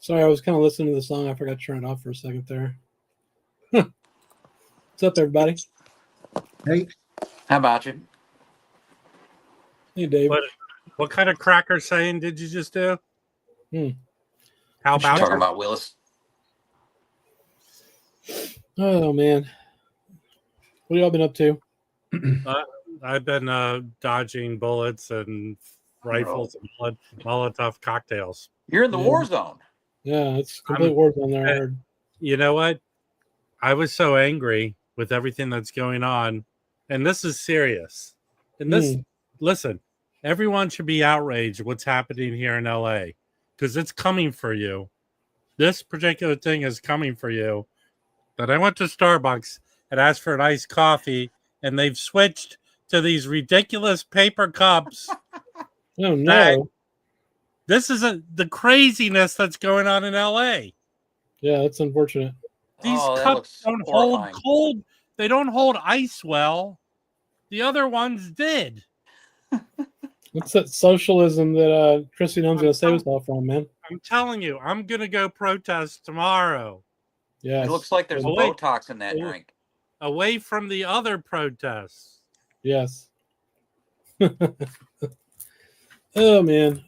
Sorry, I was kind of listening to the song. I forgot to turn it off for a second there. What's up, everybody? Hey. How about you? Hey, Dave. What kind of cracker saying did you just do? How about Talking about Willis? Oh, man. What have y'all been up to? I've been dodging bullets and rifles and Molotov cocktails. You're in the war zone. Yeah, it's complete war zone there. I heard. You know what? I was so angry with everything that's going on, and this is serious. And this, listen, everyone should be outraged at what's happening here in LA because it's coming for you. This particular thing is coming for you. But I went to Starbucks and asked for an iced coffee, and they've switched to these ridiculous paper cups. Oh, no. This is the craziness that's going on in LA. Yeah, that's unfortunate. These cups don't hold cold. They don't hold ice well. The other ones did. What's that socialism that Chrissy Nunn's going to save us all from, man? I'm telling you, I'm going to go protest tomorrow. Yeah, it looks like there's Botox in that drink. Away from the other protests. Yes. Oh, man.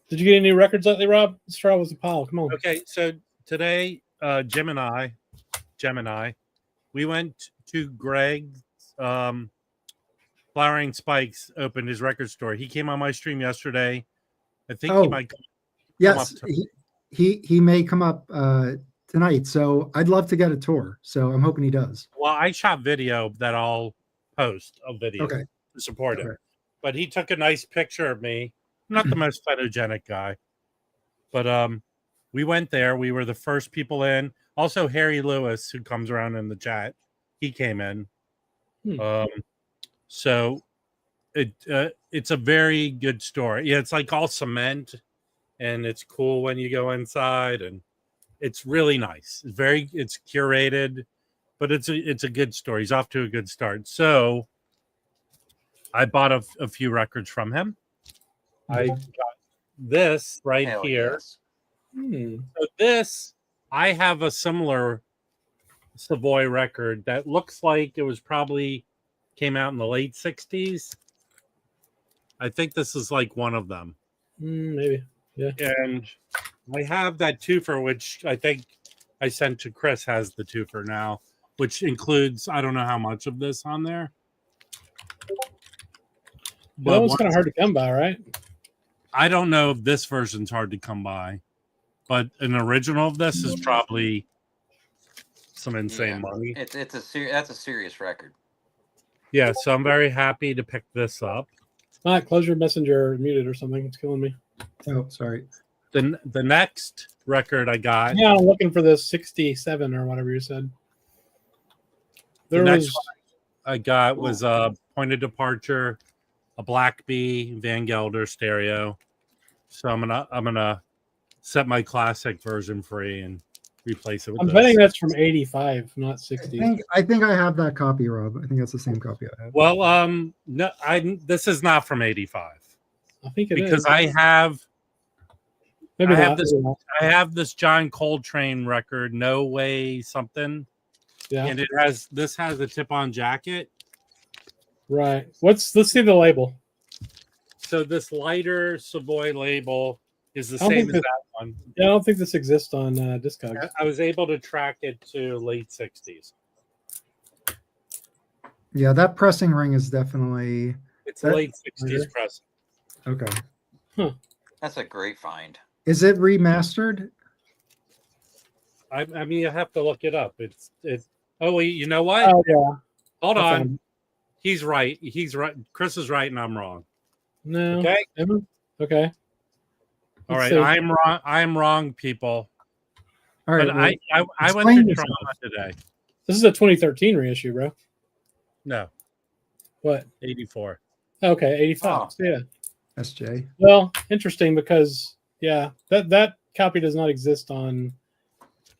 Did you get any records lately, Rob? Straw was a pile. Come on. Okay, so today, Jim and I, we went to Greg's Flowering Spikes opened his record store. He came on my stream yesterday. I think he might come up. He may come up tonight. So I'd love to get a tour. So I'm hoping he does. Well, I shot video that I'll post a video to support him. But he took a nice picture of me. I'm not the most photogenic guy. But we went there. We were the first people in. Also, Harry Lewis, who comes around in the chat, he came in. So it's a very good store. Yeah, it's like all cement, and it's cool when you go inside, and it's really nice. It's curated, but it's a good store. He's off to a good start. So I bought a few records from him. I got this right here. Yes. So this, I have a similar Savoy record that looks like it was probably came out in the late 60s. I think this is like one of them. Maybe. Yeah. And I have that twofer, which I think I sent to Chris, has the twofer now, which includes, I don't know how much of this on there. But that one's kind of hard to come by, right? I don't know if this version's hard to come by, but an original of this is probably some insane money. That's a serious record. Yeah, so I'm very happy to pick this up. Matt, close your messenger muted or something. It's killing me. Oh, sorry. The next record I got. Yeah, I'm looking for the 67 or whatever you said. The next one I got was a Point of Departure, a BlackB Van Gelder stereo. So I'm gonna set my classic version free and replace it with I'm betting that's from 85, not 60. I think I have that copy, Rob. I think that's the same copy I have. Well, no, this is not from 85. I think it because is. I have Maybe I have this John Coltrane record, No Way something. Yeah. And this has a tip-on jacket. Right. Let's see the label. So this lighter Savoy label is the same as that one. Yeah, I don't think this exists on Discogs. I was able to track it to late 60s. Yeah, that pressing ring is definitely... It's late 60s pressing. Okay. Huh. That's a great find. Is it remastered? I mean, you have to look it up. It's. Oh, wait, you know what? Oh, yeah. Hold on. He's right. He's right. Chris is right, and I'm wrong. No. Okay. Okay. All right. I'm wrong. I'm wrong, people. All right. But I went to Toronto today. This is a 2013 reissue, bro. No. What? 84. Okay, 85. Oh. So, yeah. SJ. Well, interesting because that copy does not exist on.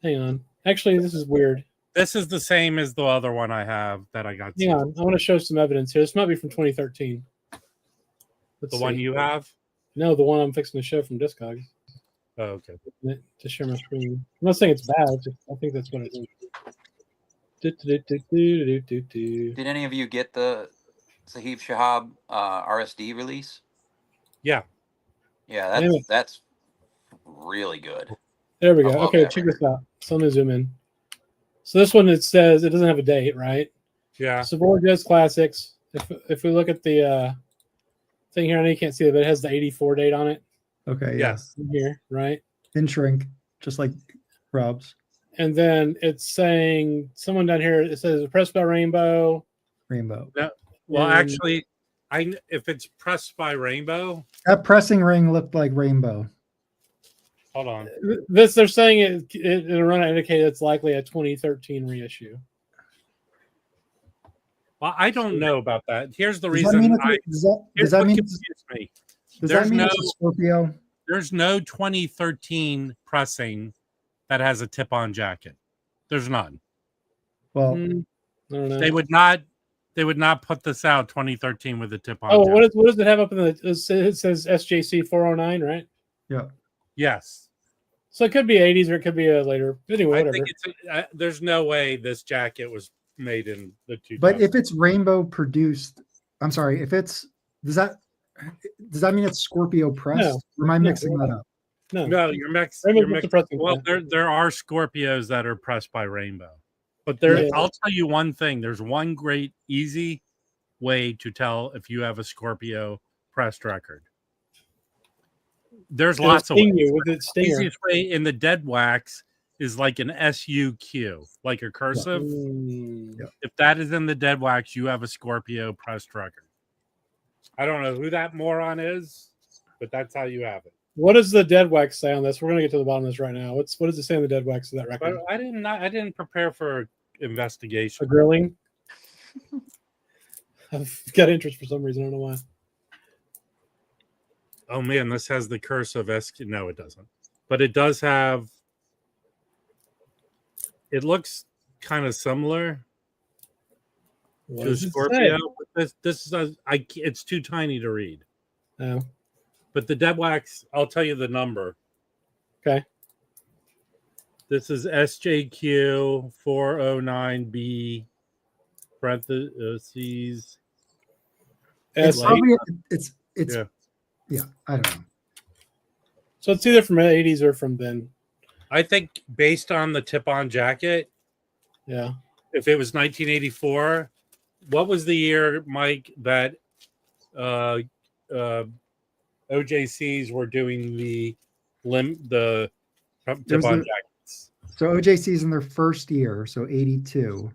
Hang on. Actually, this is weird. This is the same as the other one I have that I got. Hang on. I want to show some evidence here. This might be from 2013. The one you have? No, the one I'm fixing to show from Discogs. Oh, okay. To share my screen. I'm not saying it's bad. I think that's what it is. Do. Did any of you get the Sahib Shahab RSD release? Yeah. Yeah, Damn it. that's really good. There we I go. love Okay, that check record. this out. So let me zoom in. So this one, it says it doesn't have a date, right? Yeah. Savoy Jazz Classics. If we look at the thing here, I know you can't see it, but it has the 84 date on it Okay, Yes. in here, right? In shrink, just like Rob's And then it's saying someone down here. It says pressed by Rainbow. Rainbow. Well, And- actually, if it's pressed by Rainbow, That pressing ring looked like Rainbow. hold on. This they're saying it'll run indicate it's likely a 2013 reissue. Well, I don't know about that. Here's the Does that reason. mean does Here's that what mean confused me. does there's that mean no- it's a Scorpio? There's no 2013 pressing that has a tip-on jacket. There's none. Well, I don't know. They would not. They would not put this out 2013 with a tip-on. Oh, jacket. what does it have up in the? It says SJC 409, right? yeah. Yes. So it could be 80s or it could be a later. Anyway, I whatever. think there's no way this jacket was made in the 2000s. But if it's Rainbow produced, I'm sorry, if it's does that mean it's Scorpio pressed? Or am I No, mixing that up? No, no, you're mixed. Rainbow's You're just a mixed. pressing Well, plant. there are Scorpios that are pressed by Rainbow, but there. Yeah. I'll tell you one thing. There's one great, easy way to tell if you have a Scorpio pressed record. There's It'll lots of sting ways. you with its The stinger. easiest way in the dead wax is like an SUQ, like a cursive. Mm. Yeah. If that is in the dead wax, you have a Scorpio pressed record. I don't know who that moron is, but that's how you have it. What does the dead wax say on this? We're gonna get to the bottom of this right now. What does it say on the dead wax of that record? But I didn't prepare for investigation. A grilling. I've got interest for some reason. I don't know why. Oh man, this has the curse of SQ. No, it doesn't. But it does have. It looks kind of similar What to does it Scorpio. say? But this is it's too tiny to read. Oh, But the dead wax, I'll tell you the number. okay. This is SJQ 409B parentheses. It's S- probably it's Yeah. yeah, I don't know. so it's either from the 80s or from then. I think based on the tip-on jacket, Yeah. if it was 1984, what was the year, Mike, that OJCs were doing the tip-on the- jackets? So OJC's in their first year, so 82.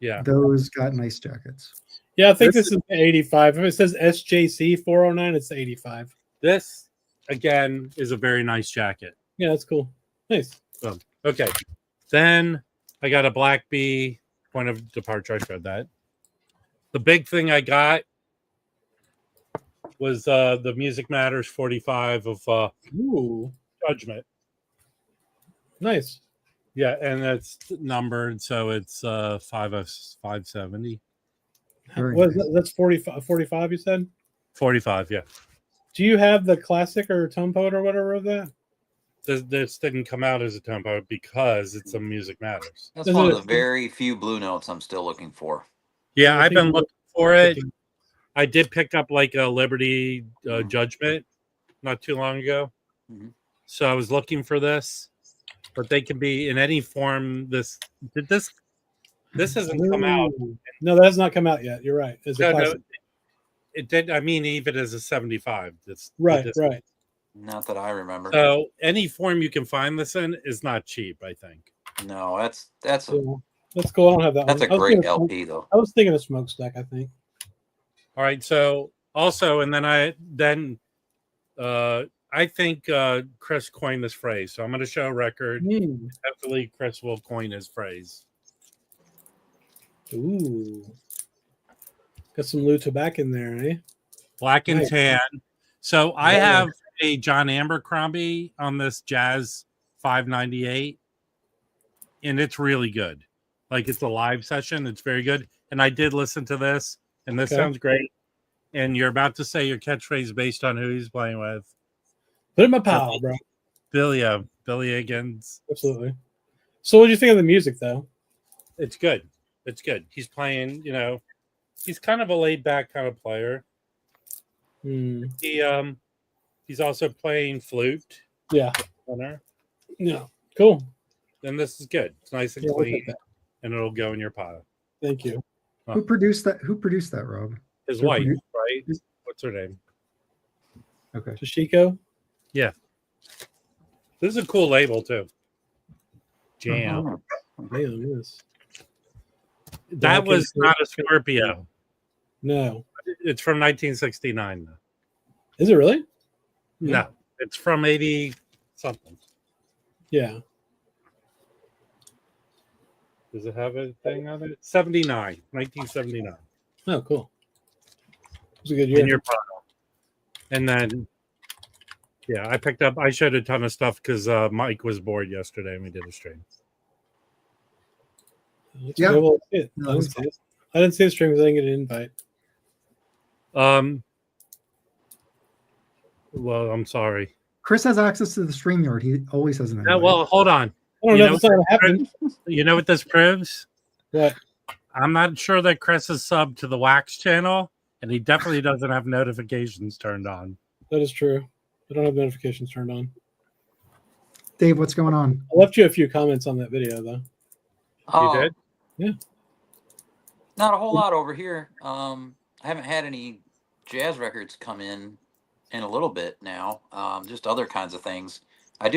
Yeah. Those got nice jackets. Yeah, I think This this is the 85. If it says SJC 409, it's the 85. This, again, is a very nice jacket. Yeah, that's cool. Nice. Okay. Then I got a BlackB point of departure. I showed that. The big thing I got was the Music Matters 45 of Ooh, Judgment. nice. Yeah, and it's numbered, so it's 570. Very What is nice. that? That's 45, you said? 45, yeah. Do you have the classic or tone poet or whatever of that? This didn't come out as a tempo because it's a Music Matters. That's Is one it- of the very few blue notes I'm still looking for. Yeah, I I've been think- looking for it. I did pick up like a Liberty Judgment not too long ago. Mhm. So I was looking for this, but they can be in any form. This hasn't come out. Ooh. No, that has not come out yet. You're right. It's a No, no, classic. it did. I mean, even as a 75. Right, this- right. Not that I remember. So any form you can find this in is not cheap, I think. No, that's Yeah. That's cool. I don't have that a one. I was great thinking of- LP though. I was thinking of Smokestack, I think. All right. So also, and then I think Chris coined this phrase. So I'm going to show a record. Hmm. Hopefully, Chris will coin his phrase. Ooh. Got some Lou Tobacco in there, eh? Black and Nice. tan. So I Yeah. have a John Abercrombie on this Jazz 598, and it's really good. Like it's a live session. It's very good. And I did listen to this, and this Okay. sounds great. And you're about to say your catchphrase based on who he's playing with. Put it in my pile, bro. Billy Higgins. Absolutely. So, what do you think of the music, though? It's good. It's good. He's playing, he's kind of a laid back kind of player. He's also playing flute. Yeah. Center. Yeah. Cool. And this is good. It's nice and clean, and it'll go in your pot. Thank you. Who produced that? Who produced that, Rob? His wife, right? What's her name? Okay. Toshiko? Yeah. This is a cool label, too. Jam. Man, yes. That was not a Scorpio. No. It's from 1969, though. Is it really? No. It's from 80 something. Yeah. Does it have a thing on it? 1979. Oh, cool. It was a good year. In your pile. And then, I showed a ton of stuff because Mike was bored yesterday and we did a stream. Yeah. Well, No, I didn't see the stream because I didn't get an invite. Well, I'm sorry. Chris has access to the StreamYard. He always has an invite. Well, hold on. I don't know if it's not going to happen. You know what this proves? What? I'm not sure that Chris is subbed to the Wax channel, and he definitely doesn't have notifications turned on. That is true. I don't have notifications turned on. Dave, what's going on? I left you a few comments on that video, though. You did? Yeah. Not a whole lot over here. I haven't had any jazz records come in a little bit now. Just other kinds of things. I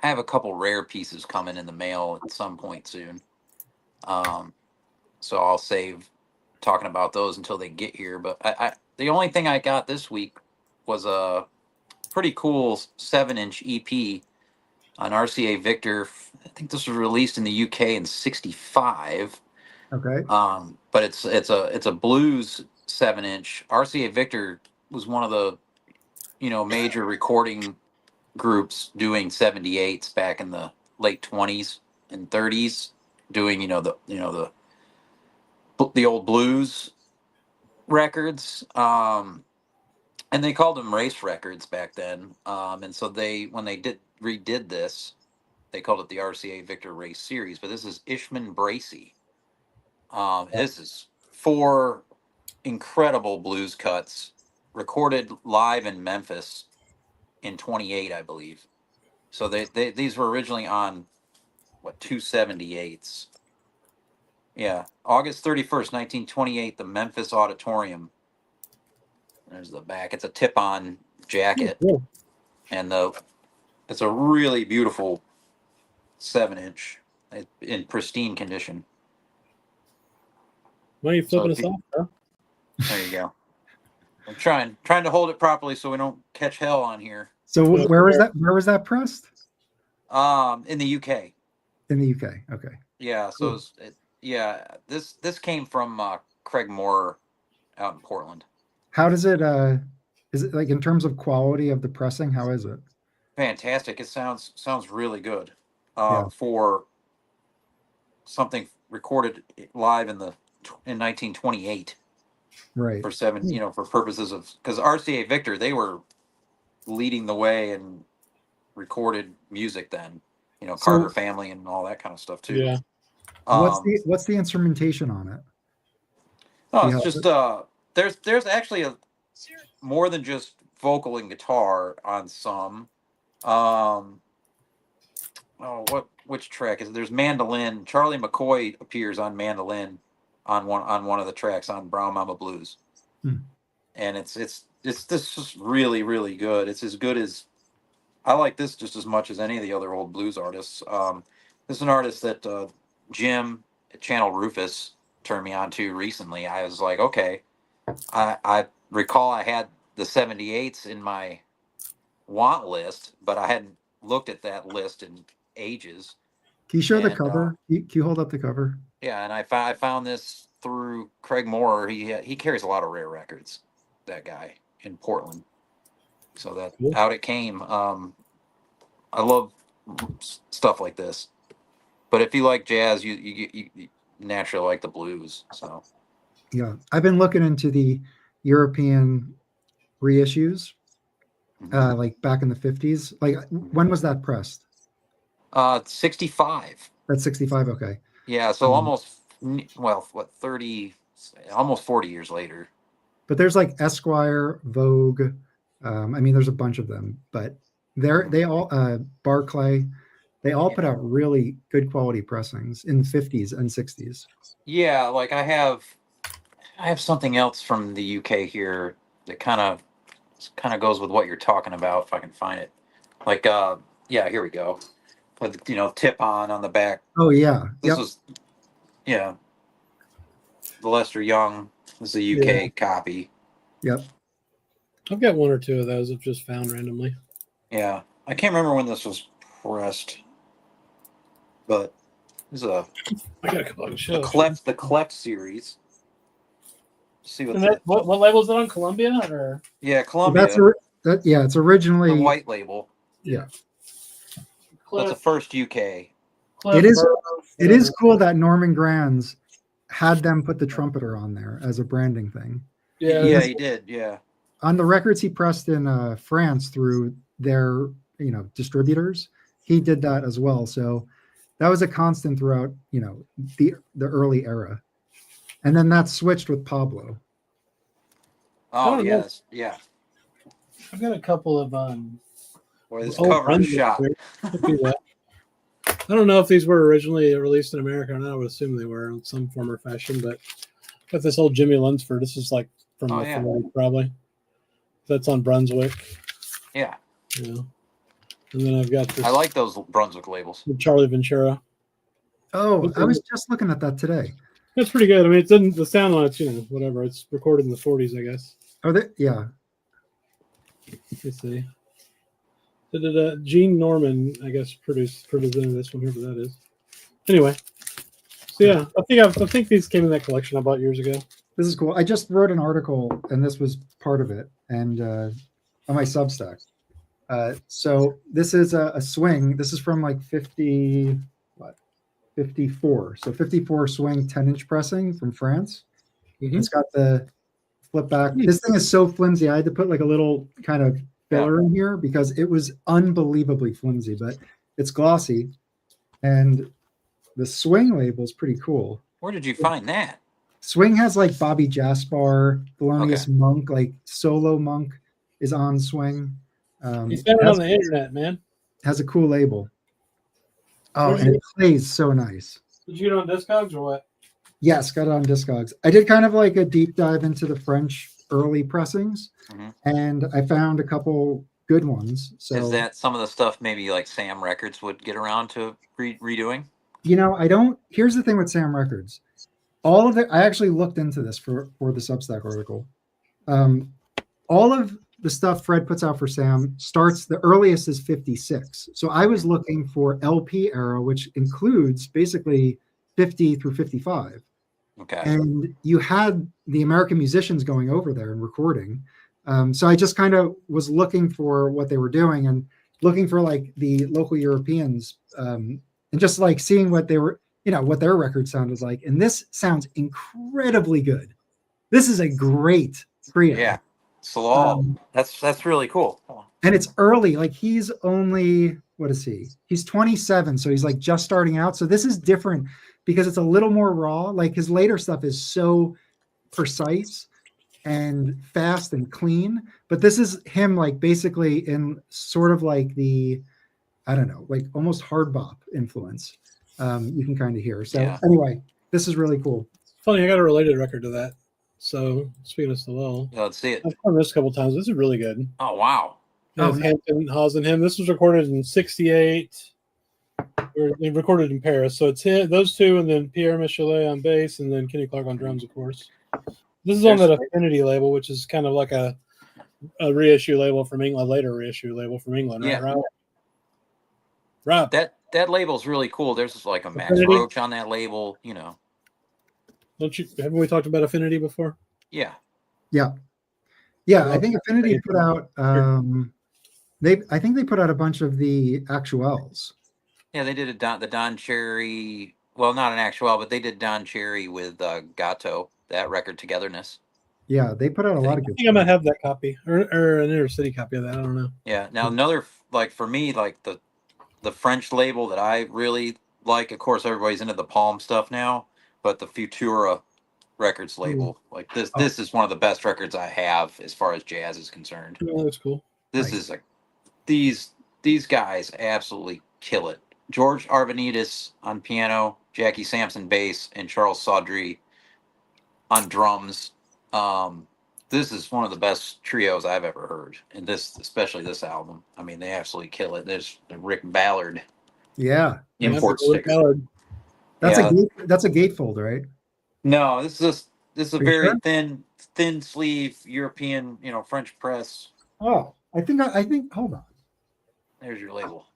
have a couple rare pieces coming in the mail at some point soon. So I'll save talking about those until they get here. But the only thing I got this week was a pretty cool 7-inch EP on RCA Victor. I think this was released in the UK in '65. Okay. But it's a blues 7-inch. RCA Victor was one of the major recording groups doing 78s back in the late 20s and 30s, doing the old blues records, and they called them race records back then. And so when they redid this, they called it the RCA Victor Race Series. But this is Ishman Bracey. This is 4 incredible blues cuts recorded live in Memphis in '28, I believe. So these were originally on 278s. Yeah, August 31st, 1928, the Memphis Auditorium. There's the back. It's a tip-on jacket, and it's a really beautiful 7-inch in pristine condition. Why are you flipping us off, bro? There you go. I'm trying to hold it properly so we don't catch hell on here. So where was that? Where was that pressed? In the UK. In the UK. Okay. Yeah. So this came from Craig Moore out in Portland. How does it? Is it like in terms of quality of the pressing? How is it? Fantastic. It sounds really good Yeah. for something recorded live in 1928. Right. For for purposes of, because RCA Victor, they were leading the way and recorded music then, Carter Family and all that kind of stuff too. Yeah. What's the instrumentation on it? Oh, it's just there's actually more than just vocal and guitar on some. Which track is it? There's mandolin. Charlie McCoy appears on mandolin on one of the tracks on Brown Mama Blues. And it's this is really, really good. It's as good as, I like this just as much as any of the other old blues artists. This is an artist that Jim at Channel Rufus turned me on to recently. I was like, okay, I recall I had the 78s in my want list, but I hadn't looked at that list in ages. Can you show the cover? Can you hold up the cover? Yeah, and I found this through Craig Moore. He carries a lot of rare records, that guy in Portland. So that out it came. I love stuff like this. But if you like jazz, you naturally like the blues. So yeah, I've been looking into the European reissues, like back in the 50s. Like, when was that pressed? 65. That's 65. Okay. Yeah, so almost, well, what, 30, almost 40 years later. But there's like Esquire, Vogue. I mean, there's a bunch of them, but they all Barclay. They all put out really good quality pressings in the 50s and 60s. Yeah, like I have something else from the UK here that kind of goes with what you're talking about, if I can find it. Like yeah, here we go. With tip on the back. Oh yeah. This was the Lester Young. This is a UK copy. Yep. I've got one or two of those I've just found randomly. Yeah. I can't remember when this was pressed. But this is I got a couple of shows. the Clef series. See what label is it on? Columbia or? Yeah, Columbia. It's originally the white label. Yeah. That's the first UK. It is cool that Norman Granz had them put the trumpeter on there as a branding thing. Yeah, he did. Yeah. On the records he pressed in France through their distributors, he did that as well. So that was a constant throughout the early era, and then that switched with Pablo. Oh yes, yeah. I've got a couple of Boy, this cover is shot. I don't know if these were originally released in America or not. I would assume they were in some form or fashion, but got this old Jimmy Lunsford. This is like from the 40s, probably. That's on Brunswick. Yeah. And then I've got this. I like those Brunswick labels. Charlie Ventura. Oh, I was just looking at that today. That's pretty good. I mean, it doesn't. The sound on it's whatever. It's recorded in the 40s, I guess. Oh, yeah. Let's see. Gene Norman, I guess, presented this one here, but that is. Anyway, so yeah, I think these came in that collection I bought years ago. This is cool. I just wrote an article, and this was part of it, and on my Substack. So this is a swing. This is from like 54. So 54 swing 10-inch pressing from France. Mm-hmm. It's got the flip back. This thing is so flimsy. I had to put like a little kind of filler in here because it was unbelievably flimsy, but it's glossy, and the swing label is pretty cool. Where did you find that? Swing has like Bobby Jaspar, Thelonious Monk, like Solo Monk is on Swing. He's got it on the internet, man. Has a cool label. Oh, and it plays so nice. Did you get it on Discogs or what? Yes, got it on Discogs. I did kind of like a deep dive into the French early pressings, and I found a couple good ones. So is that some of the stuff maybe like Sam Records would get around to redoing? Here's the thing with Sam Records. All of it, I actually looked into this for the Substack article. All of the stuff Fred puts out for Sam starts, the earliest is 56. So I was looking for LP era, which includes basically 50 through 55. Okay. And you had the American musicians going over there and recording. So I just kind of was looking for what they were doing and looking for like the local Europeans and just like seeing what they were, what their record sounded like. And this sounds incredibly good. This is a great trio. Yeah. So that's really cool. And it's early. Like he's only, what is he? He's 27. So he's like just starting out. So this is different because it's a little more raw. Like his later stuff is so precise and fast and clean. But this is him like basically in sort of like the, I don't know, like almost hard bop influence. You can kind of hear. So anyway, this is really cool. Funny, I got a related record to that. So speaking of Stallone, let's see it. I've heard this a couple times. This is really good. Oh wow! Hampton, Hawes, and him. This was recorded in '68. They recorded in Paris, so it's those two, and then Pierre Michelet on bass, and then Kenny Clark on drums, of course. This is on that Affinity label, which is kind of like a reissue label from England, later reissue label from England, right? Yeah. Rob. That label's really cool. There's like a Max Affinity? Roach on that label, Haven't we talked about Affinity before? Yeah. I think Affinity put out I think they put out a bunch of the actuals. Yeah, they did the Don Cherry. Well, not an actual, but they did Don Cherry with Gato, that record Togetherness. Yeah, they put out a lot of I good think I might stuff. have that copy or an inner city copy of that. I don't know. Yeah. Now another like for me, like the French label that I really like. Of course, everybody's into the Palm stuff now, but the Futura Records label, like this, Oh. this is one of the best records I have as far as jazz is concerned. Oh, that's cool. This Nice. is like these guys absolutely kill it. George Arvanitis on piano, Jackie Sampson bass, and Charles Saudry on drums. This is one of the best trios I've ever heard, and this, especially this album. I mean, they absolutely kill it. There's the Rick Ballard Yeah, import That's sticker. Ballard. that's Yeah. a gatefold, right? No, this is a Are you very sure? thin sleeve European, French press. Oh, I think. Hold on. There's your label.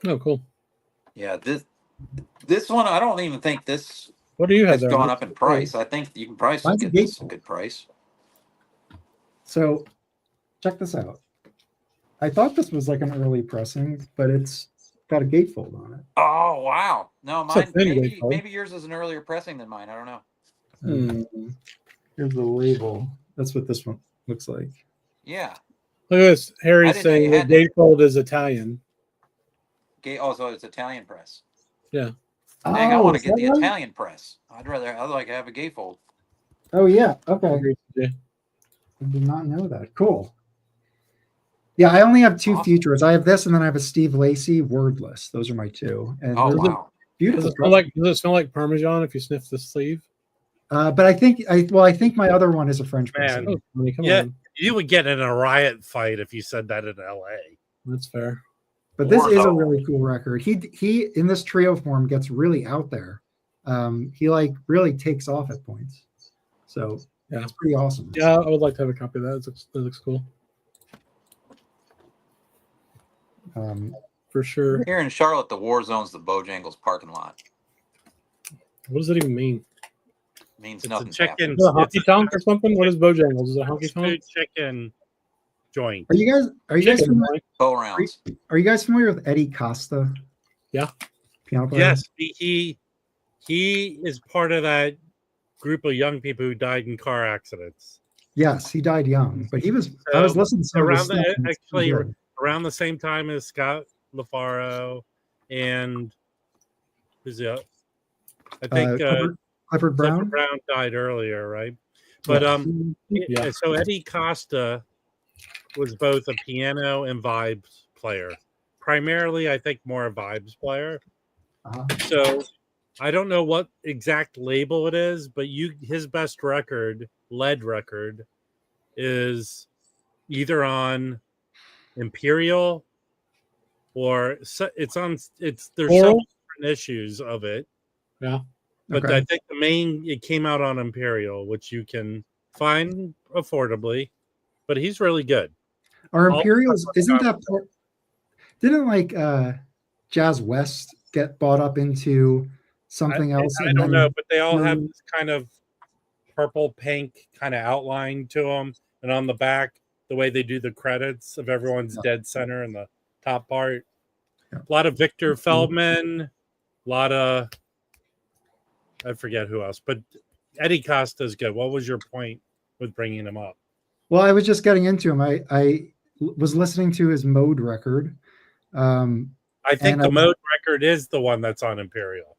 Oh, cool. Yeah, this one I don't even think this What do you have has there? gone Mike? up in price. I think you can probably still Mine's a get this at a gatefold. good price. So, check this out. I thought this was like an early pressing, but it's got a gatefold on it. Oh wow! No, It's a mine thin maybe gatefold. maybe yours is an earlier pressing than mine. I don't know. Here's the label. That's what this one looks like. Yeah. Look at this. I Harry's didn't know saying you that had that. gatefold is Italian. Oh, so it's Italian press. Yeah. Dang, I want to is get that the right? Italian press. I'd like to have a gatefold. Oh yeah. Okay. Yeah. I did not know that. Cool. Yeah, I only have two Awesome. Futures. I have this, and then I have a Steve Lacy Wordless. Those are my two. And Oh those are wow! beautiful. Does it smell like Parmesan if you sniff the sleeve? But I think my other one is a French Man. pressing. Oh, honey, come Yeah. on. You would get in a riot fight if you said that in LA. That's fair. But this is a Warzone. really cool record. He in this trio form gets really out there. He like really takes off at points. So Yeah. it's pretty awesome. Yeah, I would like to have a copy of that. That looks cool. For sure. Here in Charlotte, the Warzone's the Bojangles parking lot. What does it even mean? Means It's a nothing's chicken. happening. Is it a honky tonk or something? What is Bojangles? Is it a honky Fast tonk? food chicken joint. Are you guys Chicken familiar, joint. Go rounds. are you guys familiar with Eddie Costa? Yeah. Piano player? Yes, he is part of that group of young people who died in car accidents. Yes, he died young, but I was listening to some of his around stuff, and it's pretty good. around the same time as Scott LaFaro and who's the other? I think Clifford Brown. Clifford Brown died earlier, right? But Yeah. so Eddie Costa was both a piano and vibes player. Primarily, I think more a vibes player. Uh-huh. So I don't know what exact label it is, but his best record, lead record, is either on Imperial or there's some different issues of it. Yeah. But Okay. I think it came out on Imperial, which you can find affordably. But he's really good. Our Imperials, isn't that part? Didn't like Jazz West get bought up into something else? I don't know, but they all have this kind of purple pink kind of outline to them, and on the back, the way they do the credits of everyone's dead center in the top part. Yeah. A lot of Victor Feldman, a lot of I forget who else, but Eddie Costa's good. What was your point with bringing him up? Well, I was just getting into him. I was listening to his Mode record. I think the Mode record is the one that's on Imperial.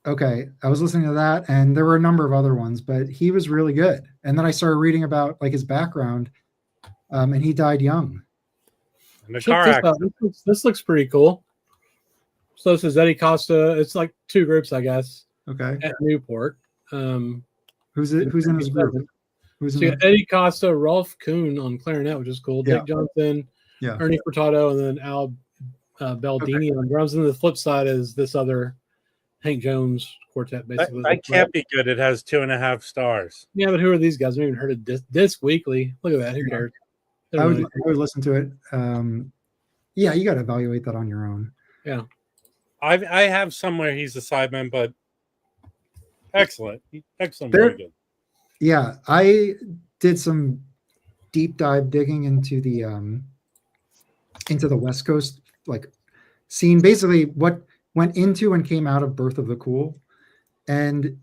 Okay, I was listening to that, and there were a number of other ones, but he was really good. And then I started reading about like his background, and he died young. And the Check car this accident. out. This looks pretty cool. So this is Eddie Costa. It's like two groups, I guess, Okay, at Newport. who's in his group? Who's So in you got Eddie Costa, Rolf Kuhn on clarinet, which is cool. Yeah. Dick Johnson, Yeah. Ernie Furtado, and then Al Baldini on drums. And the flip side is this other Hank Jones quartet, basically. That can't be good. It has 2.5 stars. Yeah, but who are these guys? I haven't even heard of Disc Weekly. Look at that. Who cares? I would listen to it. Yeah, you got to evaluate that on your own. Yeah. I have somewhere he's a sideman, but excellent. Excellent. There- Very good. Yeah, I did some deep dive digging into the West Coast like scene, basically what went into and came out of Birth of the Cool. And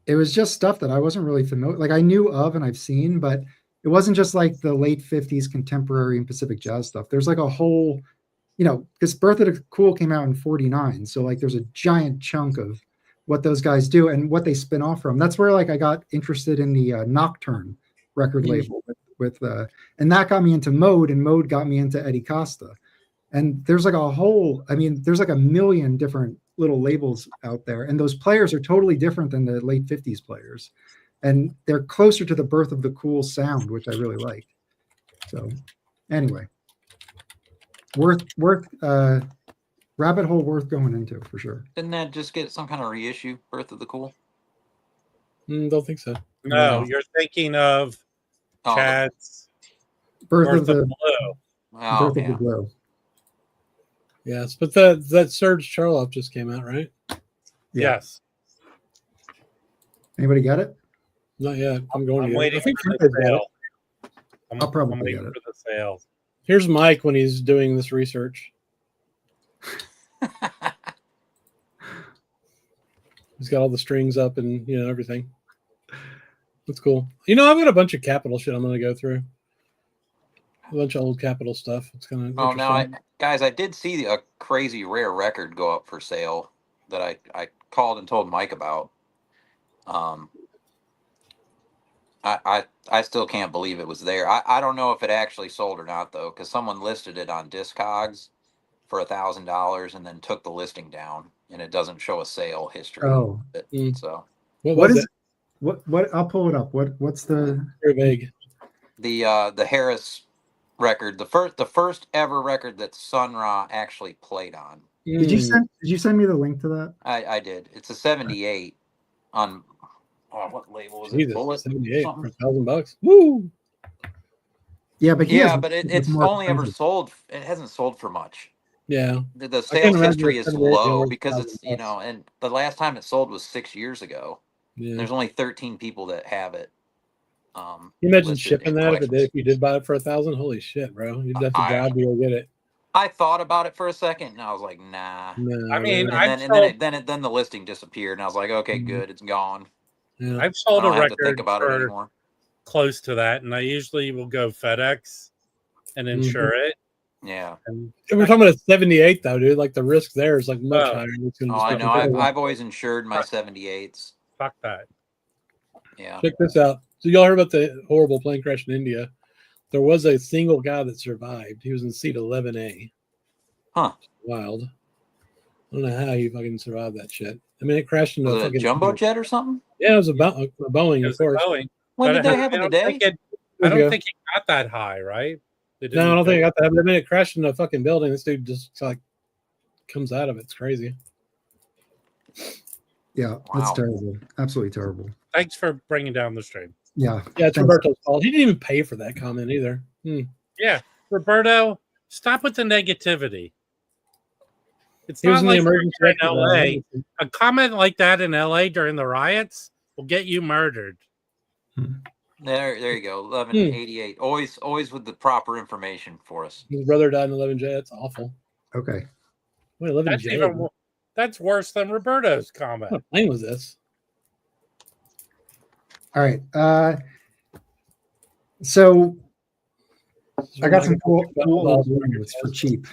it was just stuff that I wasn't really familiar. Like I knew of and I've seen, but it wasn't just like the late 50s contemporary and Pacific jazz stuff. There's like a whole, because Birth of the Cool came out in 49. So like there's a giant chunk of what those guys do and what they spin off from. That's where like I got interested in the Nocturne record label with and that got me into Mode, and Mode got me into Eddie Costa. And there's like there's like a million different little labels out there. And those players are totally different than the late 50s players. And they're closer to the Birth of the Cool sound, which I really like. So anyway, rabbit hole worth going into for sure. Didn't that just get some kind of reissue, Birth of the Cool? Don't think so. No, you're thinking of Chad's Birth of the Blue. Oh, Birth of the Blue. Yes, but that Serge Charloff just came out, right? Yeah. Yes. Anybody get it? Not yet. I'm going I'm to waiting I think for the Felipe's got it. sale. I'll probably I'm waiting get it. for the sale. Here's Mike when he's doing this research. He's got all the strings up and everything. That's cool. I've got a bunch of Capitol shit I'm going to go through. A bunch of old Capitol stuff. It's kind of interesting. Guys, I did see a crazy rare record go up for sale that I called and told Mike about. I still can't believe it was there. I don't know if it actually sold or not though, because someone listed it on Discogs for $1,000 and then took the listing down, and it doesn't show a sale history. Oh. So What is it? What I'll pull it up. What's the Very vague. The Harris record, the first ever record that Sun Ra actually played on. Did you send me the link to that? I did. It's a 78 on what label was Jesus, it? Bullet 78 for something? $1,000. Woo! Yeah, but it's only ever sold. It hasn't sold for much. Yeah. The sales history is 78 low because it's $1,000. and the last time it sold was 6 years ago. Yeah. There's only 13 people that have it. Can you imagine listed shipping in that collections. if you did buy it for $1,000? Holy shit, bro! You'd have to drive to go get it. I thought about it for a second, and I was like, nah. No, I mean, really. then the listing disappeared, and I was like, okay, good, it's gone. Yeah. I've sold I a don't have to record think about it for anymore. close to that, and I usually will go FedEx and insure it. Yeah. And We're talking about a 78 though, dude. Like the risk there is like much higher. I know. I've always insured my 78s. fuck that. Yeah. Check this out. So y'all heard about the horrible plane crash in India? There was a single guy that survived. He was in seat 11A. Huh. Wild. I don't know how he fucking survived that shit. I mean, it crashed into Was a it fucking a jumbo jet or something? Yeah, it was a Boeing, It of was a course. Boeing. When did But that happen today? I don't think it got that high, right? No, I don't think I got that. But I mean, it crashed into a fucking building. This dude just like comes out of it. It's crazy. Yeah, that's Wow. terrible. Absolutely terrible. Thanks for bringing down the stream. Yeah. Yeah, it's Thanks. Roberto's fault. He didn't even pay for that comment either. Yeah, Roberto, stop with the negativity. It's He was not in the like emergency you're in exit, LA. A comment like that in LA during the riots will get you murdered. There you go. 1188. Always with the proper information for us. His brother died in 11J. That's awful. Okay. Wait, 11J. That's worse than Roberto's comment. What plane was this? All right. So I got some cool old ones for cheap.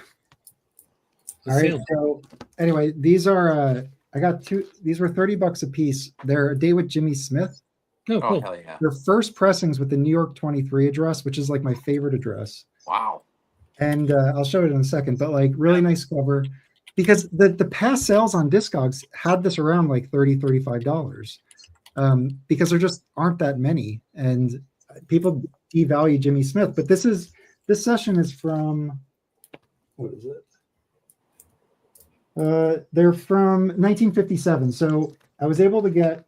All right. So anyway, these are I got two. These were $30 a piece. They're A Day with Jimmy Smith. Oh, Oh, cool. hell yeah. Their first pressings with the New York 23 address, which is like my favorite address. Wow. And I'll show it in a second, but like really nice cover, because the past sales on Discogs had this around like $30, $35, because there just aren't that many, and people devalue Jimmy Smith. But this session is from, what is it? They're from 1957. So I was able to get.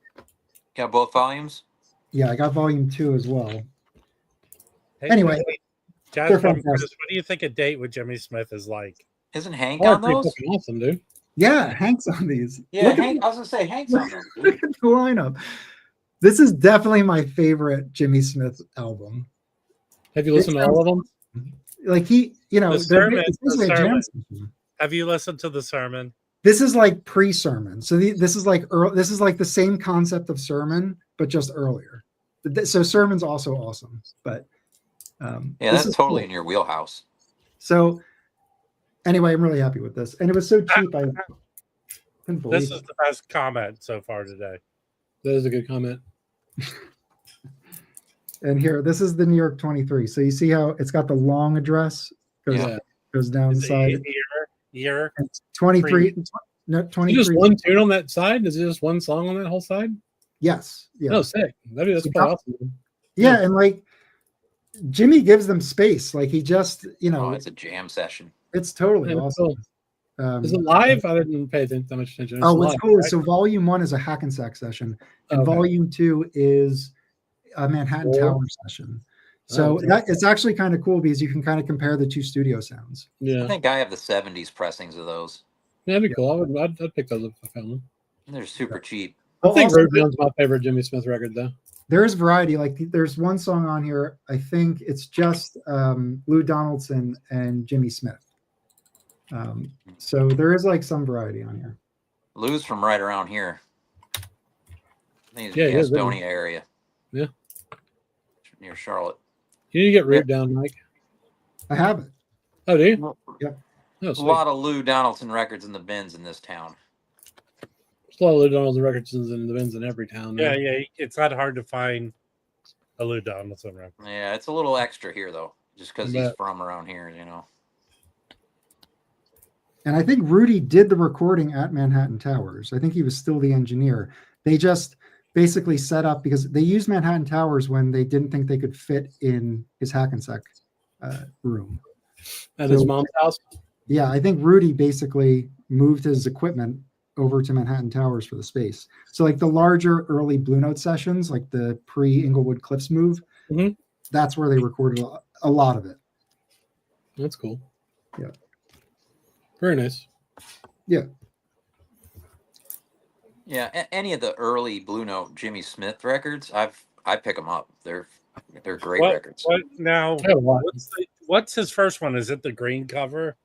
Got both volumes? Yeah, I got volume 2 as well. Hey, Anyway, Jasper, they're what do you think a date with Jimmy Smith is like? Isn't Hank Oh, on pretty those? fucking awesome, dude. Yeah, Hank's on these. Yeah, Look at Hank. I was gonna say Hank's on those. Look at the lineup. This is definitely my favorite Jimmy Smith album. Have you listened to all of them? Like he, The sermon, it's basically a jam session. Have you listened to the sermon? This is like pre-sermon. So this is like this is like the same concept of sermon, but just earlier. So sermon's also awesome, but Yeah, this that's is totally cool. in your wheelhouse. So anyway, I'm really happy with this, and it was so cheap. I couldn't believe This it. is the best comment so far today. That is a good comment. And here, this is the New York 23. So you see how it's got the long address goes down the Is side. it year? And 23. No, Is it 23. just one tune on that side? Is it just one song on that whole side? Yes. Yeah. Oh, sick. That's So pretty awesome. Yeah, and like Jimmy gives them space. Like he just, Oh, it's a jam session. it's totally Yeah, awesome. cool. Is it live? I didn't pay that much attention. It's What's live, cool right? is so volume 1 is a Hackensack session, and Okay. volume 2 is a Manhattan Cool. Tower session. So Okay. that it's actually kind of cool because you can kind of compare the two studio sounds. I Yeah, think I have the 70s pressings of those. that'd be cool. I'd pick those up if I found them. They're super cheap. I think Also, Road Down's my favorite Jimmy Smith record, though. there is variety. Like there's one song on here. I think it's just Lou Donaldson and Jimmy Smith. So there is like some variety on here. Lou's from right around here. I think it's Yeah, he is, isn't Gastonia area. Yeah. Near Charlotte. You need to get Root Down, Mike. I have it. Oh, do you? Yep. Oh, A sweet. lot of Lou Donaldson records in the bins in this town. There's a lot of Lou Donaldson records in the bins in every town. Yeah, man. yeah. It's not hard to find a Lou Donaldson record. Yeah, it's a little extra here though, just because I he's bet. from around here, you know. And I think Rudy did the recording at Manhattan Towers. I think he was still the engineer. They just basically set up because they used Manhattan Towers when they didn't think they could fit in his Hackensack room. At So- his mom's house. Yeah, I think Rudy basically moved his equipment over to Manhattan Towers for the space. So like the larger early Blue Note sessions, like the pre-Inglewood Cliffs move, Mhm. that's where they recorded a lot of it. That's cool. Yeah. Very nice. Yeah, any of the early Blue Note Jimmy Smith records, I pick them up. They're great records. What now? I have a lot. What's his first one? Is it the green cover?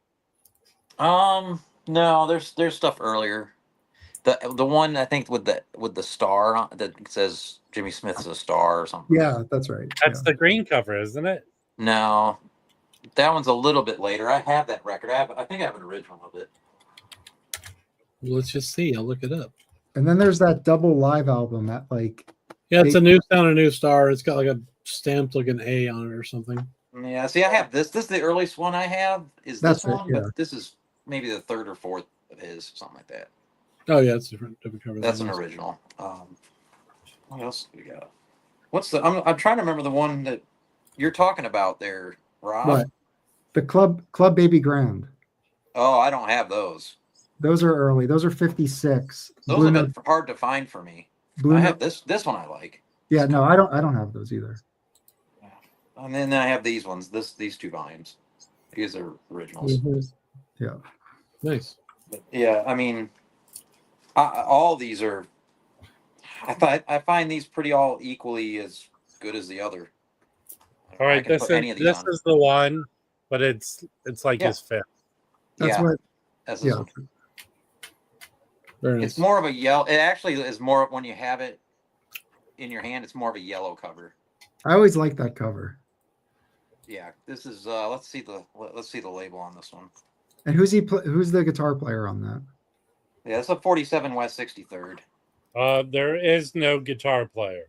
No, there's stuff earlier. The one I think with the star on, that says Jimmy Smith's a star or something. Yeah, that's right. That's the green cover, isn't it? No, that one's a little bit later. I have that record. I think I have an original of it. Let's just see. I'll look it up. And then there's that double live album that like Yeah, it's a new sound, a new star. It's got like a stamped like an A on it or something. Yeah, see, I have this. This is the earliest one I have. Is That's this it, one? yeah. But this is maybe the third or fourth of his, something like that. Oh yeah, it's different cover. That's an original. What else do we got? What's the? I'm trying to remember the one that you're talking about there, Rob. What? The Club Baby Grand. Oh, I don't have those. Those are early. Those are 56. Those Blue have Note, been hard to find for me. Blue I Note- have this one I like, Yeah, no, I don't have those either. and then I have these ones. These two volumes. These are originals. Mhm. Yeah. Nice. But yeah, I mean, all these are. I find these pretty all equally as good as the other. All I right, can this put any of these is on. the one, but it's like Yeah. his fifth. That's Yeah. what As yeah. Very nice. It's more of a yellow. It actually is more when you have it in your hand. It's more of a yellow cover. I always like that cover. Yeah, this is. Let's see the label on this one. And who's the guitar player on that? Yeah, it's a 47 West 63rd. There is no guitar player.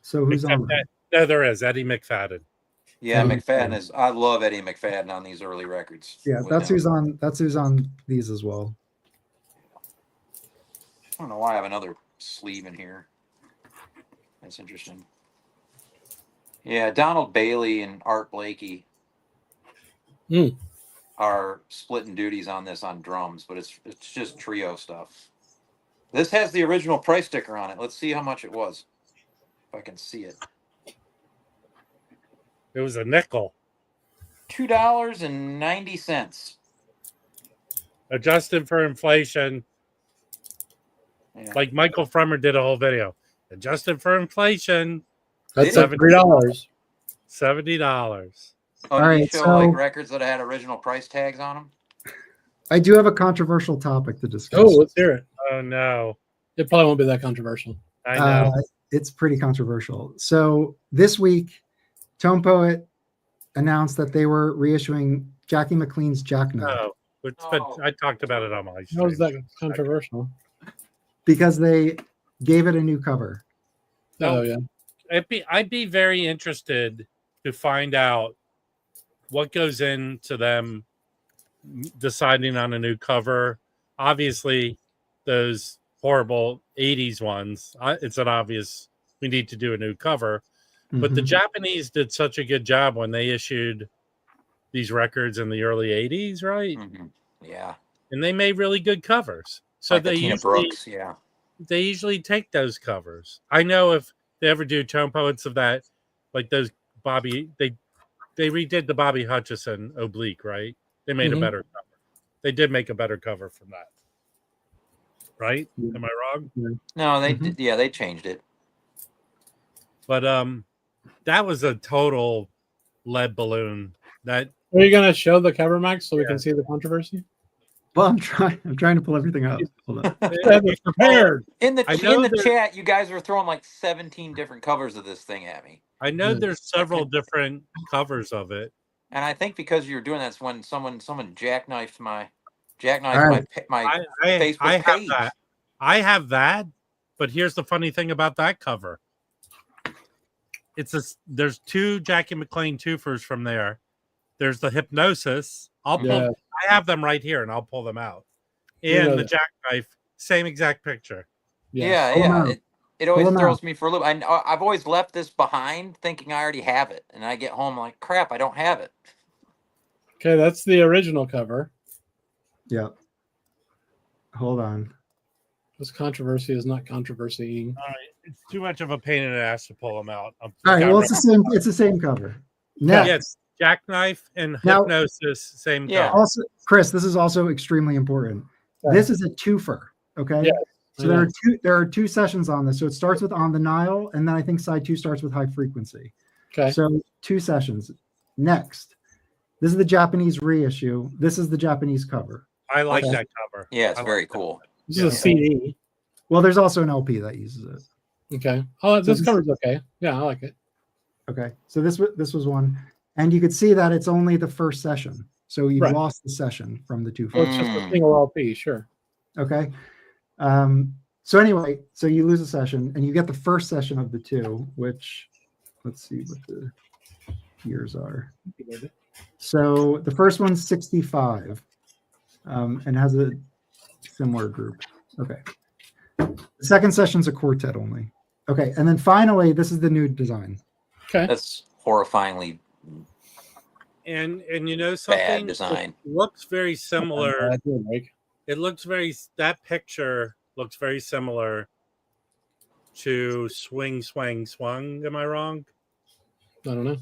So who's Except on that? No, there is Eddie McFadden. Yeah, Eddie McFadden McFadden. is. I love Eddie McFadden on these early records. Yeah, with that's him. who's on these as well. I don't know why I have another sleeve in here. That's interesting. Yeah, Donald Bailey and Art Blakey Hmm. are splitting duties on this on drums, but it's just trio stuff. This has the original price sticker on it. Let's see how much it was. If I can see it. It was a nickel. $2.90. Adjusted for inflation, Yeah. like Michael Frommer did a whole video. Adjusted for inflation, That's Did like $3. $70. Oh, All did you right, show so- like records that had original price tags on them? I do have a controversial topic to discuss. Oh, let's hear it. Oh no, It probably won't be that controversial. I know. It's pretty controversial. So this week, Tone Poet announced that they were reissuing Jackie McLean's Jackknife Oh, but I talked about it on my stream. How is that controversial? because they gave it a new cover. Oh yeah. I'd be very interested to find out what goes into them deciding on a new cover. Obviously, those horrible 80s ones, it's an obvious we need to do a new cover. But the Mhm. Japanese did such a good job when they issued these records in the early 80s, right? Mhm. Yeah. And they made really good covers. So Like the they Tina usually Brooks. Yeah. they usually take those covers. I know if they ever do Tone Poets of that, like those Bobby, they redid the Bobby Hutchison oblique, right? They made a Mhm. better cover. They did make a better cover from that, right? Yeah. Am I wrong? No, they Mhm. did. Yeah, they changed it. But that was a total lead balloon. That Are you gonna show the cover, Max, so we Yeah. can see the controversy? Well, I'm trying to pull everything up. Hold on. It's prepared. In I know the there- chat, you guys were throwing like 17 different covers of this thing at me, I know Yeah. there's several different covers of it. and I think because you're doing that's when someone jackknifed my All right. my Facebook I have page. that. I have that, but here's the funny thing about that cover. There's two Jackie McLean twofers from there. There's the Hypnosis. Yeah. I have them right here, and I'll pull them out. You know And the that. Jackknife, same exact picture. Yeah, Pull 'em yeah. out. It always Pull 'em throws out. me for a loop. I've always left this behind, thinking I already have it, and I get home like, crap, I don't have it. Okay, that's the original cover. Yeah. Hold on. This controversy is not controversy. All right, it's too much of a pain in the ass to pull them out. All right. Well, it's the same. It's the same cover. Next. Yes, Jackknife and Now- Hypnosis, same Yeah. cover. Also, Chris, this is also extremely important. Okay. This is a twofer. Okay. Yeah, So there are two sessions on this. So it starts with On the Nile, and then I think side 2 starts with High Frequency. Okay. So 2 sessions. Next, this is the Japanese reissue. This is the Japanese cover. I like Okay. that cover. Yeah, it's I very like that. cool. This is a CD. Well, there's also an LP that uses it. Okay. Oh, this this- cover's okay. Yeah, I like it. Okay. So this was one, and you could see that it's only the first session. So you Right. lost the session from the two. Well, it's just a single LP, sure. Okay. So anyway, so you lose a session and you get the first session of the 2, which let's see what the years are. So the first one's 65 and has a similar group. Okay. The second session's a quartet only. Okay. And then finally, this is the new design. Okay. That's horrifyingly And you know something? design. It looks very similar. I do like. It looks that picture looks very similar to Swing Swang Swung. Am I wrong? I don't know.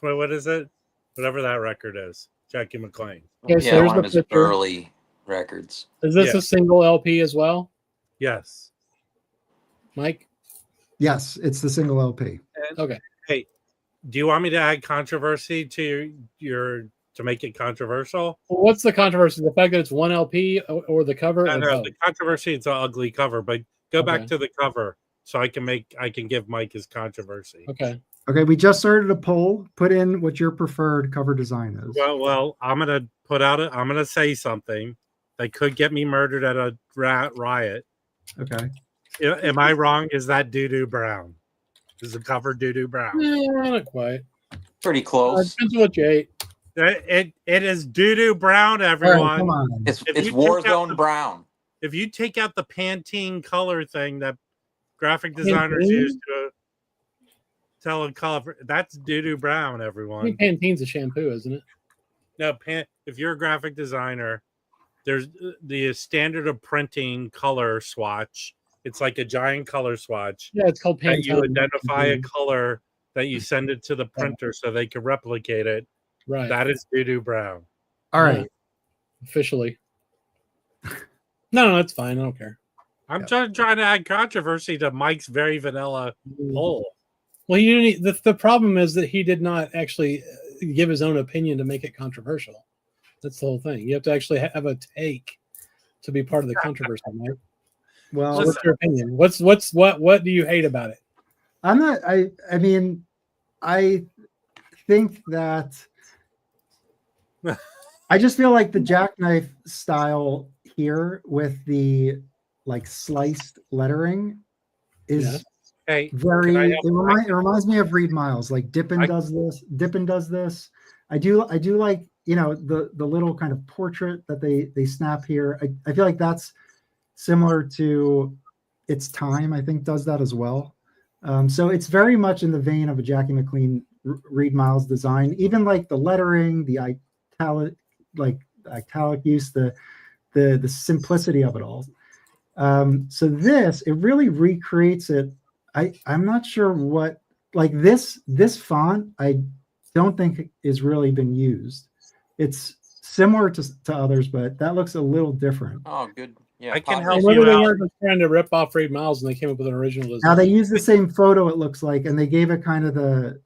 What is it? Whatever that record is. Jackie McLean. Okay, so Yeah, here's one of the his picture. early records. Is this Yeah. a single LP as well, Yes. Mike? Yes, it's the single LP. And, Okay. Hey, do you want me to add controversy to your to make it controversial? Well, what's the controversy? The fact that it's one LP or the cover? I or know both? the controversy. It's an ugly cover, but go back Okay. to the cover so I can give Mike his controversy. Okay. Okay, we just started a poll. Put in what your preferred cover design is. Well, I'm gonna say something that could get me murdered at a riot. Okay. Am I wrong? Is that Doo Brown? Is the cover Doo Brown? Not quite. Pretty close. Depends on what you ate. It is Doo Brown, All right, everyone. come on. It's If it's you take out Warzone the- Brown. If you take out the Pantene color thing that graphic designers Pantene? use to tell a color, that's Doo Brown, I everyone. think Pantene's a shampoo, isn't it? No, if you're a graphic designer, there's the standard of printing color swatch. It's like a giant color swatch Yeah, it's called that you Pantene. identify a color that you send it to the printer so they can replicate it. Right. That is Doo Brown. All right. Officially. No, that's fine. I don't care. I'm Yeah. just trying to add controversy to Mike's very vanilla poll. Well, the problem is that he did not actually give his own opinion to make it controversial. That's the whole thing. You have to actually have a take to be part of the controversy, Mike. Well, So what's your opinion? What do you hate about it? I'm not. I mean, I think that I just feel like the jackknife style here with the like sliced lettering is Hey, very. can I It reminds me of Reed Miles. Like Dippin does this. Dippin does this. I do like the little kind of portrait that they snap here. I feel like that's similar to It's Time. I think does that as well. So it's very much in the vein of a Jackie McLean Reed Miles design. Even like the lettering, the italic use, the simplicity of it all. So it really recreates it. I'm not sure what like this font. I don't think is really been used. It's similar to others, but that looks a little different. Oh, good. Yeah, I can Pop- help Maybe you they out. weren't just trying to rip off Reed Miles and they came up with an original design. Now they use the same photo, it looks like, and they gave it kind of the.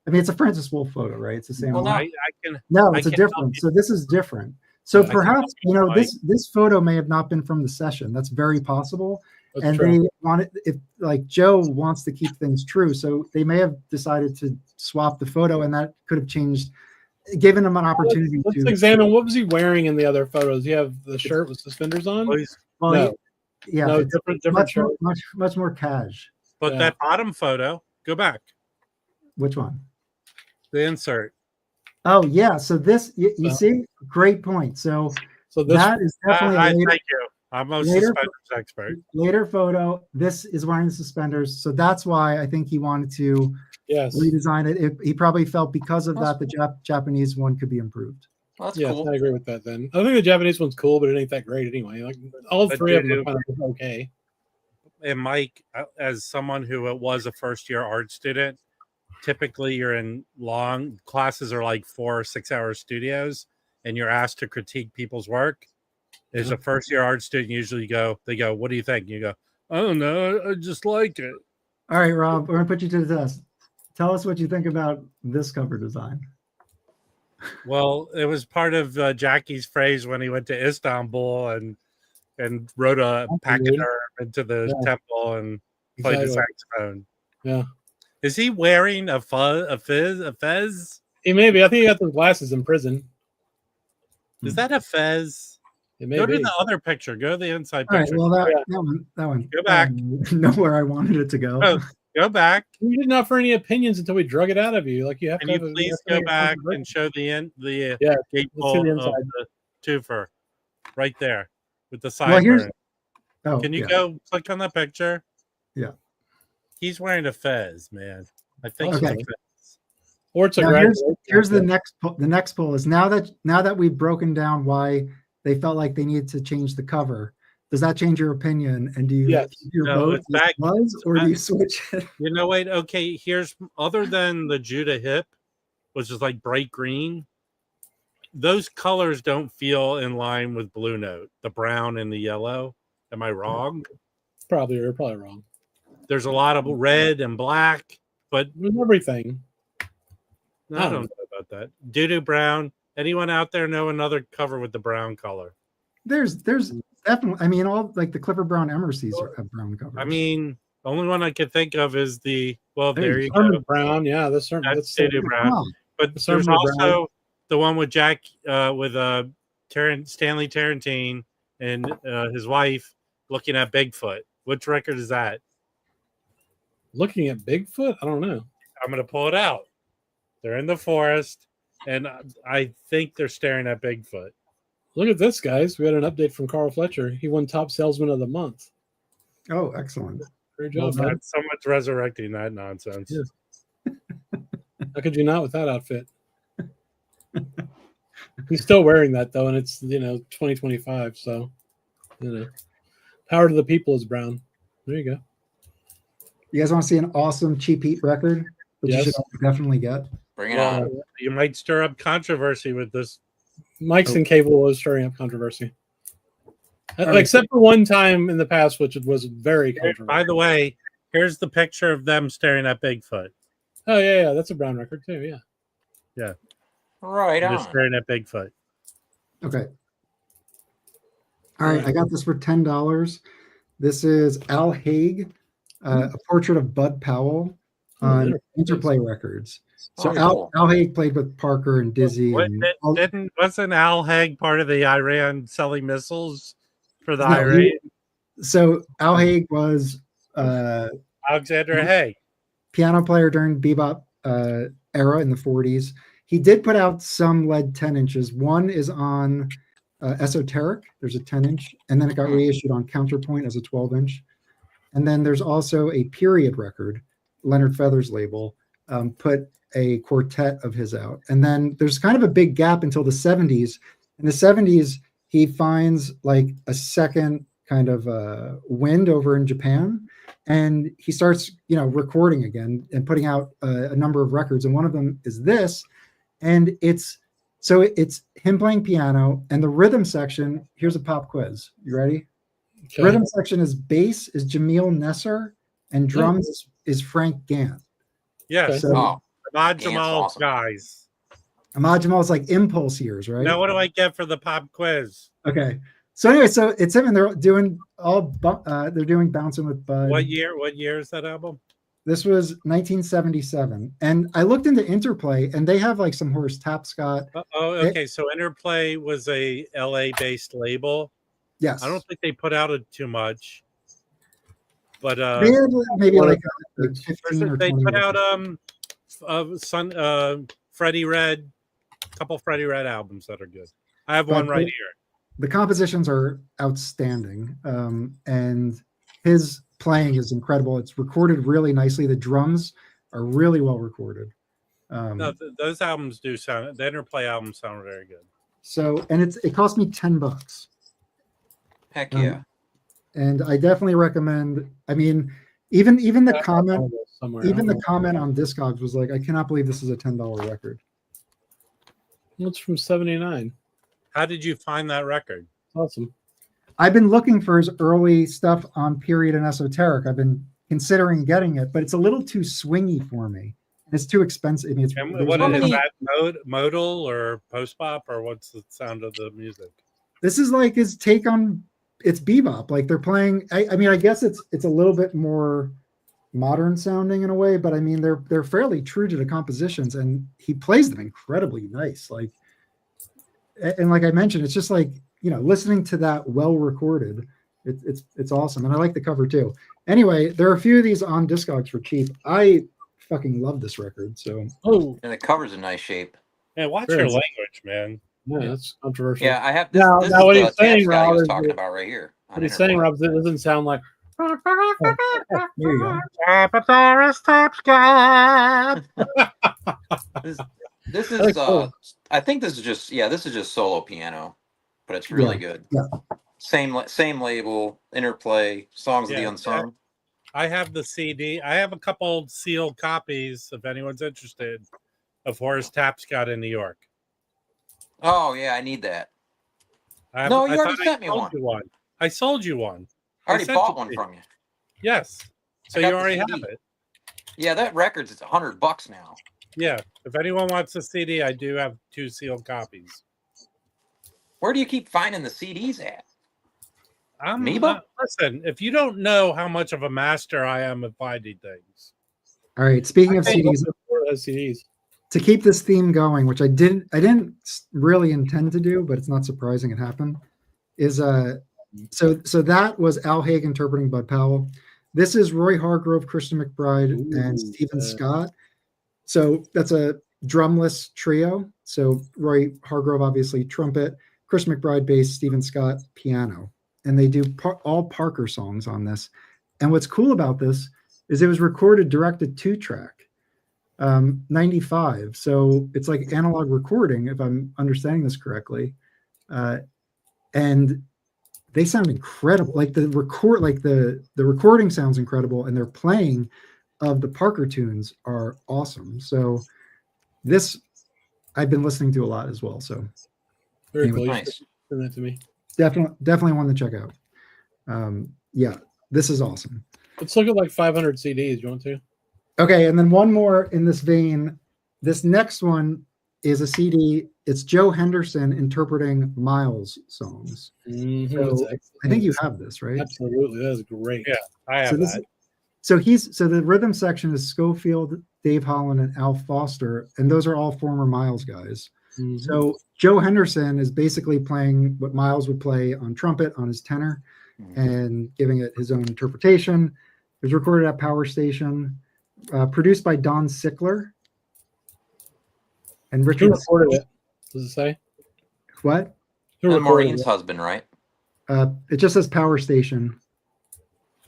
I mean, it's a Francis Wolff photo, right? It's the same. Well, one. no. I can. No, I it's a can help different. you. So this is different. So Yeah, I can perhaps help you, this photo may have not been from the session. That's very possible. That's And true. they wanted, if like Joe wants to keep things true, so they may have decided to swap the photo, and that could have changed, given them an opportunity Let's to examine what was he wearing in the other photos. You have the shirt with suspenders on. Please Well, No. yeah, No, it's different much shirt. much more cash. put Yeah. that bottom photo. Go back. Which one? The insert. Oh yeah, so this you Well, see, great point. So So this that is definitely a later, Thank you. I'm a later- suspenders expert. later photo. This is wearing the suspenders, so that's why I think he wanted to yes. redesign it. He probably felt because of that the Japanese one could be improved. Well, that's Yes, cool. I agree with that then. I think the Japanese one's cool, but it ain't that great anyway. Like all But three of them do- are kind of okay. And Mike, as someone who was a first year art student, typically you're in long classes are like 4 or 6 hour studios, and you're asked to critique people's work. As a first year art student, usually they go, what do you think? And you go, I don't know, I just like it. All right, Rob, we're gonna put you to the test. Tell us what you think about this cover design. Well, it was part of Jackie's phrase when he went to Istanbul and rode a pachyderm into the temple and played the Exactly. saxophone. Yeah. Is he wearing a fez? He may be. I think he got those glasses in prison. Is that a fez? It may Go be. to the other picture. Go to the inside All right, picture. well that Yeah. that one. Go back. Know where I wanted it to go. Oh, go back. You didn't offer any opinions until we drug it out of you. Like you have Can to. you have a- please have to go make it back controversial. and show the Yeah, gatefold the of inside. the twofer right there with the Well, here's- sideburn? Oh, Can you yeah. go click on that picture? Yeah. He's wearing a fez, man. I think Okay. it's a fez. Or it's a Now graduation here's the outfit. next poll is now that we've broken down why they felt like they needed to change the cover. Does that change your opinion? And do you Yes. keep your No, vote it's back- as was, or do you switch it? You know, wait, okay, here's other than the Judah hip, which is like bright green, those colors don't feel in line with Blue Note, the brown and the yellow. Am I wrong? You're probably wrong. There's a lot of red and black, but With everything. I don't know about that. Doo-doo brown. Anyone out there know another cover with the brown color? There's definitely. I mean, all like the Clifford Brown Emercies have brown covers. I mean, the only one I could think of is there you go. Sermon Brown, yeah, that's certain. That's That's Doo-doo brown. Wow. But The there's Sermon also the one with Jack with Stanley Tarantine and his wife looking at Bigfoot. Which record is that? looking at Bigfoot. I don't know. I'm going to pull it out. They're in the forest, and I think they're staring at Bigfoot. Look at this, guys. We had an update from Carl Fletcher. He won Top Salesman of the Month. Oh, excellent. Great Well job, done. bud. Someone's resurrecting that nonsense. Yeah. How could you not with that outfit? He's still wearing that though, and it's 2025. So power to the people is brown. There you go. You guys want to see an awesome Cheap Heat record? Which you Yes. should definitely get. Bring it on. You might stir up controversy with this. Mike's and Cable was stirring up controversy. right. Except for one time in the past, which was very controversial. By the way, here's the picture of them staring at Bigfoot. Oh yeah, that's a brown record too. Yeah. Right They're on. staring at Bigfoot. Okay. All right, I got this for $10. This is Al Haig, A Portrait of Bud Powell on Interplay Records. So Oh, Al, cool. Al Haig played with Parker and Dizzy. Wasn't Al Haig part of the Iran selling missiles for the No, Iran? So Al Haig was Alexander Haig. piano player during bebop era in the 40s. He did put out some lead 10 inches. One is on Esoteric. There's a 10-inch, and then it got reissued on Counterpoint as a 12-inch. And then there's also a period record, Leonard Feather's label, put a quartet of his out. And then there's kind of a big gap until the 70s. In the 70s, he finds like a second kind of wind over in Japan, and he starts, recording again and putting out a number of records. And one of them is this, and it's him playing piano, and the rhythm section. Here's a pop quiz. You ready? Okay. Rhythm section is bass is Jamil Nesser, and drums is Frank Gant. Yes. So Ahmad Gant's Jamal awesome. guys. Ahmad Jamal is like Impulse years, right? Now, what do I get for the pop quiz? Okay. So anyway, so it's him, and they're doing they're doing Bouncing with Bud. What year? What year is that album? This was 1977, and I looked into Interplay, and they have like some Horace Tapscott. Oh, okay. So Interplay was a LA-based label. Yes, I don't think they put out too much, but they had maybe like 15 or they 20 put out records. Freddie Red, a couple Freddie Red albums that are good. I have one right here. The compositions are outstanding, and his playing is incredible. It's recorded really nicely. The drums are really well recorded. No, those albums do sound. The Interplay albums sound very good. So, and it cost me $10. Heck yeah. And I definitely recommend. I mean, even the comment, even the comment on Discogs was like, I cannot believe this is a $10 record. It's from '79. How did you find that record? Awesome. I've been looking for his early stuff on Period and Esoteric. I've been considering getting it, but it's a little too swingy for me. It's too expensive. I mean, What is that? Modal or post bop, or what's the sound of the music? This is like his take on it's bebop. Like they're playing. I mean, I guess it's a little bit more modern sounding in a way, but I mean they're fairly true to the compositions, and he plays them incredibly nice. Like, and like I mentioned, it's just like listening to that well recorded. It's awesome, and I like the cover too. Anyway, there are a few of these on Discogs for cheap. I fucking love this record. So And the cover's in nice shape. Yeah, watch Sure. your language, man. Yeah, that's controversial. Yeah, I have this. Now- This now is what the he's saying, Tapscott he Rob, was is talking that- about right here. on What he's Interplay. saying, Rob, is it doesn't sound like. there you go. This is That's cool. I think this is just solo piano, but it's really good. Yeah. Same label, Interplay, Songs of the Yeah, Unsung. I have the CD. I have a couple sealed copies, if anyone's interested, of Horace Tapscott in New York. Oh yeah, I need that. I No, you already thought sent me sold you one. I sold you one. I already sent bought it one to you. from you. Yes. So I got you the already have CD. it. Yeah, that record's it's $100 now. Yeah. If anyone wants the CD, I do have 2 sealed copies. Where do you keep finding the CDs at? I'm Amoeba? listen, if you don't know how much of a master I am at finding things. All right. Speaking of Hey, CDs, CDs. to keep this theme going, which I didn't really intend to do, but it's not surprising it happened. Is so that was Al Haig interpreting Bud Powell. This is Roy Hargrove, Christian McBride, and Stephen Scott. So that's a drumless trio. So Roy Hargrove, obviously trumpet, Chris McBride bass, Stephen Scott piano, and they do all Parker songs on this. And what's cool about this is it was recorded directed 2-track, 95. So it's like analog recording, if I'm understanding this correctly. And they sound incredible. Like the recording sounds incredible, and their playing of the Parker tunes are awesome. So this I've been listening to a lot as well. So Very Anyway, cool. You Nice. should send that to me. definitely one to check out. Yeah, this is awesome. Let's look at like 500 CDs. You want to? Okay, and then one more in this vein. This next one is a CD. It's Joe Henderson interpreting Miles songs. Mhm, So that's excellent. I think you have this, right? Absolutely, that is great. Yeah, I have that. So the rhythm section is Schofield, Dave Holland, and Al Foster, and those are all former Miles guys. Mhm. So Joe Henderson is basically playing what Miles would play on trumpet on his tenor and giving it his own interpretation. It was recorded at Power Station, produced by Don Sickler and Who Richard. recorded it? Does it say? What? Who And recorded Maureen's it? husband, right? It just says Power Station,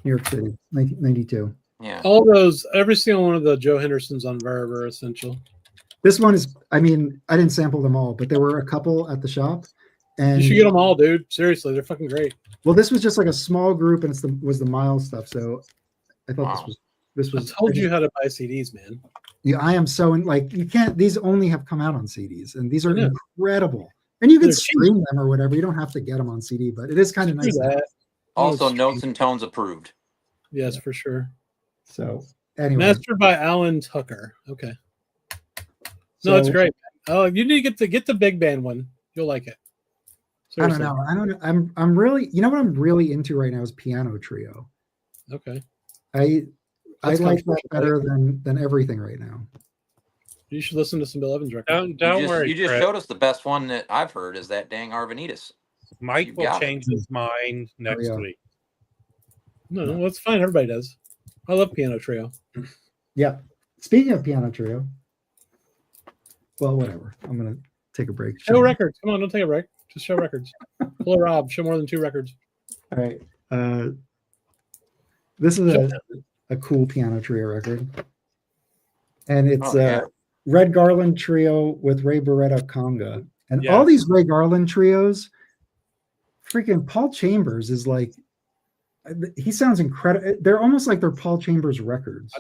New York City, 1992. Yeah. All those, every single one of the Joe Hendersons on Very Essential. This one is, I mean, I didn't sample them all, but there were a couple at the shop. And You should get them all, dude. Seriously, they're fucking great. well, this was just like a small group, and was the Miles stuff. So I thought Wow. this I was. told you how to buy CDs, man. Yeah, I am so in, like, you can't. These only have come out on CDs, and these are Yeah. incredible. And you can They're cheap. stream them or whatever. You don't have to get them on CD, but it is kind of Do nice. that. Also, it's Notes cheap. and Tones approved. Yes, for sure. So anyway, Mastered by Alan Tucker. Okay. No, it's so, great. Oh, you need to get the big band one. You'll like it. I don't Seriously. know. I don't know. I'm really. You know what I'm really into right now is Piano Trio. Okay. I That's like that controversial, better than everything right now. You should listen to some Bill Evans records. Don't worry, You just Chris. showed us the best one that I've heard is that dang Arvanitas. Mike You will got it. change his mind next yeah. week. No, well, it's fine. Everybody does. I love Piano Trio. Yeah. Speaking of Piano Trio, well, whatever. I'm gonna take a break. Show records. Come on, don't take a break. Just show records. Pull a Rob. Show more than 2 records. All right. This is a cool Piano Trio record, and it's Red Garland Trio with Ray Barretta conga, and all these Ray Garland trios. Freaking Paul Chambers is like, he sounds incredible. They're almost like they're Paul Chambers records.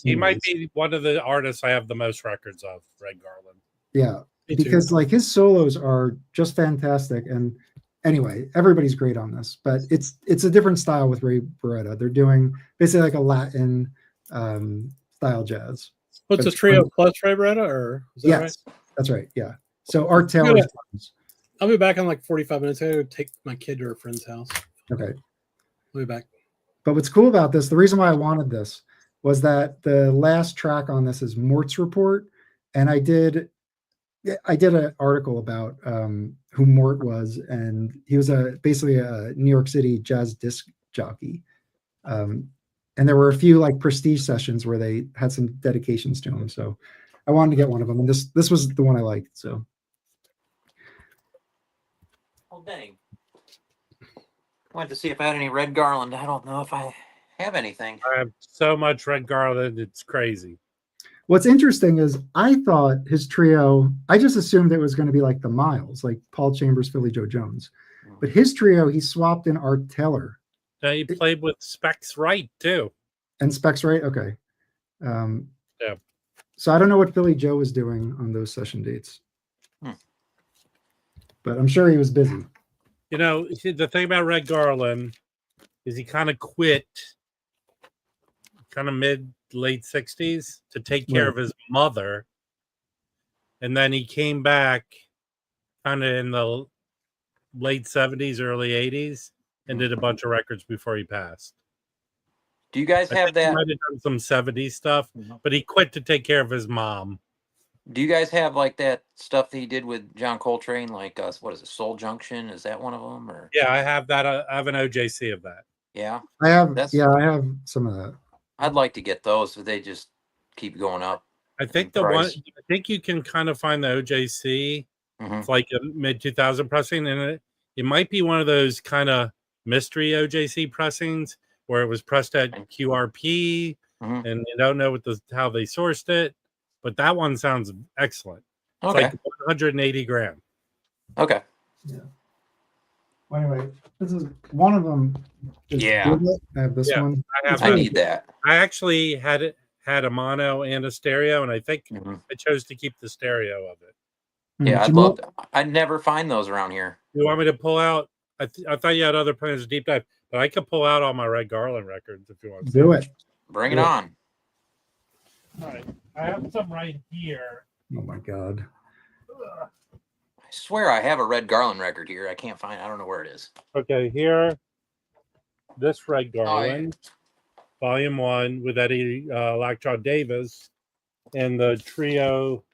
He might be one of the artists I have the most records of, Red Garland. Yeah, Me because too. like his solos are just fantastic. And anyway, everybody's great on this, but it's a different style with Ray Barretta. They're doing basically like a Latin style jazz. What's a trio plus Ray Barretta, or is that right? That's right. Yeah. So Art Taylor's drums. I'll be back in like 45 minutes. I gotta go take my kid to her friend's house. Okay. I'll be back. But what's cool about this, the reason why I wanted this was that the last track on this is Mort's Report, and I did an article about who Mort was, and he was basically a New York City jazz disc jockey. And there were a few like prestige sessions where they had some dedications to him. So I wanted to get one of them, and this was the one I liked. So. Oh, dang. Wanted to see if I had any Red Garland. I don't know if I have anything. I have so much Red Garland, it's crazy. What's interesting is I thought his trio, I just assumed it was going to be like the Miles, like Paul Chambers, Philly Joe Jones. But his trio, he swapped in Art Taylor. He played with Specs Wright, too. And Specs Wright? Okay. Yeah. So I don't know what Philly Joe was doing on those session dates. But I'm sure he was busy. You know, the thing about Red Garland is he kind of quit kind of late 60s to take care of his mother. And then he came back kind of in the late 70s, early 80s and did a bunch of records before he passed. Do you guys have that? He might have done some 70s stuff, but he quit to take care of his mom. Do you guys have like that stuff that he did with John Coltrane? Like, what is it, Soul Junction? Is that one of them? Or yeah, I have that. I have an OJC of that. Yeah, I have some of that. I'd like to get those, but they just keep going up. I think I think you can kind of find the OJC. It's like a mid 2000 pressing, and it might be one of those kind of mystery OJC pressings where it was pressed at QRP, and you don't know how they sourced it. But that one sounds excellent. It's like 180 gram. Okay. Yeah. Well, anyway, this is one of them. Yeah. I have this one. I need that. I actually had a mono and a stereo, and I think I chose to keep the stereo of it. Yeah, I'd love to. I'd never find those around here. You want me to pull out? I thought you had other plans to deep dive, but I could pull out all my Red Garland records if you want to. Do it. Bring it on. All right. I have some right here. Oh my God. I swear I have a Red Garland record here. I can't find. I don't know where it is. Okay, here, this Red Oh, yeah. Garland, Volume 1 with Eddie Lockjaw Davis, and the trio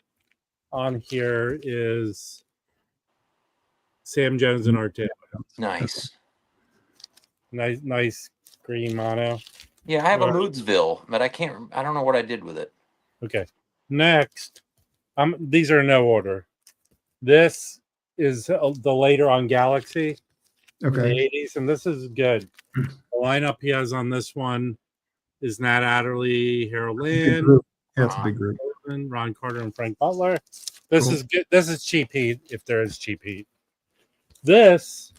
on here is Sam Jones and Art Taylor. Nice. Nice green mono. Yeah, I have a Moodsville, but I don't know what I did with it. Okay, next, these are in no order. This is the later on Galaxy in the 80s, and this is good. The lineup he has on this one is Nat Adderley, Harold Land, Yeah, it's a big group. Ron Carter, and Frank Butler. This is good. This is cheap heat, if there is cheap heat. This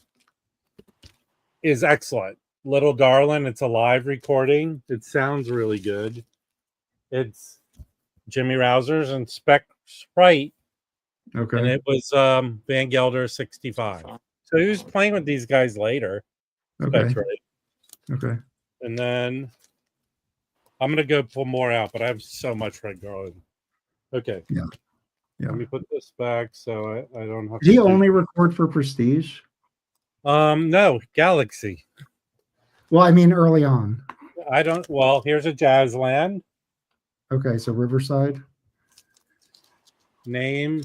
is excellent. Little Darlin', it's a live recording. It sounds really good. It's Jimmy Rousers and Sprite. Okay. And it was Van Gelder 65. So he was playing with these guys later. Okay. That's right. Okay. And then I'm going to go pull more out, but I have so much Red Garland. Okay. Yeah. Let me put this back so I don't have Did he only record for Prestige? No, Galaxy. Well, I mean, early on. Well, here's a Jazzland. Okay, so Riverside. Name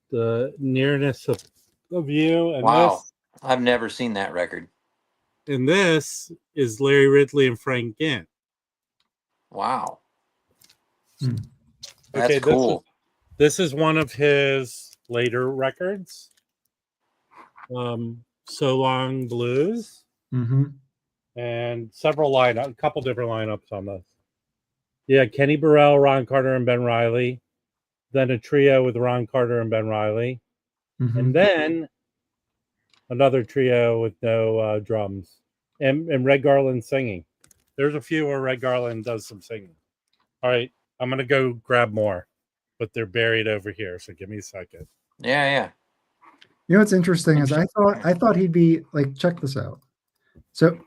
the nearness of you. And wow. I've never seen that record. And this is Larry Ridley and Frank Gant. Wow. Hmm. That's cool. This is one of his later records. So Long Blues. Mm-hmm. And a couple different lineups on this. Yeah, Kenny Burrell, Ron Carter, and Ben Riley. Then a trio with Ron Carter and Ben Riley. Mm-hmm. And then another trio with no drums. And Red Garland singing. There's a few where Red Garland does some singing. All right, I'm going to go grab more. But they're buried over here, so give me a second. Yeah. You know what's interesting is I thought he'd be like, check this out. So,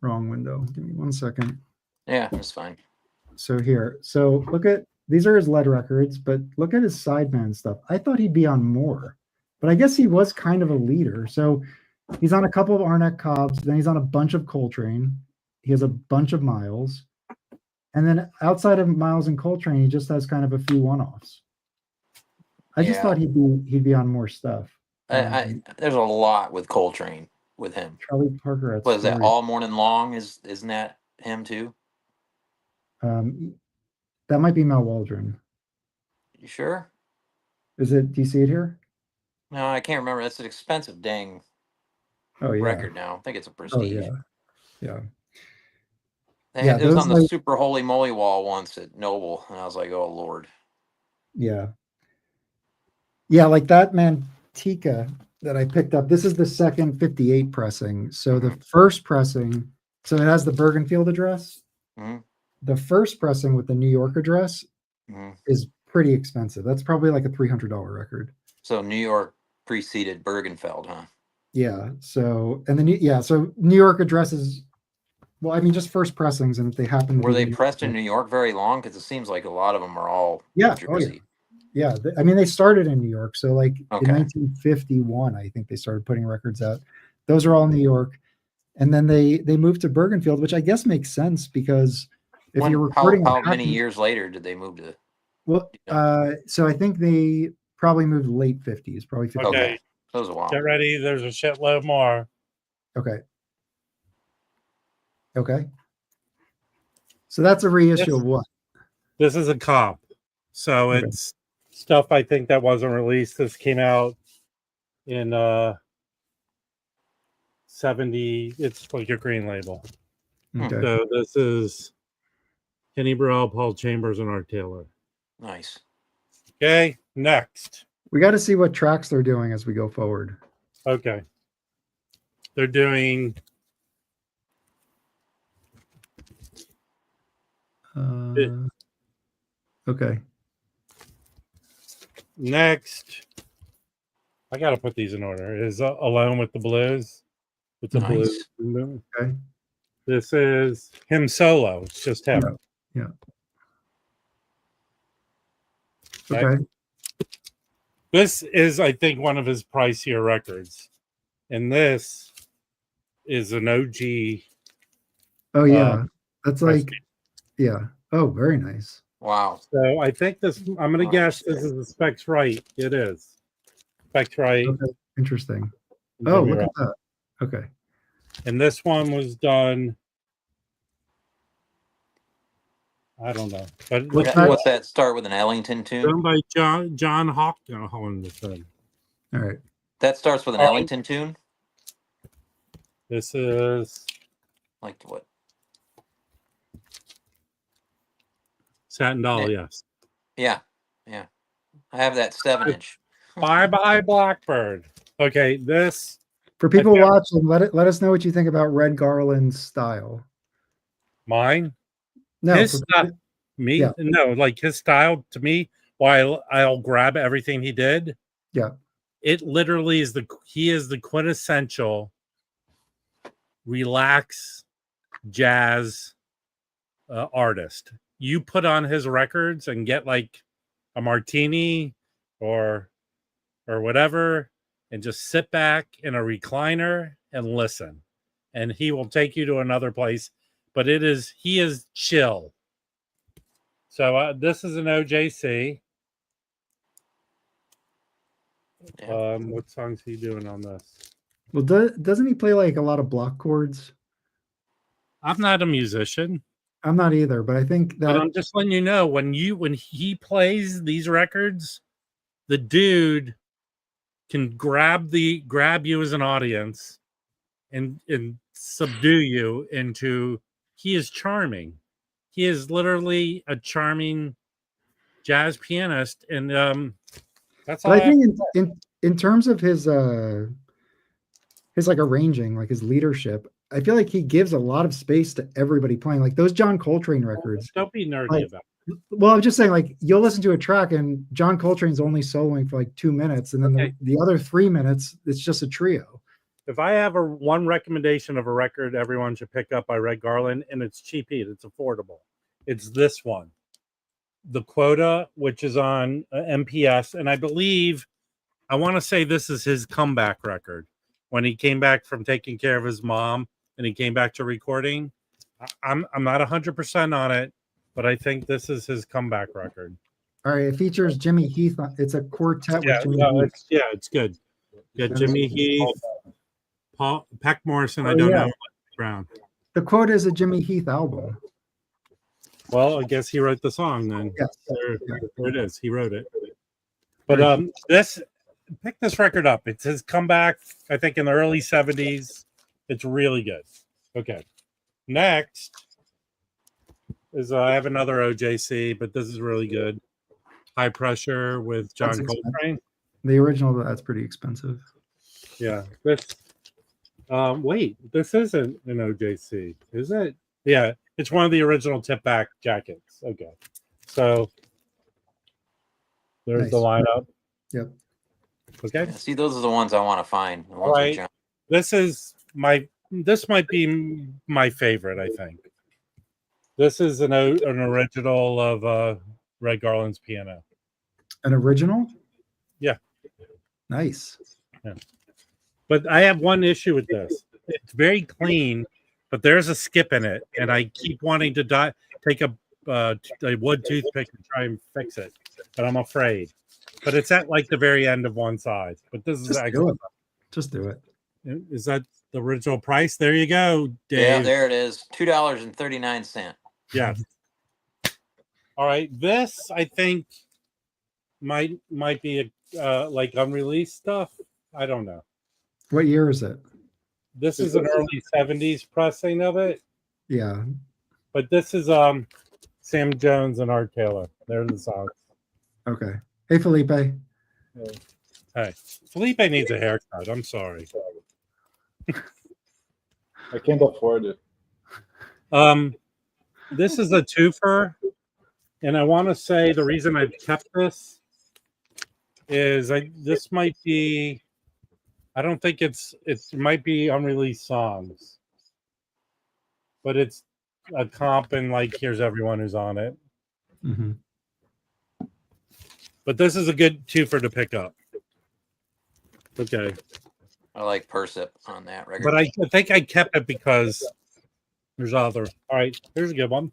wrong window. Give me 1 second. Yeah, that's fine. So here, look at these are his lead records, but look at his sideman stuff. I thought he'd be on more, but I guess he was kind of a leader. So he's on a couple of Arnett Cobbs, then he's on a bunch of Coltrane. He has a bunch of Miles. And then outside of Miles and Coltrane, he just has kind of a few one-offs. I just thought he'd be on more stuff. There's a lot with Coltrane with him. Charlie Parker. What is that? All Morning Long? Isn't that him too? That might be Mal Waldron. You sure? Is it? Do you see it here? No, I can't remember. That's an expensive record now. I think it's a Prestige. Oh yeah. It was on the Super Holy Moly wall once at Noble, and I was like, "Oh Lord." Yeah, like that Mantica that I picked up. This is the second 58 pressing. So the first pressing, so it has the Bergenfield address. Mm-hmm. The first pressing with the New York address is pretty expensive. That's probably like a $300 record. So New York preceded Bergenfeld, huh? Yeah. So so New York addresses. Well, I mean, just first pressings, and if they happen to were they pressed in New York very long? Because it seems like a lot of them are all New Jersey. Yeah. I mean, they started in New York. So like in 1951, I think they started putting records out. Those are all New York. And then they moved to Bergenfield, which I guess makes sense because if you're recording... How many years later did they move to... Well, so I think they probably moved late 50s, probably 50s. Okay. That was a while. Get ready. There's a shitload more. Okay. So that's a reissue of what? This is a comp. So it's stuff I think that wasn't released. This came out in 70. It's like your green label. Okay. So this is Kenny Burrell, Paul Chambers, and Art Taylor. Nice. Okay, next. We got to see what tracks they're doing as we go forward. Okay. They're doing... Okay. Next, I got to put these in order. Is Alone with the Blues. It's a blues. Okay. This is him solo. It's just him. Yeah. Okay. This is, I think, one of his pricier records, and this is an OG. Oh yeah, that's price. like, yeah. Oh, very nice. Wow. So I think this. I'm gonna guess this is the Specs Right. It is Specs Right. Okay, interesting. Jimmy Oh, look Rock. at that. Okay. And this one was done. I don't know, but What's that? What's that? Start with an Ellington tune? done by John Hawk. No, hold on a second. All right. That starts with an Ellington tune? This is Like what? Satin Doll. Yeah. Yes. Yeah. Yeah. I have that 7-inch. Bye bye Blackbird. Okay, this. For people found- watching, let us know what you think about Red Garland's style. Mine. No, His for- style, me, yeah. no, like his style to me. While I'll grab everything he did, Yeah. it literally is he is the quintessential relax jazz artist. You put on his records and get like a martini or whatever, and just sit back in a recliner and listen, and he will take you to another place. But he is chill. So this is an OJC. Yeah. What song's he doing on this? Well, doesn't he play like a lot of block chords? I'm not a musician, I'm not either, but I think but that I'm just letting you know when he plays these records, the dude can grab you as an audience and subdue you into. He is charming. He is literally a charming jazz pianist, and that's all. but I think in terms of his like arranging, like his leadership, I feel like he gives a lot of space to everybody playing. Like those John Coltrane records. Don't be nerdy like, about it. Well, I'm just saying, like, you'll listen to a track and John Coltrane's only soloing for like 2 minutes, and then Okay. the other 3 minutes, it's just a trio. If I have one recommendation of a record everyone should pick up by Red Garland, and it's cheap heat, it's affordable, it's this one, The Quota, which is on MPS, and I want to say this is his comeback record when he came back from taking care of his mom and he came back to recording. I'm not 100% on it, but I think this is his comeback record. All right, it features Jimmy Heath. It's a quartet Yeah, with Jimmy no, Heath. it's good. Yeah, Jimmy Heath, Peck Morrison. I Oh, don't yeah. know. Brown. The Quota is a Jimmy Heath album. Well, I guess he wrote the song then. Yes. There it is. He wrote it. But pick this record up. It's his comeback, I think, in the early 70s. It's really good. Okay. Next is I have another OJC, but this is really good. High Pressure with John That's expensive. Coltrane. The original, that's pretty expensive. Yeah. This wait, this isn't an OJC, is it? Yeah, it's one of the original tip back jackets. Okay. So there's the lineup. Yep. Okay. Yeah, see, those are the ones I want to find. The ones with Right. John. This might be my favorite, I think. This is an original of Red Garland's piano. An original? Yeah. Nice. Yeah. But I have one issue with this. It's very clean, but there's a skip in it, and I keep wanting to take a wood toothpick and try and fix it, but I'm afraid. But it's at like the very end of one side. But this is Just do actually it. Just do it. is that the original price? There you go, Dave. Yeah, there it is. $2.39. Yeah. All right. This I think might be a like unreleased stuff. I don't know. What year is it? This is an early 70s pressing of it, Yeah. but this is Sam Jones and Art Taylor. They're the songs. Okay. Hey, Felipe. Hey, Felipe needs a haircut. I'm sorry. I can't afford it. This is a twofer, and I want to say the reason I've kept this is this might be. I don't think it might be unreleased songs, but it's a comp and like here's everyone who's on it. Mm-hmm. But this is a good twofer to pick up. Okay. I like Persip on that record. But I think I kept it because there's other. All right, here's a good one.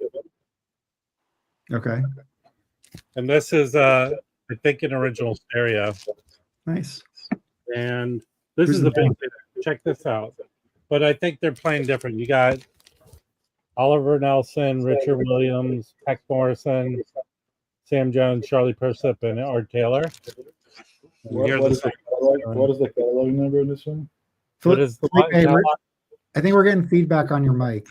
Okay. And this is I think an original stereo. Nice. And this Who's is the the big thing. Check this out. But I think they're playing different. You got Oliver Nelson, Richard Williams, Peck Morrison, Sam Jones, Charlie Persip, and Art Taylor. And here are What the is the catalog? What is the catalog number in this one? What is the Felipe, I think we're getting feedback on your mic.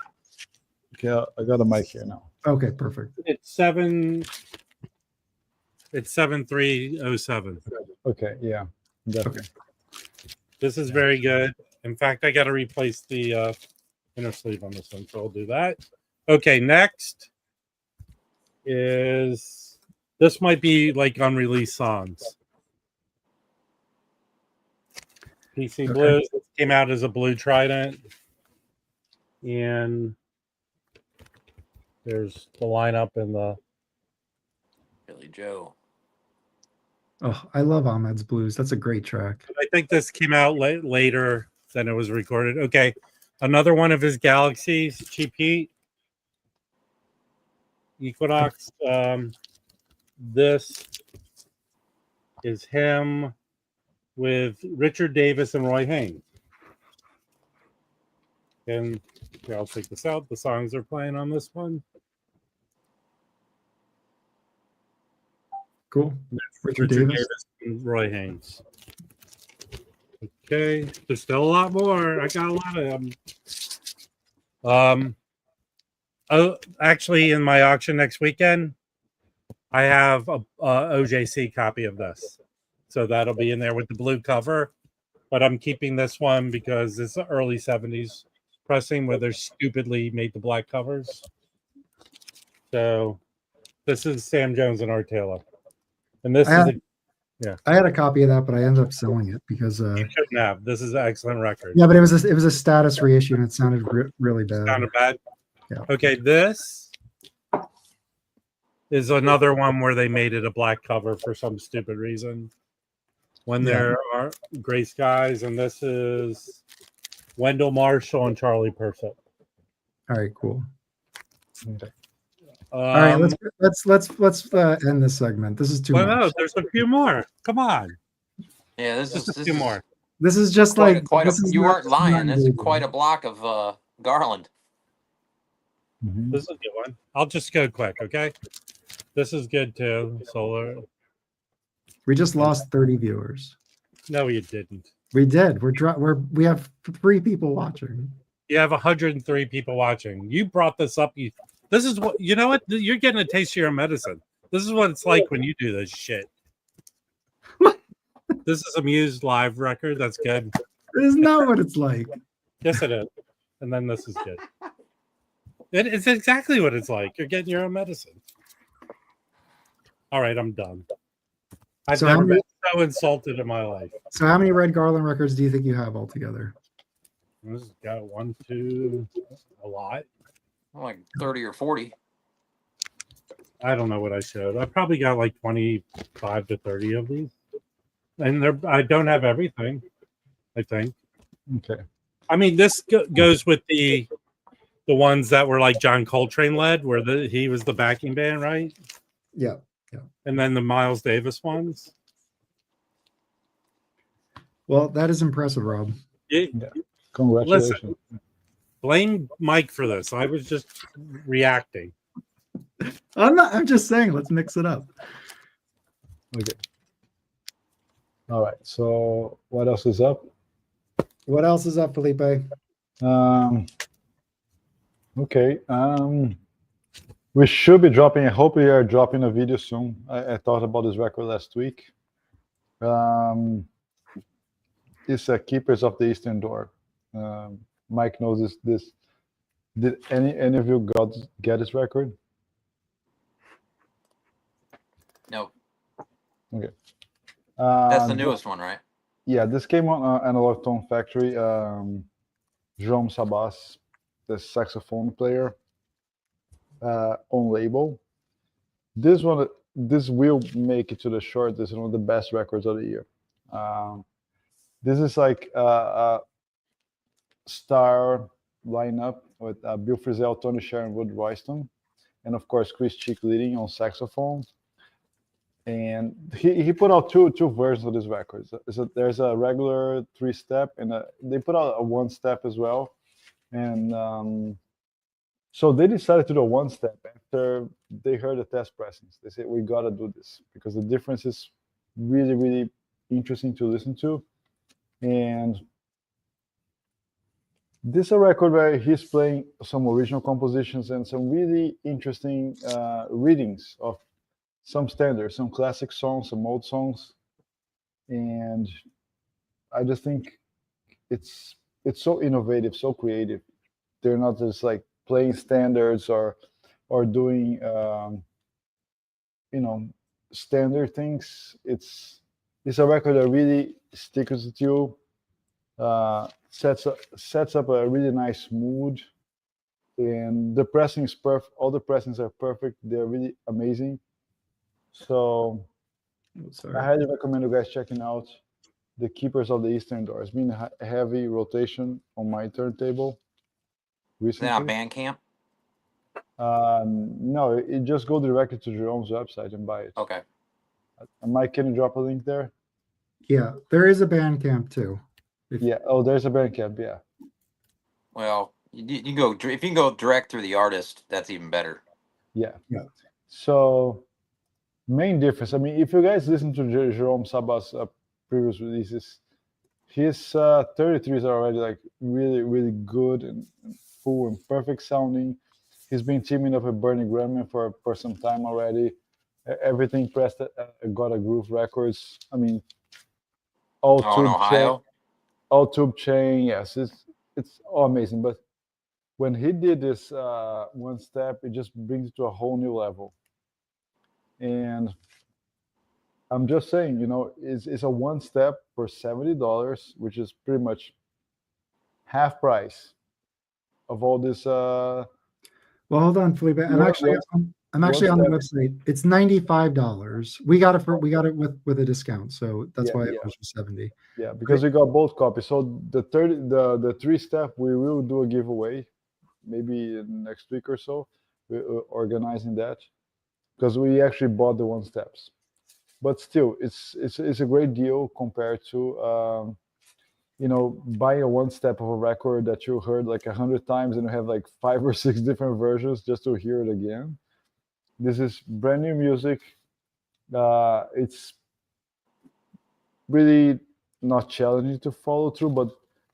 Okay, I got a mic here now. Okay, perfect. It's 7307. Okay, yeah, definitely. Okay. This is very good. In fact, I got to replace the inner sleeve on this one, so I'll do that. Okay, next is this might be like unreleased songs. PC Okay. Blues came out as a Blue Trident, and there's the lineup and the. Billy Joe. Oh, I love Ahmed's Blues. That's a great track. I think this came out later than it was recorded. Okay, another one of his Galaxies, Cheap Heat, Equinox. This is him with Richard Davis and Roy Haynes. And here, I'll take this out. The songs are playing on this one. Cool. Richard Davis. and Roy Haynes. Okay, there's still a lot more. I got a lot of them. Actually, in my auction next weekend, I have a OJC copy of this, so that'll be in there with the blue cover. But I'm keeping this one because it's the early '70s pressing where they stupidly made the black covers. So this is Sam Jones and Art Taylor, and this I had a copy of that, but I ended up selling it because you shouldn't have. This is an excellent record. yeah, but it was a status reissue and it sounded really bad. Sounded bad. Yeah. Okay, this is another one where they made it a black cover for some stupid reason. When there are gray skies, and this is Wendell Marshall and Charlie Persip. All right, cool. Okay. All right, let's end this segment. This is too Well, much. no, there's a few more. Come on, Yeah, this just is a few more. This is just Quite, like quite this a, is you not- weren't lying. not This is illegal. quite a block of Garland. Mhm. This is a good one. I'll just go quick, okay? This is good too. Solar. We just lost 30 viewers. No, you didn't. We did. We have 3 people watching. You have 103 people watching. You brought this up. This is what you know. What you're getting a taste of your medicine. This is what it's like when you do this shit. This is a Muse live record. That's good. It is not what it's like. Yes, it is. And then this is good. It's exactly what it's like. You're getting your own medicine. All right, I'm done. I've So how never many- been so insulted in my life. So how many Red Garland records do you think you have altogether? This has got 1, 2, a lot. Like 30 or 40. I don't know what I showed. I probably got like 25 to 30 of these. And I don't have everything, I think. Okay. I mean, this goes with the ones that were like John Coltrane led, where he was the backing band, right? Yeah. And then the Miles Davis ones. Well, that is impressive, Rob. Congratulations. Blame Mike for this. I was just reacting. I'm just saying, let's mix it up. Okay. All right. So what else is up? What else is up, Felipe? Okay. We should be dropping. I hope we are dropping a video soon. I thought about this record last week. It's Keepers of the Eastern Door. Mike knows this. Did any of you get this record? No, Okay. that's the newest one, right? Yeah, this came on Analog Tone Factory. João Sabas, the saxophone player, on label. This will make it to the short. This is one of the best records of the year. This is like a star lineup with Bill Frisell, Tony Sharon, Wood Royston, and of course Chris Cheek leading on saxophone. And he put out two versions of this record. So there's a regular 3-step, and they put out a 1-step as well. And so they decided to do a 1-step after they heard the test pressings. They said, we got to do this because the difference is really, really interesting to listen to. And this is a record where he's playing some original compositions and some really interesting readings of some standards, some classic songs, some old songs. And I just think it's so innovative, so creative. They're not just like playing standards or doing standard things. It's a record that really sticks with you, sets up a really nice mood, and the pressing is perfect. All the pressings are perfect. They're really amazing. So I highly recommend you guys checking out the Keepers of the Eastern Door. It's been a heavy rotation on my turntable recently. Is that on Bandcamp? No, it just go directly to Jerome's website and buy it. Okay. Mike, can you drop a link there? Yeah, there is a Bandcamp too. Yeah. Oh, there's a Bandcamp. Yeah. Well, you can go if you can go direct through the artist, that's even better. Yeah. Yeah. So, main difference. I mean, if you guys listen to Jerome Saba's previous releases, his 33s are already like really, really good and full and perfect sounding. He's been teaming up with Bernie Grumman for some time already. Everything pressed got a Groove Records. I mean, all tube chain. Yes, it's all amazing. But when he did this 1-step, it just brings it to a whole new level. And I'm just saying, it's a 1-step for $70, which is pretty much half price of all this. Well, hold on, Felipe. I'm actually on the website. It's $95. We got it with a discount, so that's why it was for 70. Yeah, because we got both copies. So the 3-step, we will do a giveaway, maybe next week or so. We're organizing that because we actually bought the 1-steps. But still, it's a great deal compared to buying a 1-step of a record that you heard like 100 times and you have like 5 or 6 different versions just to hear it again. This is brand new music. It's really not challenging to follow through, but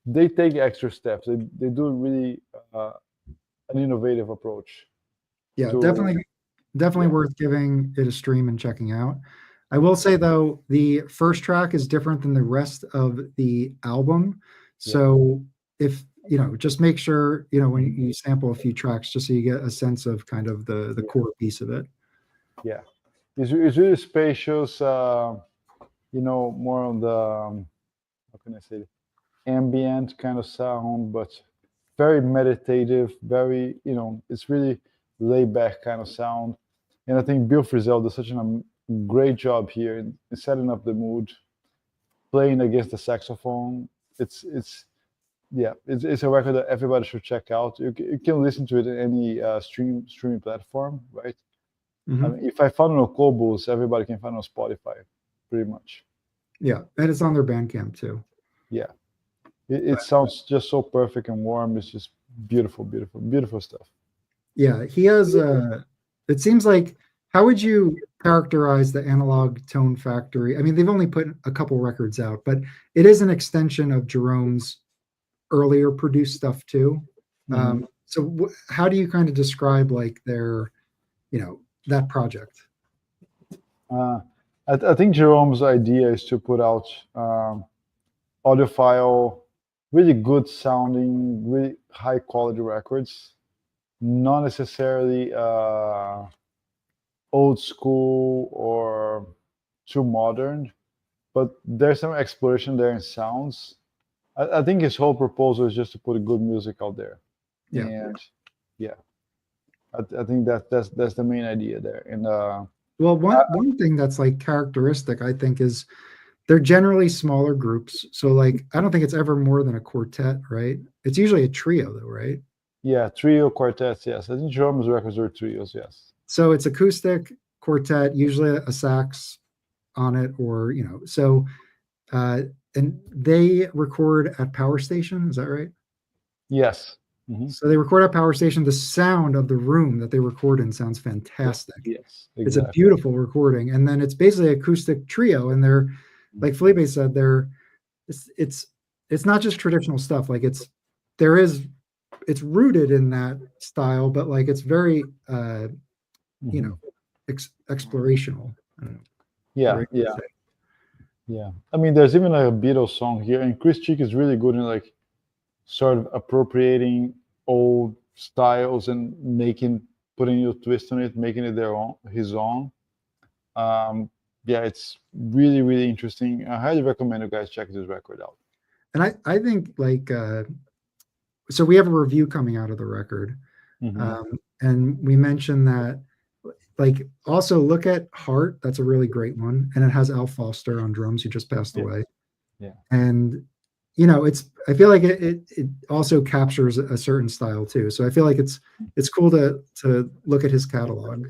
they take extra steps. They do really an innovative approach. Yeah, definitely worth giving it a stream and checking out. I will say though, the first track is different than the rest of the album. So if just make sure when you sample a few tracks, just so you get a sense of kind of the core piece of it. Yeah, it's really spacious. More on the how can I say it? Ambient kind of sound, but very meditative. Very it's really laid back kind of sound. And I think Bill Frisell does such a great job here in setting up the mood, playing against the saxophone. It's a record that everybody should check out. You can listen to it in any streaming platform, right? Mm-hmm. I mean, if I found it on Cobos, everybody can find it on Spotify, pretty much. Yeah, and it's on their Bandcamp too. Yeah, it sounds just so perfect and warm. It's just beautiful, beautiful, beautiful stuff. Yeah, he has it seems like, how would you characterize the Analog Tone Factory? I mean, they've only put a couple records out, but it is an extension of Jerome's earlier produced stuff too. Mm-hmm. So how do you kind of describe like their, that project? I think Jerome's idea is to put out audiophile, really good sounding, really high quality records, not necessarily old school or too modern, but there's some exploration there in sounds. I think his whole proposal is just to put good music out there. Yeah. And I think that's the main idea there. And well, one thing that's like characteristic, I think, is they're generally smaller groups. So like, I don't think it's ever more than a quartet, right? It's usually a trio though, right? Yeah, trio, quartets, yes. I think Jerome's records are trios, yes. So it's acoustic, quartet, usually a sax on it, or, you know, so, and they record at Power Station, is that right? Yes. Mhm. So they record at Power Station. The sound of the room that they record in sounds fantastic. Yes, It's a exactly. beautiful recording. And then it's basically acoustic trio. And they're, like Felipe said, it's not just traditional stuff. Like it's rooted in that style, but like it's very, you know, explorational. I don't know. Yeah, Right? yeah, yeah. I mean, there's even like a Beatles song here, and Chris Cheek is really good in like sort of appropriating old styles and putting a twist on it, making it his own. Yeah, it's really, really interesting. I highly recommend you guys check this record out. And I think like, so we have a review coming out of the record. And we mentioned that, like, also look at Heart. That's a really great one. And it has Al Foster on drums, who just passed away. Yeah. And, you know, I feel like it also captures a certain style too. So I feel like it's cool to look at his catalog.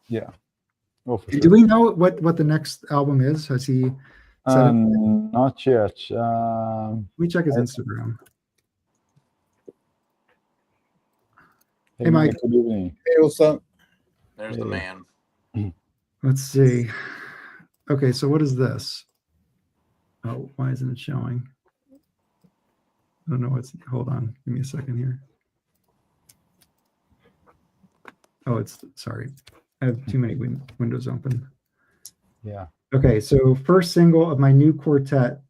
Yeah. Oh, for Do sure. we know what the next album is? Has he said it? Not yet. Let me check his Instagram. Hey, Mike. Good evening. Hey, what's up? There's the man. Let's see. Okay, so what is this? Oh, why isn't it showing? I don't know hold on. Give me a second here. Oh, sorry. I have too many windows open. Yeah. Okay, so first single of my new quartet.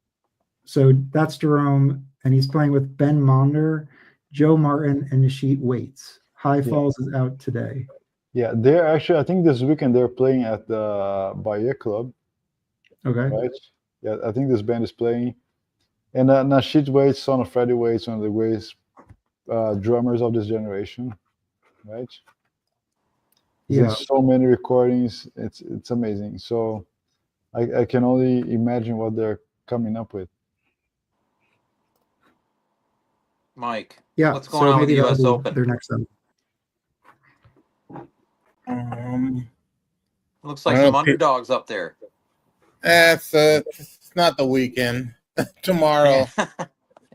So that's Jerome, and he's playing with Ben Monder, Joe Martin, and Nishit Waits. High Falls is out today. Yeah, they're actually, I think this weekend they're playing at the Bahia Club. Okay. Right? Yeah, I think this band is playing. And Nashid Waits, son of Freddie Waits, one of the greatest drummers of this generation. Right? Yeah. There's so many recordings. It's amazing. So I can only imagine what they're coming up with. Mike, Yeah. what's going on with the U.S. Open? Their next album. Looks like some underdogs up there. It's not the weekend. Tomorrow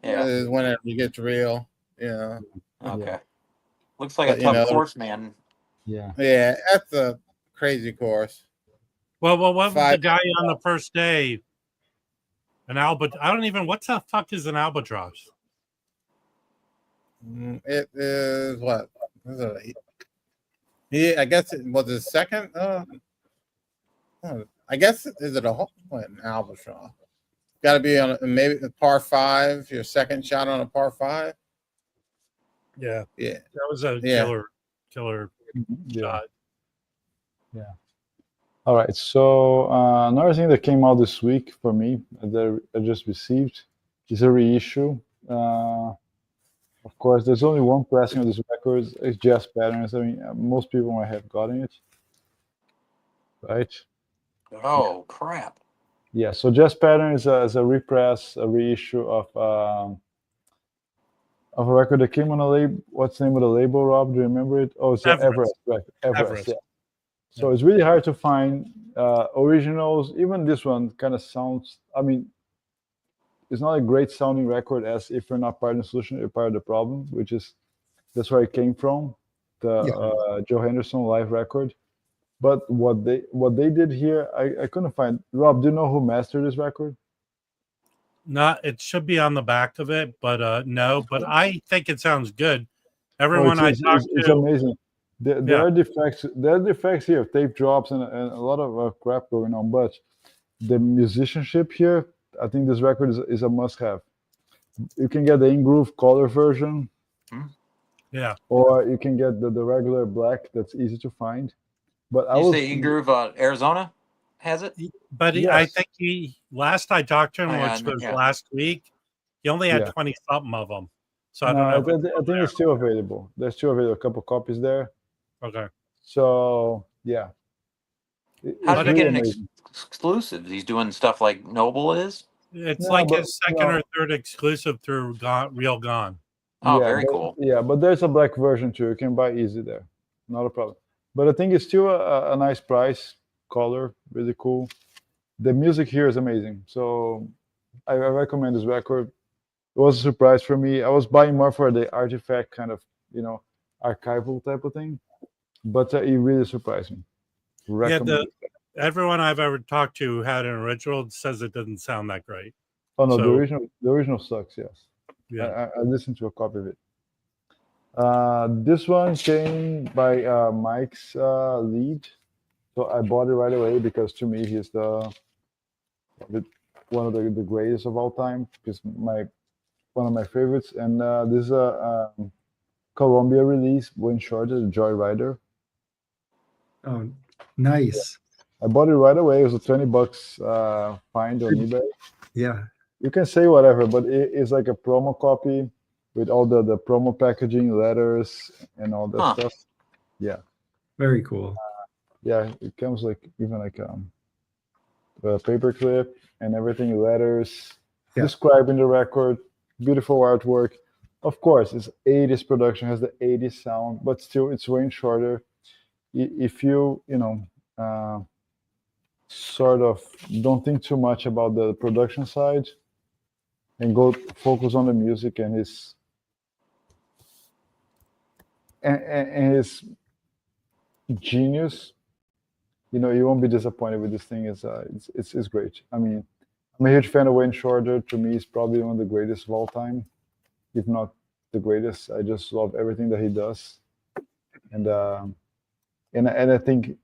is when it gets real. Yeah. Okay. Looks like a tough course, man. Yeah. Yeah, that's a crazy course. Well, what was the guy on the first day? An albatross. I don't even. What the fuck is an albatross? It is what? Is it I guess it was his second. I guess is it an albatross? Got to be on maybe a par 5. Your second shot on a par 5. Yeah. Yeah. That was a killer shot. Yeah. All right. So another thing that came out this week for me that I just received is a reissue. Of course, there's only one pressing of this record. It's Jazz Patterns. I mean, most people might have gotten it, right? Oh crap! Yeah. So Jazz Patterns is a repress, a reissue of a record that came on a label. What's the name of the label, Rob? Do you remember it? Oh, it's Everest. Everest. Yeah. So it's really hard to find originals. Even this one kind of sounds. I mean, it's not a great sounding record, as if you're not part of the solution, you're part of the problem, which is that's where it came from, the Joe Henderson live record. But what they did here, I couldn't find. Rob, do you know who mastered this record? It should be on the back of it, but no. But I think it sounds good. Everyone I talked to, it's amazing. There are defects. There are defects here, tape drops, and a lot of crap going on. But the musicianship here, I think this record is a must-have. You can get the in-groove color version, or you can get the regular black. That's easy to find. But you say in-groove Arizona has it? But I think last I talked to him, which was last week, he only had 20 something of them. So I don't know. I think it's still available. There's still available. A couple copies there. Okay. So yeah. How It's did he really get an amazing. exclusive? He's doing stuff like Noble is. It's No, like but his second no. or third exclusive through Real Gone. Oh, Yeah, very cool. yeah, but there's a black version too. You can buy easy there, not a problem. But I think it's still a nice price, color, really cool. The music here is amazing, so I recommend this record. It was a surprise for me. I was buying more for the artifact kind of, archival type of thing, but it really surprised me. Yeah, Recommend. everyone I've ever talked to who had an original says it doesn't sound that great. Oh no, So- the original sucks. Yes, Yeah. I listened to a copy of it. This one came by Mike's lead, so I bought it right away because to me he's one of the greatest of all time. He's one of my favorites, and this is a Columbia release, Wayne Shorter, the Joy Rider. Oh, nice. I bought it right away. It was a $20 find on eBay. Yeah. You can say whatever, but it's like a promo copy with all the promo packaging, letters, and all that stuff. Yeah. Very cool. Yeah, it comes like even like a paper clip and everything, letters, describing the record, beautiful artwork. Of course, it's 80s production, has the 80s sound, but still it's Wayne Shorter. If you sort of don't think too much about the production side and go focus on the music and his genius, you won't be disappointed with this thing. It's great. I mean, I'm a huge fan of Wayne Shorter. To me, he's probably one of the greatest of all time, if not the greatest. I just love everything that he does, and I think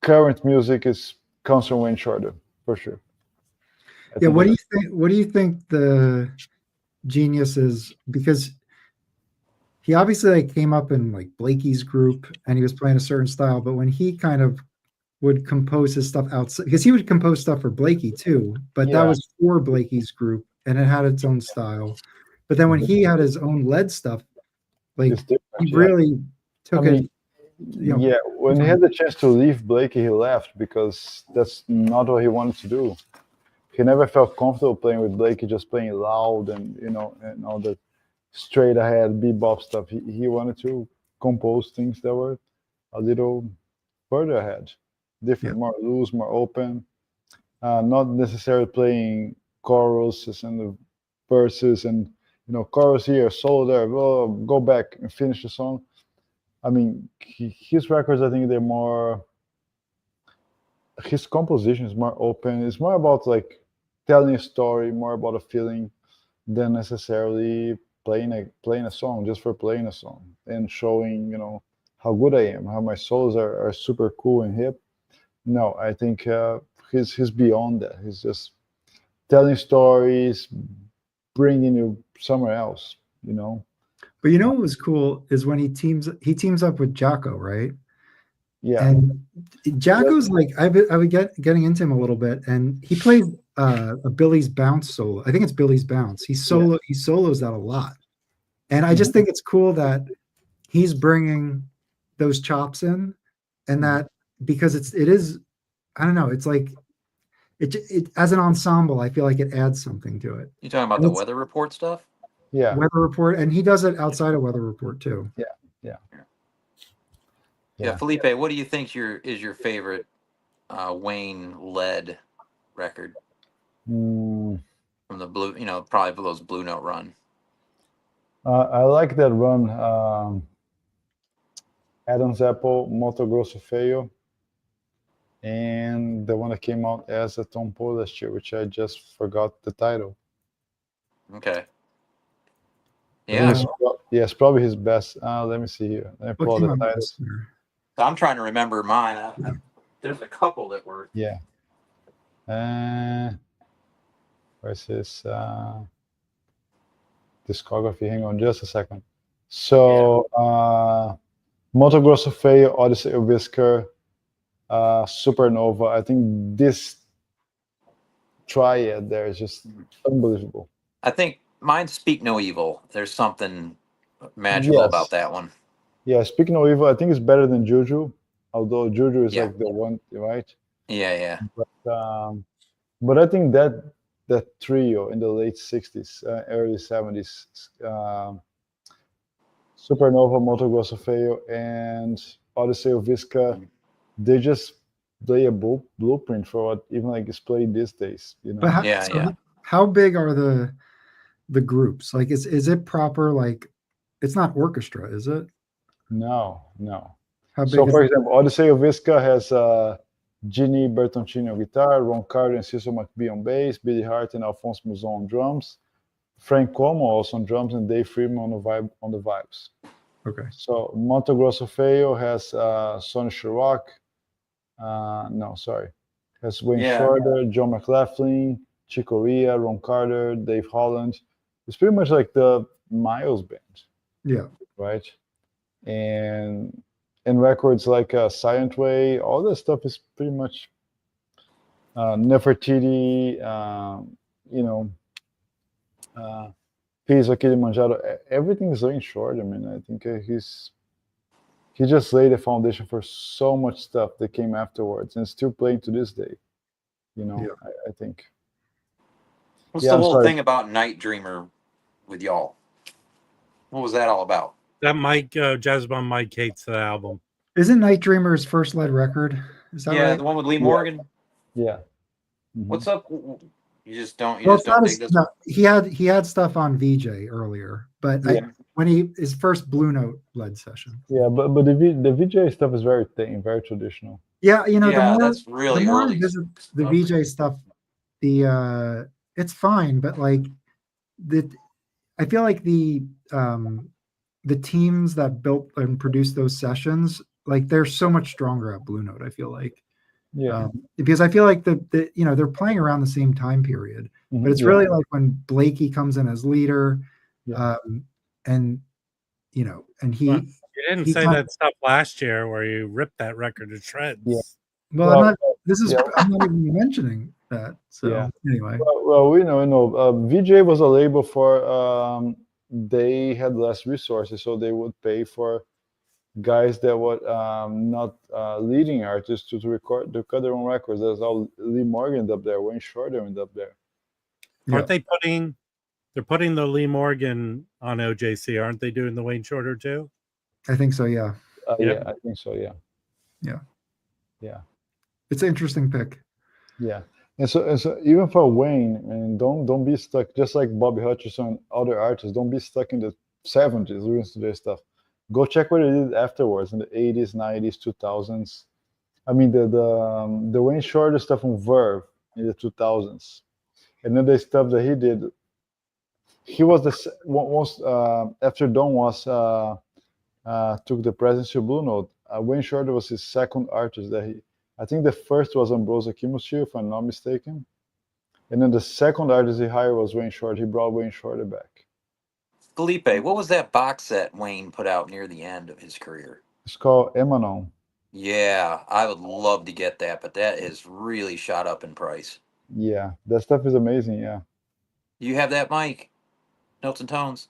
current music comes from Wayne Shorter for sure. Yeah, what do you think? What do you think the genius is? Because he obviously came up in like Blakey's group, and he was playing a certain style. But when he kind of would compose his stuff outside, because he would compose stuff for Blakey too, but that was for Blakey's group, and it had its own style. But then when he had his own lead stuff, like he really took it. When he had the chance to leave Blakey, he left because that's not what he wanted to do. He never felt comfortable playing with Blakey, just playing loud and and all the straight ahead bebop stuff. He wanted to compose things that were a little further ahead, different, more loose, more open, not necessarily playing choruses and the verses and chorus here, solo there, go back and finish the song. I mean, his records, I think they're more. His composition is more open. It's more about like telling a story, more about a feeling, than necessarily playing a song just for playing a song and showing how good I am, how my solos are super cool and hip. No, I think he's beyond that. He's just telling stories, bringing you somewhere else. But what was cool is when he teams up with Jocko, right? Yeah. And Jocko's like I would get getting into him a little bit, and he plays a Billy's Bounce solo. I think it's Billy's Bounce. He solos that a lot, and I just think it's cool that he's bringing those chops in, and that because it is I don't know, it's like it as an ensemble. I feel like it adds something to it. You talking about the Weather Report stuff? Yeah. Weather Report, and he does it outside of Weather Report too. Yeah, Felipe, what do you think is your favorite Wayne led record from the Blue? Probably for those Blue Note run. I like that run. Adam's Apple, Mato Grosso Feio, and the one that came out as a Tom Poe last year, which I just forgot the title. Okay. Yeah. It's probably his best. Let me see here. Let me pull the titles. I'm trying to remember mine. There's a couple that were. Yeah. Where's his discography? Hang on just a second. So, Mato Grosso Feio, Odyssey of Whisker, Supernova. I think this triad there is just unbelievable. I think mine's Speak No Evil. There's something magical about that one. Yeah, Speak No Evil, I think it's better than Juju. although Juju is Yeah. like the one, right? Yeah. But I think that trio in the late 60s, early 70s, Supernova, Moto Grosso Feio, and Odisseo Visca, they just play a blueprint for what even like is played these days. But how, Yeah, so yeah. how big are the groups? Like, is it proper? Like, it's not orchestra, is it? No. How So, big is for it? example, Odisseo Visca has Ginny Bertoncini on guitar, Ron Carter and Cecil McBee on bass, Billy Hart and Alphonse Mouzon on drums, Frank Como also on drums, and Dave Freeman on the vibes. Okay. So Monte Grosso Feio has Sonny Sherrock. Has Wayne Shorter, John McLaughlin, Chick Corea, Ron Carter, Dave Holland. It's pretty much like the Miles band. Yeah. Right? And records like Silent Way, all that stuff is pretty much Nefertiti, Pisa Kilimanjaro. Everything is Wayne Shorter. I mean, I think he just laid a foundation for so much stuff that came afterwards and still playing to this day. I think. What's the whole thing about Night Dreamer with y'all? What was that all about? That Mike Jazzbum Mike hates the album. Isn't Night Dreamer's first lead record? Is that right? The one with Lee Morgan. Yeah. Mm-hmm. What's up? You just don't. Dig this. No, he had stuff on VJ earlier, but when his first Blue Note lead session. Yeah, but the VJ stuff is very thin, very traditional. Yeah, that's really early. The VJ stuff, it's fine, but like I feel like the teams that built and produced those sessions, like they're so much stronger at Blue Note. I feel like, because I feel like they're playing around the same time period, but it's really like when Blakey comes in as leader, and he. Well, you didn't say that stuff last year where you ripped that record to shreds. Yeah. Well, I'm not even mentioning that. So anyway. Well, we know. VJ was a label for. They had less resources, so they would pay for guys that were not leading artists to cut their own records. That's how Lee Morgan ended up there. Wayne Shorter ended up there. Aren't they putting? They're putting the Lee Morgan on OJC. Aren't they doing the Wayne Shorter too? I think so. Yeah. Yeah, I think so. Yeah. Yeah. It's an interesting pick. Yeah. And so even for Wayne, and don't be stuck, just like Bobby Hutcherson and other artists, don't be stuck in the 70s doing their stuff. Go check what they did afterwards in the 80s, 90s, 2000s. I mean, the Wayne Shorter stuff on Verve in the 2000s. And then the stuff that he did, he was after Don was took the presidency to Blue Note. Wayne Shorter was his second artist that I think the first was Ambrosia Kimushi, if I'm not mistaken. And then the second artist he hired was Wayne Shorter. He brought Wayne Shorter back. Felipe, what was that box set Wayne put out near the end of his career? It's called Emanon. Yeah, I would love to get that, but that is really shot up in price. Yeah, that stuff is amazing, yeah. You have that, Mike? Notes and Tones?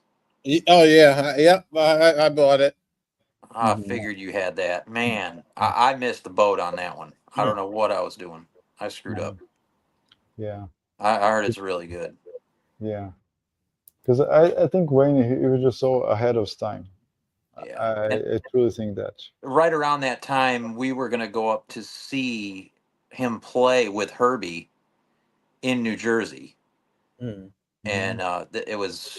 Oh, yeah. I bought it. I figured you had that. Man, I missed the boat on that one. I don't know what I was doing. I screwed up. Yeah. I heard it's really good. Yeah. Because I think Wayne, he was just so ahead of his time. Yeah. I truly think that. Right around that time, we were going to go up to see him play with Herbie in New Jersey. And it was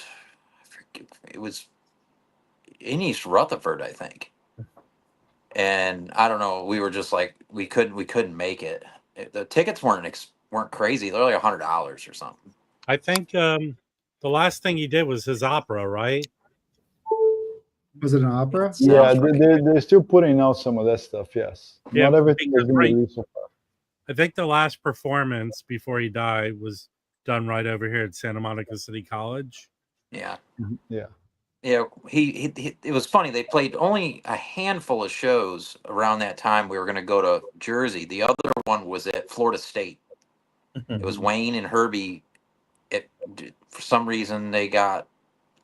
in East Rutherford, I think. And I don't know, we were just like, we couldn't make it. The tickets weren't crazy. They're like $100 or something. I think the last thing he did was his opera, right? Was it an opera? Yeah, they're still putting out some of that stuff, yes. Yeah, not everything has been released so far. I think the last performance before he died was done right over here at Santa Monica City College. Yeah. Yeah. Yeah, he it was funny. They played only a handful of shows around that time. We were going to go to Jersey. The other one was at Florida State. It was Wayne and Herbie. For some reason, they got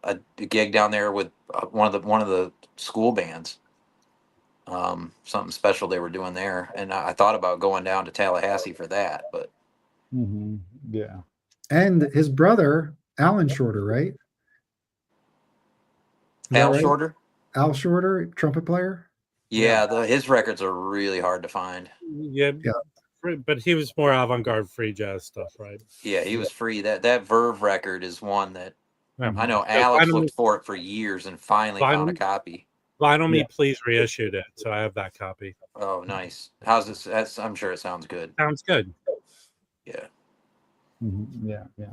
a gig down there with one of the school bands, something special they were doing there, and I thought about going down to Tallahassee for that, but Yeah. And his brother, Alan Shorter, right? Is that Al right? Shorter. Al Shorter, trumpet player. Yeah, his records are really hard to find. Yeah, but he was more avant-garde free jazz stuff, right? Yeah, he was free. That Verve record is one that I know Yeah, Alex Vinyl, looked for it for years and finally found a Vinyl, copy. Vinyl Me Please reissued it, so I have that copy. Oh, nice. How's this? I'm sure it sounds good. Sounds good. Yeah, Yeah.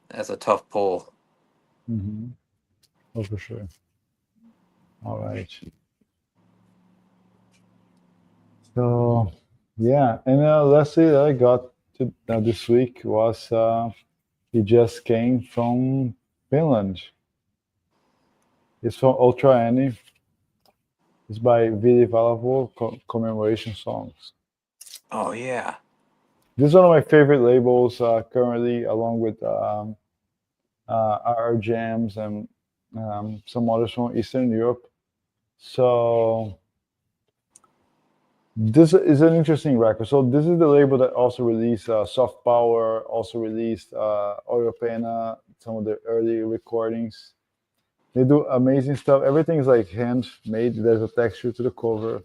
that's a tough pull. Oh, for sure. All right. So, yeah, and let's see that I got to this week was he just came from Finland. It's from Ultra Annie. It's by Vili Valavo, commemoration songs. Oh yeah. This is one of my favorite labels currently, along with our jams and some others from Eastern Europe. So this is an interesting record. So this is the label that also released Soft Power, also released Oil Pena, some of the early recordings. They do amazing stuff. Everything is like handmade. There's a texture to the cover.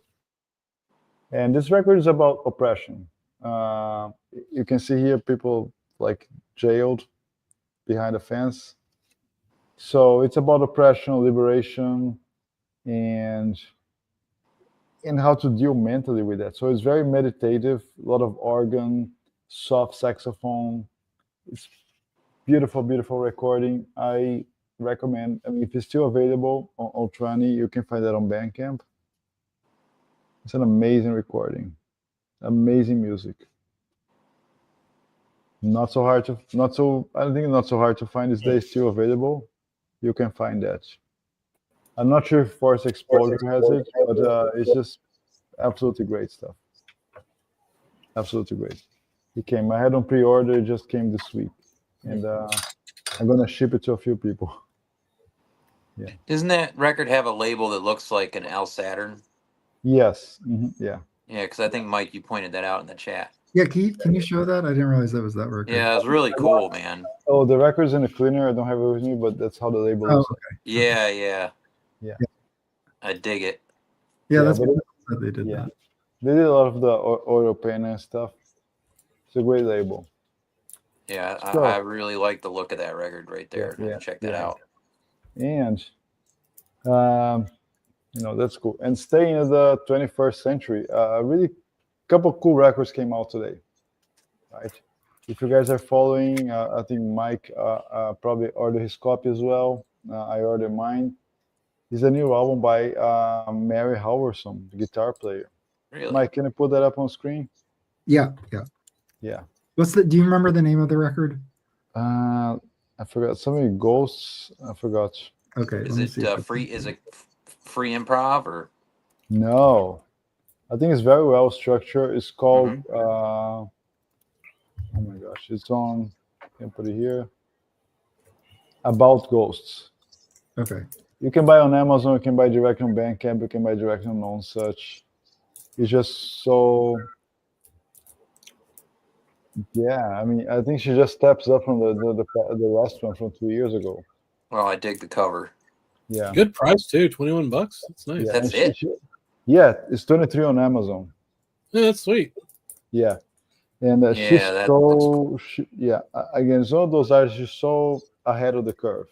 And this record is about oppression. You can see here people like jailed behind a fence. So it's about oppression, liberation, and how to deal mentally with that. So it's very meditative, a lot of organ, soft saxophone. It's beautiful, beautiful recording. I recommend. I mean, if it's still available on Ultrani, you can find that on Bandcamp. It's an amazing recording, amazing music. I don't think it's not so hard to find these days. Still available, you can find that. I'm not sure if Force Exposure has it, but it's just absolutely great stuff. Absolutely great. It came. I had on pre-order. It just came this week, and I'm gonna ship it to a few people. Yeah. Doesn't that record have a label that looks like an L Saturn? Yes. Yeah. Yeah, because I think Mike, you pointed that out in the chat. Yeah, can you show that? I didn't realize that was that record. Yeah, it was really cool, man. Oh, the record's in the cleaner. I don't have it with me, but that's how the label Oh, looks okay. Yeah. Yeah. I dig it. Yeah, Yeah, that's but cool that they did Yeah. that. They did a lot of the oil paint and stuff. It's a great label. Yeah, So- I really like the look of that record right there. Yeah, Check that yeah. out. And that's cool. And staying in the 21st century, really couple cool records came out today, right? If you guys are following, I think Mike probably ordered his copy as well. I ordered mine. It's a new album by Mary Halverson, the guitar player. Really? Mike, can you put that up on screen? Yeah. Yeah. Do you remember the name of the record? I forgot. So many ghosts. I forgot. Okay. Is it free? Is it free improv or? No, I think it's very well structured. It's called. Oh my gosh, it's on. I can put it here. About Ghosts. Okay. You can buy on Amazon. You can buy direct on Bandcamp. You can buy direct on Nonsuch. It's just so. Yeah, I mean, I think she just steps up from the last one from 2 years ago. Well, I dig the cover. Yeah. Good price too, $21. That's nice. Yeah, That's and it? Yeah, it's 23 on Amazon. Yeah, that's sweet. Yeah, and she's so again, it's one of those artists. She's so ahead of the curve.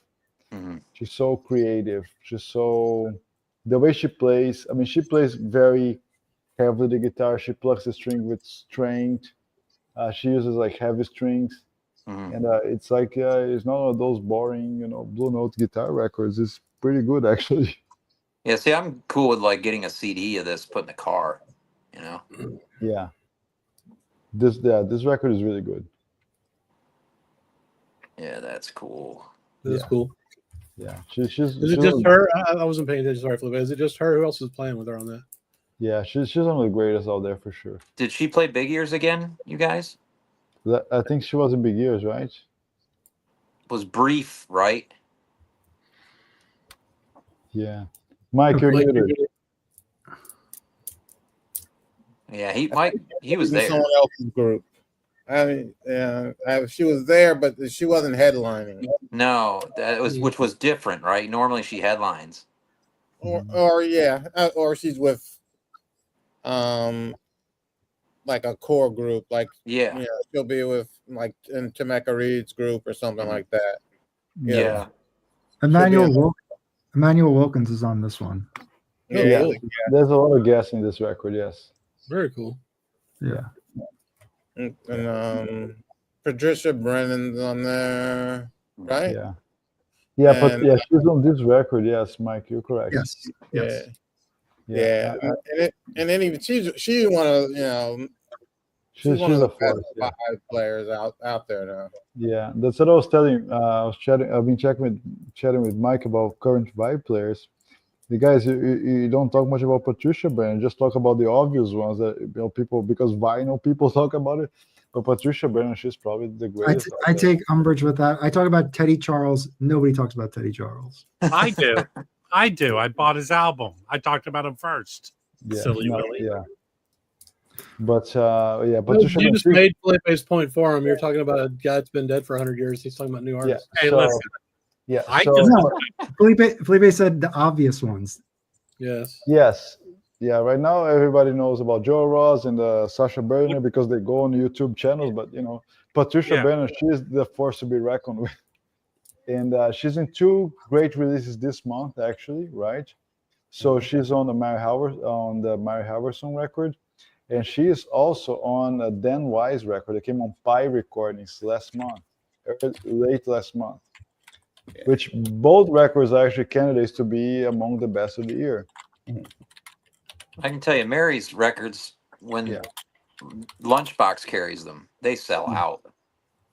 Mm-hmm. She's so creative. She's so the way she plays. I mean, she plays very heavily the guitar. She plucks the string with strength. She uses like heavy strings, and it's like it's not one of those boring, blue note guitar records. It's pretty good actually. Yeah, see, I'm cool with like getting a CD of this, put in the car. Yeah. This record is really good. Yeah, that's cool. That's cool. Yeah, Is it just her? I wasn't paying attention. Sorry, Felipe. Is it just her? Who else is playing with her on that? Yeah, she's one of the greatest out there for sure. Did she play Big Ears again, you guys? I think she was in Big Ears, right? Was brief, right? Yeah. Mike, you're muted. Yeah, he was In there. someone else's group. I mean, she was there, but she wasn't headlining. No, which was different, right? Normally she headlines. Or she's with, like a core group, like Yeah. she'll be with like in Temecula Reed's group or something like that. Yeah. Emmanuel Wilkins is on this one. Yeah, cool. There's a lot of gas in this record. Yes. Very cool. Yeah. and Patricia Brennan's on there, right? Yeah, but And- yeah, she's on this record. Yes, Mike, you're correct. Yes. Yes. Yeah. And then even she's one of She's one of a the best force. Yeah. live players out there now. Yeah, that's what I was telling. I've been chatting with Mike about current Vibe players. The guys, you don't talk much about Patricia Brennan. Just talk about the obvious ones that people, because vinyl people talk about it. But Patricia Brennan, she's probably the greatest. I take umbrage with that. I talk about Teddy Charles. Nobody talks about Teddy Charles. I do. I bought his album. I talked about him first. Silly Willy. Yeah. But Well, Patricia you just Brennan, made Felipe's point for him. You're talking about a guy that's been dead for 100 years. He's talking about new artists. Hey, so, listen. yeah, I so, just No, Felipe said the obvious ones. Yes. yes. Yeah, right now everybody knows about Joe Ross and Sasha Berner because they go on YouTube channels. But Patricia Brennan, she's the force to be reckoned with, and she's in 2 great releases this month, actually, right? So she's on the Mary Halverson record, and she is also on a Dan Wise record. It came on Pi Recordings late last month, which both records are actually candidates to be among the best of the year. I can tell you, Mary's records, when Lunchbox carries them, they sell out.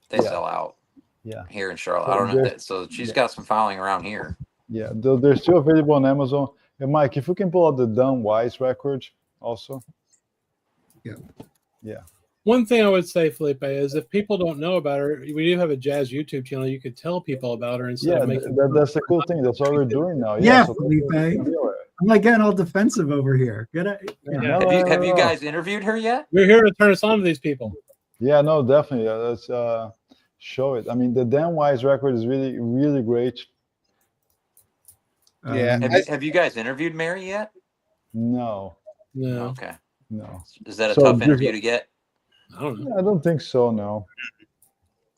They sell out. Yeah. Here in Charlotte, I don't know. So she's got some following around here. Yeah, they're still available on Amazon. And Mike, if you can pull out the Dan Wise record also. Yeah. One thing I would say, Felipe, is if people don't know about her, we do have a jazz YouTube channel. You could tell people about her instead Yeah, of making. that's the cool thing. That's what we're doing now. Yeah, so Felipe. I'm like getting all defensive over here. Have you guys interviewed her yet? We're here to turn us on to these people. Yeah, no, definitely. Let's show it. I mean, the Dan Wise record is really, really great. Have you guys interviewed Mary yet? No. Okay. No. Is that a tough interview to get? I don't know. I don't think so. No.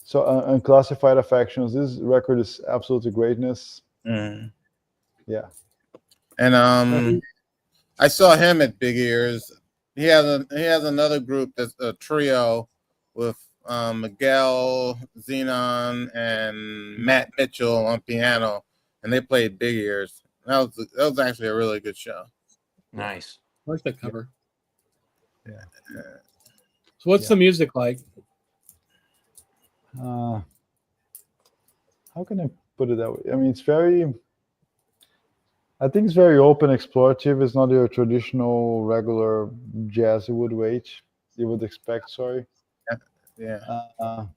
So, Unclassified Affections. This record is absolutely greatness. Yeah. And I saw him at Big Ears. He has another group that's a trio with Miguel, Xenon, and Matt Mitchell on piano, and they played Big Ears. That was actually a really good show. Nice. I like that cover. Yeah. So what's the music like? How can I put it that way? I mean, I think it's very open, explorative. It's not your traditional, regular jazz you would expect. Sorry. Yeah. I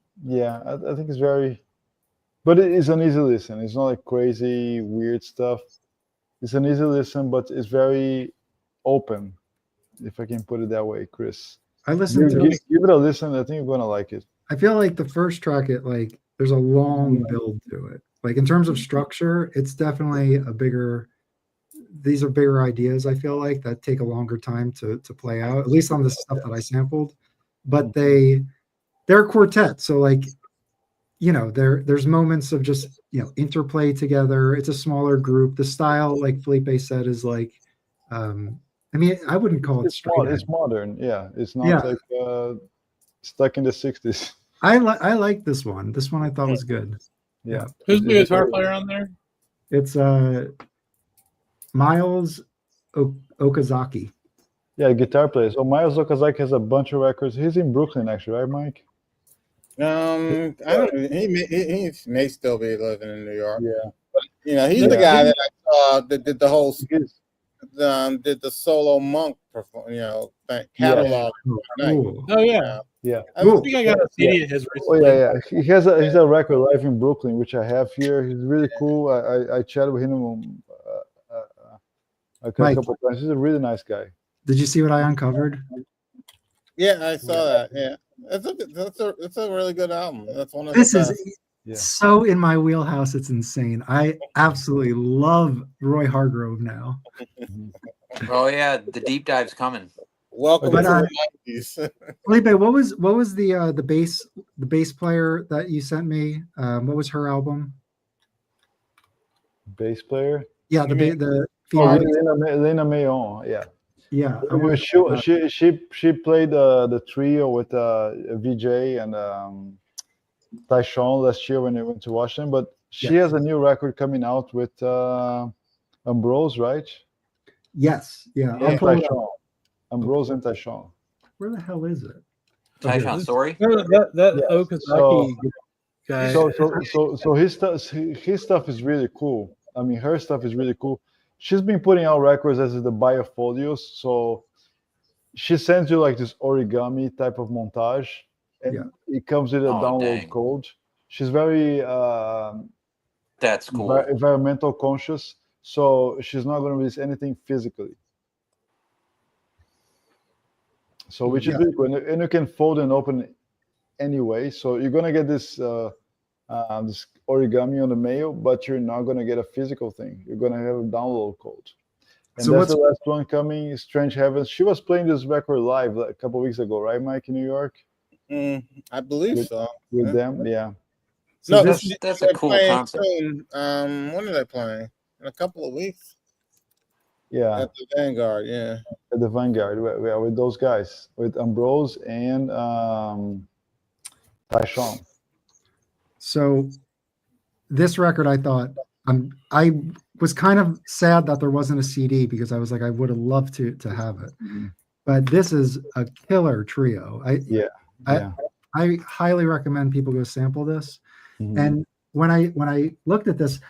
think it's very, but it is an easy listen. It's not like crazy, weird stuff. It's an easy listen, but it's very open, if I can put it that way, Chris. I listened to give it a listen. I think you're gonna like it. I feel like the first track, there's a long build to it. Like in terms of structure, it's definitely these are bigger ideas, I feel like, that take a longer time to play out, at least on the stuff that I sampled. But they're a quartet. So there's moments of just, interplay together. It's a smaller group. The style, like Felipe said, is like, I wouldn't call it straight. It's modern. Yeah. It's not like stuck in the 60s. I like this one. This one I thought was good. Yeah. Who's the guitar player on there? It's Miles Okazaki. Yeah, guitar player. So Miles Okazaki has a bunch of records. He's in Brooklyn, actually, right, Mike? I don't. He may still be living in New York. Yeah. He's the guy that I saw that did the whole did the solo monk catalog. Cool. Oh yeah. Yeah. I think I got a CD of his Oh recently. yeah. He has a record live in Brooklyn, which I have here. He's really cool. I chatted with him a couple of times. He's a really nice guy. Did you see what I uncovered? Yeah, I saw that. Yeah, it's a really good album. That's one of This the is best. Yeah. so in my wheelhouse. It's insane. I absolutely love Roy Hargrove now. Oh yeah, the deep dive's coming. Welcome But, to the 90s. Felipe, what was the bass player that you sent me? What was her album? Bass player. Yeah, You mean- the Oh, female. Lena Mayon. Yeah. Yeah, I Well, want she played the trio with VJ and Tyshawn last year when they went to Washington, but she Yeah. has a new record coming out with Ambrose, right? yes, yeah. I'll And pull it up. Tyshawn. Ambrose and Tyshawn. Where the hell is it? Tyshawn This- Story. That Yeah, Okazaki guy. So his stuff is really cool. I mean, her stuff is really cool. She's been putting out records as the biofolios. So she sends you like this origami type of montage, and it comes with a Oh, download dang. code. She's very That's cool. environmental conscious, so she's not going to release anything physically. So which is really cool, and you can fold and open anyway. So you're going to get this this origami on the mail, but you're not going to get a physical thing. You're going to have a download code. And So that's what's- the last one coming, Strange Heavens. She was playing this record live like, a couple of weeks ago, right, Mike, in New York I believe so. with them. Yeah. So No, this That's they're a cool playing concept. soon. When are they playing? In a couple of weeks Yeah. at the Vanguard. Yeah. At the Vanguard, with those guys, with Ambrose and Tyshawn. So this record, I thought, I was kind of sad that there wasn't a CD because I was like, I would have loved to have it. But this is a killer trio. I highly recommend people go sample this. And when I looked at this,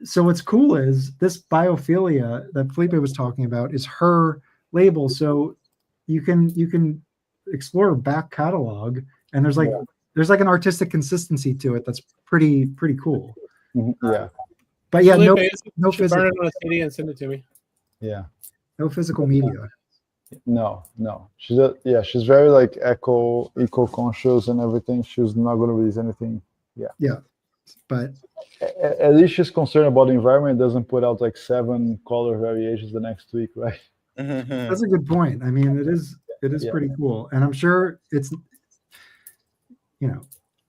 so what's cool is this Biophilia that Felipe was talking about is her label. So you can explore her back catalog, and there's like an artistic consistency to it that's pretty cool. Yeah. But yeah, no Felipe, you should burn physical, it on a CD and send it to me. Yeah. no physical media. No. She's very like eco-conscious and everything. She's not going to release anything. Yeah, but At least she's concerned about the environment. Doesn't put out like 7 color variations the next week, right? that's a good point. I mean, it is pretty cool, and I'm sure it's,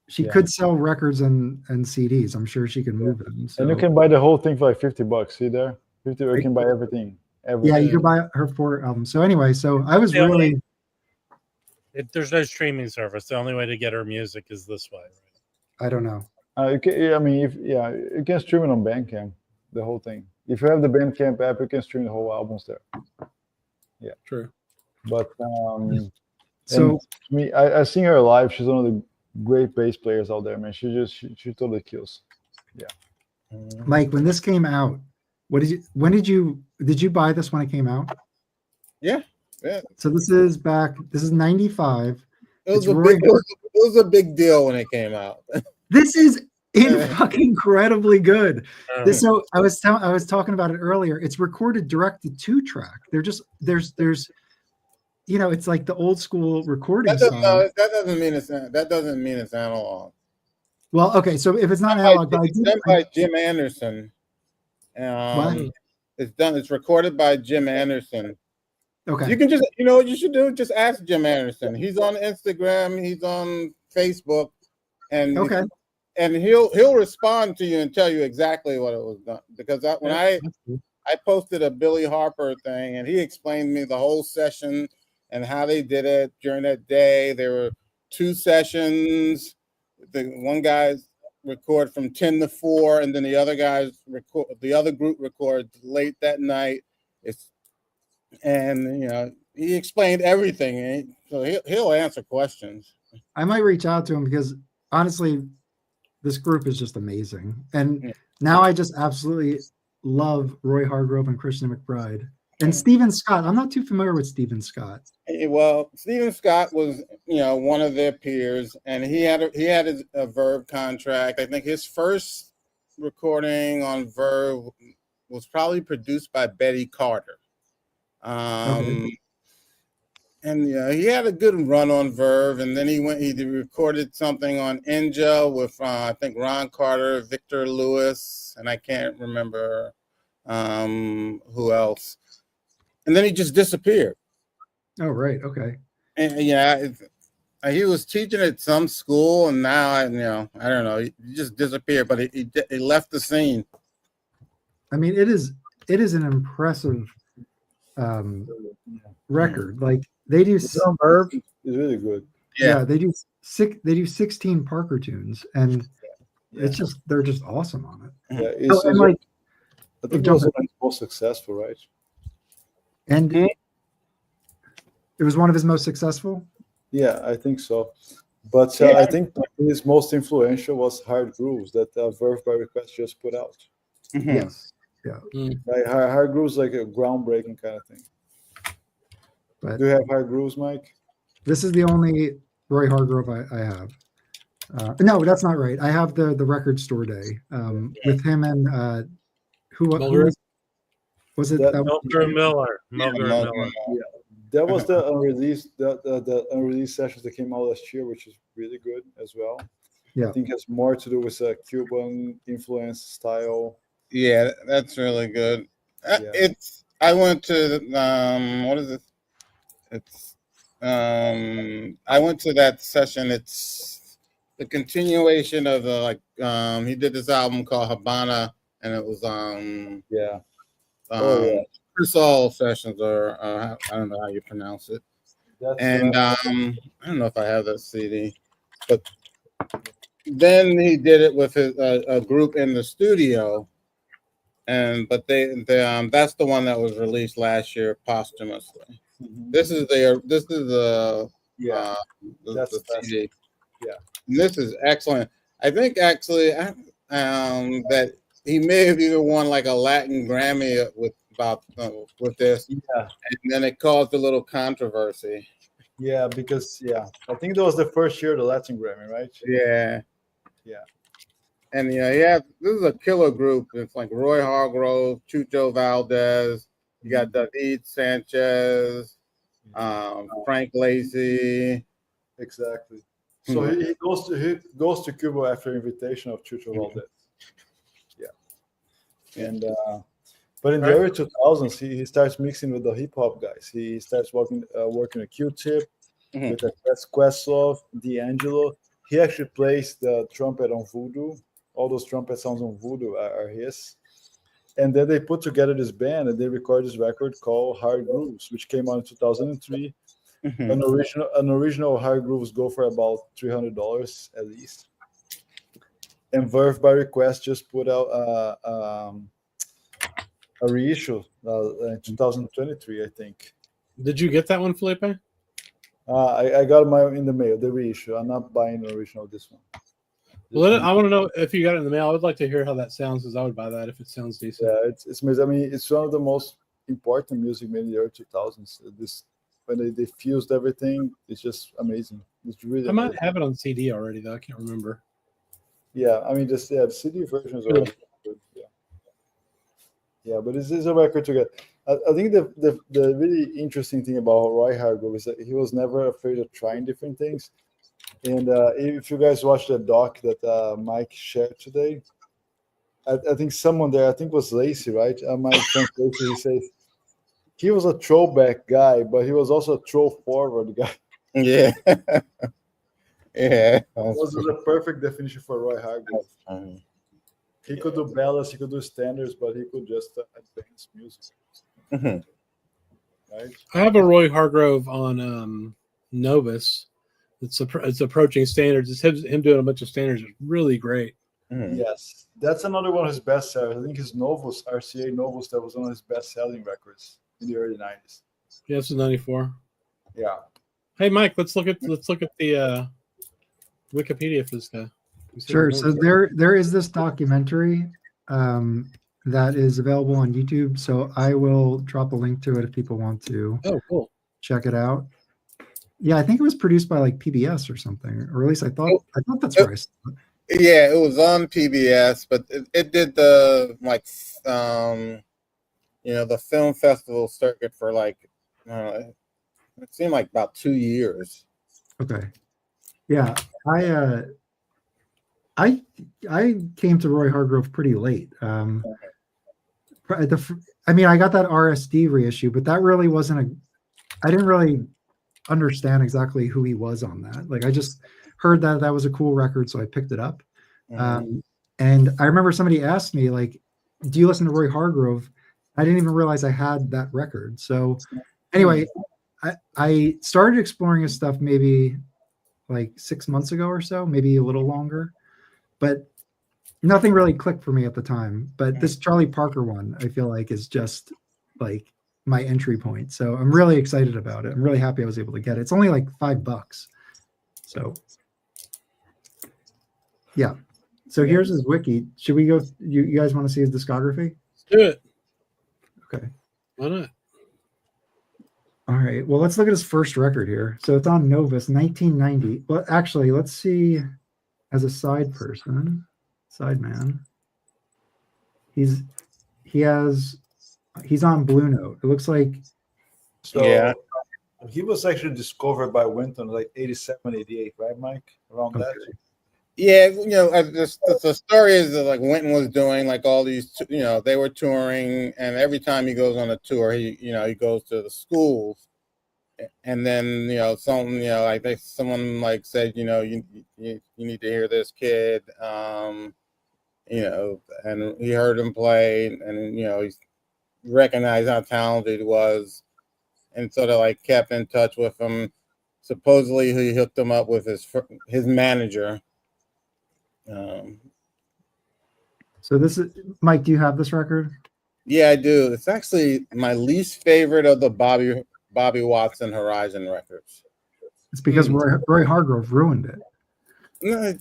she could sell records and CDs. I'm sure she can move them. So. And you can buy the whole thing for like $50. See there, 50. You can buy everything. Yeah, you could buy her 4 albums. So anyway, so I was really. There's no streaming service. The only way to get her music is this way. Right? I don't know. You can stream it on Bandcamp, the whole thing. If you have the Bandcamp app, you can stream the whole albums there. Yeah, True. but So I seen her live. She's one of the great bass players out there, man. She totally kills. Yeah. Mike, when this came out, did you buy this when it came out? Yeah. So this is 95. It was, It's it was a big deal when it came out. This is fucking incredibly good. So I was talking about it earlier. It's recorded directed to track. There's it's like the old school recording song. That doesn't mean it's analog. Well, okay, so if it's not analog, but It's done by Jim Anderson. It's recorded by Jim Anderson. okay. You can just, what you should do? Just ask Jim Anderson. He's on Instagram. He's on Facebook, and Okay. and he'll respond to you and tell you exactly what it was done. Because when I posted a Billy Harper thing, and he explained to me the whole session and how they did it during that day. There were 2 sessions. The one guy's record from 10 to 4, and then the other group records late that night. He explained everything, so he'll answer questions. I might reach out to him because honestly, this group is just amazing. And now I just absolutely love Roy Hargrove and Christian McBride. And Stephen Scott. I'm not too familiar with Stephen Scott. Well, Stephen Scott was, one of their peers, and he had a Verve contract. I think his first recording on Verve was probably produced by Betty Carter. And yeah, he had a good run on Verve, and then he recorded something on Ninja with I think Ron Carter, Victor Lewis, and I can't remember who else. And then he just disappeared. Oh, right. Okay. And yeah, he was teaching at some school, and now I don't know. He just disappeared, but he left the scene. I mean, it is an impressive record. Like they do Verve. It's really good. Yeah, they do 16 Parker tunes, and it's just they're just awesome on it. Yeah, And like I think it was one of his most successful, right? and it was one of his most successful. Yeah, I think so. But I think his most influential was Hard Grooves that Verve by Request just put out. Mm-hmm. Yes. Yeah. Like, Hard Grooves like a groundbreaking kind of thing. But do you have Hard Grooves, Mike? This is the only Roy Hargrove I have. No, that's not right. I have the Record Store Day with him and who was it? Mulgrew Miller. Yeah, that was the unreleased the unreleased sessions that came out last year, which is really good as well. Yeah, I think it has more to do with Cuban influence style. Yeah, that's really good. I went to what is it? It's I went to that session. It's the continuation of the he did this album called Habana, and it was Chris All sessions, or I don't know how you pronounce it. And I don't know if I have that CD, but then he did it with his a group in the studio, but they that's the one that was released last year posthumously. Mm-hmm. This is the CD. Yeah, and this is excellent. I think actually that he may have even won like a Latin Grammy with this. Yeah, and then it caused a little controversy. Yeah, because I think that was the first year of the Latin Grammy, right? Yeah. And this is a killer group. It's like Roy Hargrove, Chucho Valdez. You got David Sanchez, Frank Lacy. Exactly. So he goes to Cuba after invitation of Chucho Valdez. Yeah. And but in the early 2000s, he starts mixing with the hip hop guys. He starts working with Q-Tip, with Questlove, D'Angelo. He actually plays the trumpet on Voodoo. All those trumpet sounds on Voodoo are his. And then they put together this band and they recorded this record called Hard Grooves, which came out in 2003. An original Hard Grooves go for about $300 at least. And Verve by Request just put out a reissue in 2023, I think. Did you get that one, Felipe? I got mine in the mail, the reissue. I'm not buying the original this one. Well, I want to know if you got it in the mail. I would like to hear how that sounds, because I would buy that if it sounds decent. Yeah, it's amazing. I mean, it's one of the most important music made in the early 2000s. When they fused everything, it's just amazing. It's really. I might have it on CD already, though. I can't remember. Yeah, I mean, the CD versions are good. Yeah, but this is a record to get. I think the really interesting thing about Roy Hargrove is that he was never afraid of trying different things. And if you guys watched the doc that Mike shared today, I think someone there, I think it was Lacy, right? My friend Lacy, he says he was a throwback guy, but he was also a throw forward guy. Yeah. Yeah. That was the perfect definition for Roy Hargrove. He could do ballads, he could do standards, but he could just advance music. Right? I have a Roy Hargrove on Novus. It's approaching standards. It's him doing a bunch of standards. It's really great. Yes, that's another one of his best sellers. I think his Novus, RCA Novus, that was one of his best selling records in the early 90s. Yeah, this is 94. Yeah. Hey, Mike, let's look at the Wikipedia for this guy. Sure. So there is this documentary that is available on YouTube. So I will drop a link to it if people want to. Oh, cool. Check it out. Yeah, I think it was produced by like PBS or something, or at least I thought that's right. Yeah, it was on PBS, but it did the the film festival circuit for like It seemed like about 2 years. Okay. Yeah, I came to Roy Hargrove pretty late. I mean, I got that RSD reissue, but that really wasn't I didn't really understand exactly who he was on that. Like, I just heard that was a cool record, so I picked it up. And I remember somebody asked me, like, do you listen to Roy Hargrove? I didn't even realize I had that record. So anyway, I started exploring his stuff maybe like 6 months ago or so, maybe a little longer, but nothing really clicked for me at the time. But this Charlie Parker one, I feel like, is just like my entry point. So I'm really excited about it. I'm really happy I was able to get it. It's only like $5. So yeah. So here's his wiki. Should we go? You guys want to see his discography? Let's do it. Okay. Why not? All right. Well, let's look at his first record here. So it's on Novus, 1990. Well, actually, let's see. As a side man, he's on Blue Note. It looks like. So Yeah. he was actually discovered by Winton like 87, 88, right, Mike? Around that. Yeah, the story is that like Winton was doing like all these, they were touring, and every time he goes on a tour, he goes to the schools, and then someone like said, you need to hear this kid, and he heard him play, and he recognized how talented he was, and sort of like kept in touch with him. Supposedly, he hooked him up with his manager. So this is Mike. Do you have this record? Yeah, I do. It's actually my least favorite of the Bobby Watson Horizon records. It's because Roy Hargrove ruined it. No,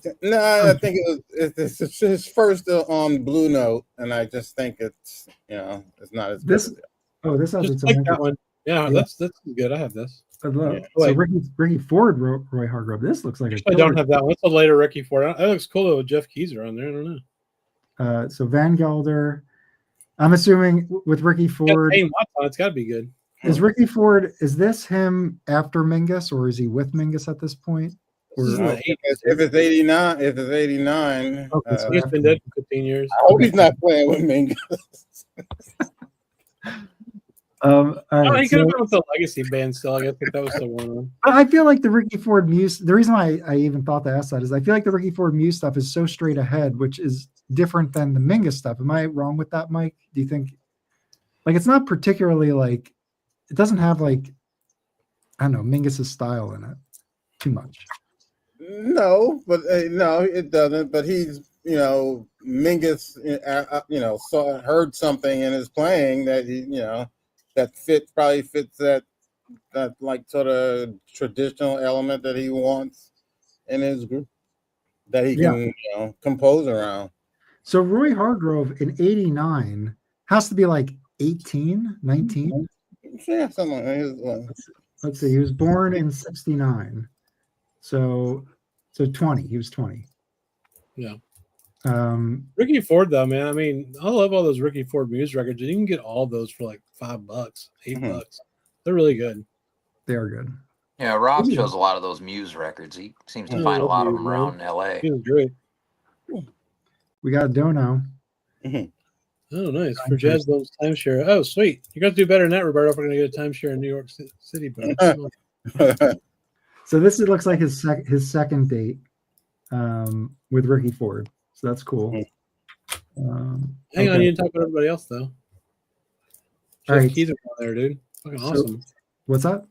I think it's his first on Blue Note, and I just think it's it's not as This. good. Oh, this has Just its like own. that one. Yeah, Yeah. that's good. I have this. I love- Yeah. So Ricky Ford wrote Roy Hargrove. This looks like I don't have that one. It's a later Ricky Ford. That looks cool though with Jeff Keyser on there. I don't know. So Van Gelder. I'm assuming with Ricky Ford. Hey, it's got to be good. Is Ricky Ford? Is this him after Mingus, or is he with Mingus at this point? Or, This is in the 80s. If it's 89, Okay, so He's been dead for 15 years. I hope he's not playing with Mingus. all Oh, right. he could So, have been with the Legacy band still. I think that was the one. I feel like the Ricky Ford Muse. The reason why I even thought to ask that is I feel like the Ricky Ford Muse stuff is so straight ahead, which is different than the Mingus stuff. Am I wrong with that, Mike? Do you think? Like, it's not particularly like it doesn't have like I don't know Mingus's style in it too much. No, but no, it doesn't. But he's, Mingus, heard something in his playing that he, that probably fits that like sort of traditional element that he wants in his group that he can, compose around. So Roy Hargrove in '89 has to be like 18, 19. Yeah, something like that. Let's see. He was born in '69. So 20. He was 20. Yeah. Ricky Ricky Ford, though, man. I mean, I love all those Ricky Ford Muse records. You can get all those for like $5, $8. They're really good. They are good. Yeah, Rob shows a lot of those Muse records. He seems to find a lot of them around LA. He was great. We got Dono. Oh, nice. For Jazz Bones timeshare. Oh, sweet. You got to do better than that, Roberto, if we're going to get a timeshare in New York City. But So this looks like his second date with Ricky Ford. So that's cool. Hang on, you didn't talk about everybody else, though. All Jeff right. Keyser on there, dude. Fucking awesome. What's that?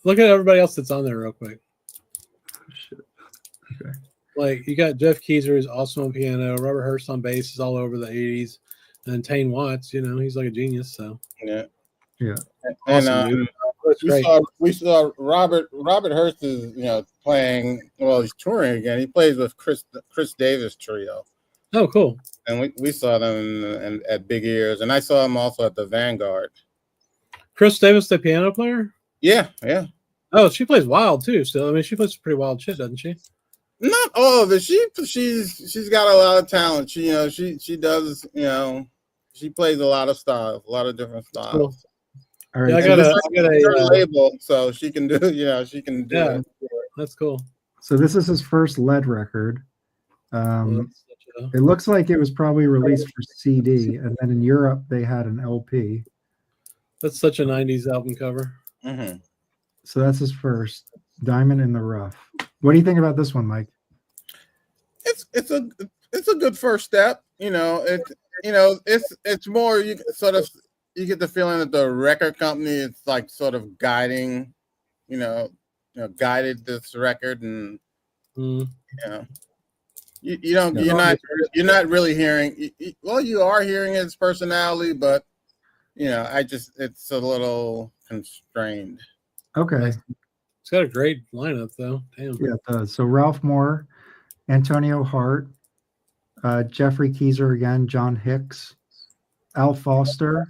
Look at everybody else that's on there real quick. Shit. Okay. Like, you got Jeff Keyser, who's awesome on piano. Robert Hurst on bass is all over the 80s. And Tane Watts, he's like a genius. So Yeah. awesome, And dude. That's great. we saw Robert Hurst is playing. Well, he's touring again. He plays with Chris Davis Trio, Oh, cool. and we saw them at Big Ears, and I saw him also at the Vanguard. Chris Davis, the piano player? Yeah. Oh, she plays wild too. Still, I mean, she plays some pretty wild shit, doesn't she? Not all of it. She's got a lot of talent. She she does she plays a lot of styles, a lot of different styles. Cool. All right. Yeah, I so got this- Her a label, so she can do. She can do yeah. it. That's cool. So this is his first lead record. Well, that's such a- It looks like it was probably released for CD, and then in Europe they had an LP. That's such a '90s album cover. Mm-hmm. So that's his first, Diamond in the Rough. What do you think about this one, Mike? It's a good first step. It's more you get the feeling that the record company is like sort of guiding, guided this record, and Mm. you're not really hearing. Well, you are hearing his personality, but it's a little constrained. Okay. It's got a great lineup though. Damn. Yeah, it does. So Ralph Moore, Antonio Hart, Jeffrey Keyser again, John Hicks, Al Foster,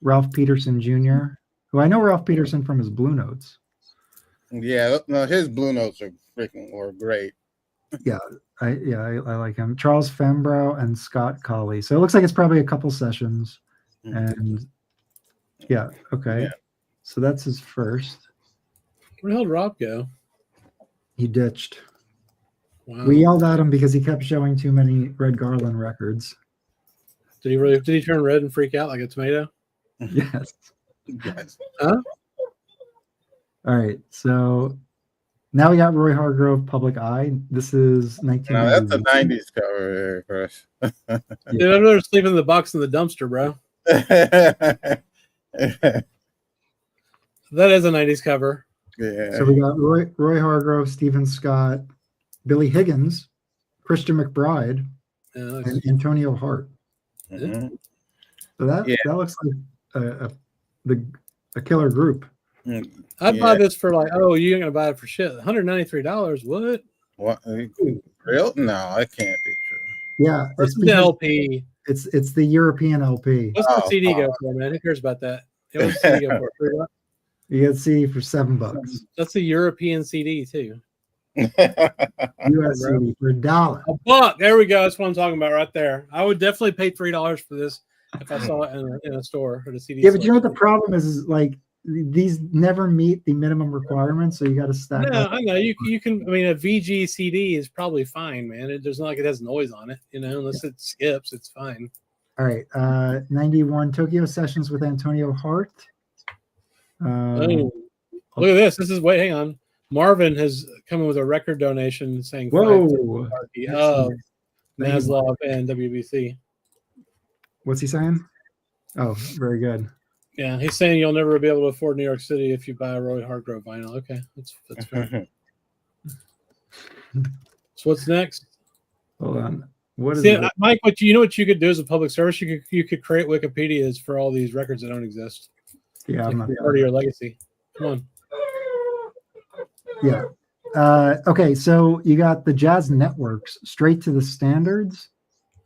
Ralph Peterson Jr., who I know Ralph Peterson from his Blue Notes. Yeah, no, his Blue Notes were great. I like him. Charles Fembrow and Scott Colley. So it looks like it's probably a couple sessions. And yeah, okay. Yeah. So that's his first. Where the hell did Rob go? He ditched. Wow. We yelled at him because he kept showing too many Red Garland records. Did he turn red and freak out like a tomato? Yes. Yes. Huh? All right. So now we got Roy Hargrove, Public Eye. This is No, 1990. that's a '90s cover there, Chris. Dude, I've never sleeping in the box in the dumpster, bro. That is a '90s cover. Yeah. So we got Roy Hargrove, Stephen Scott, Billy Higgins, Christian McBride, Yeah, that's- and Antonio Hart. Mhm. So that looks like a killer group. I'd Yeah. buy this for like, oh, you ain't gonna buy it for shit. $193. What? What? Real? No, that can't be true. Yeah, That's it's the because LP. it's the European LP. What's the Oh, CD go fuck. for, man? Who cares about that? Yeah, what's the CD go for? $3? You get CD for $7. That's a European CD too. US CD for $1. $1. There we go. That's what I'm talking about right there. I would definitely pay $3 for this if I saw it in a store or the CD. Yeah, but you know what the store. problem is like these never meet the minimum requirements, so you got to stack No, up. I know you can. I mean, a VG CD is probably fine, man. There's not like it has noise on it, unless it skips, it's fine. All right, 91 Tokyo Sessions with Antonio Hart. Oh, look at this. This is hang on. Marvin has come in with a record donation saying Whoa, of Maslov and WBC. what's he saying? Oh, very good. Yeah, he's saying you'll never be able to afford New York City if you buy a Roy Hargrove vinyl. Okay, that's fair. So what's next? Hold on. What is See, it? Mike? What you could do as a public service, you could create Wikipedias for all these records that don't exist. Yeah, I'm not. Part of your legacy. Come on. Yeah. Okay, so you got the Jazz Networks, Straight to the Standards,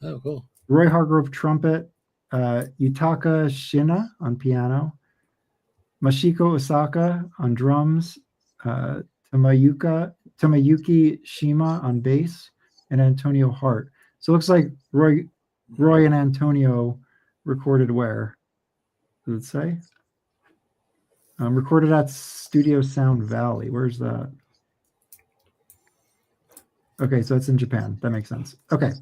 Oh, cool. Roy Hargrove trumpet, Yutaka Shina on piano, Mashiko Osaka on drums, Tamayuki Shima on bass, and Antonio Hart. So it looks like Roy and Antonio recorded where? Does it say? Recorded at Studio Sound Valley. Where's that? Okay, so it's in Japan. That makes sense. Okay,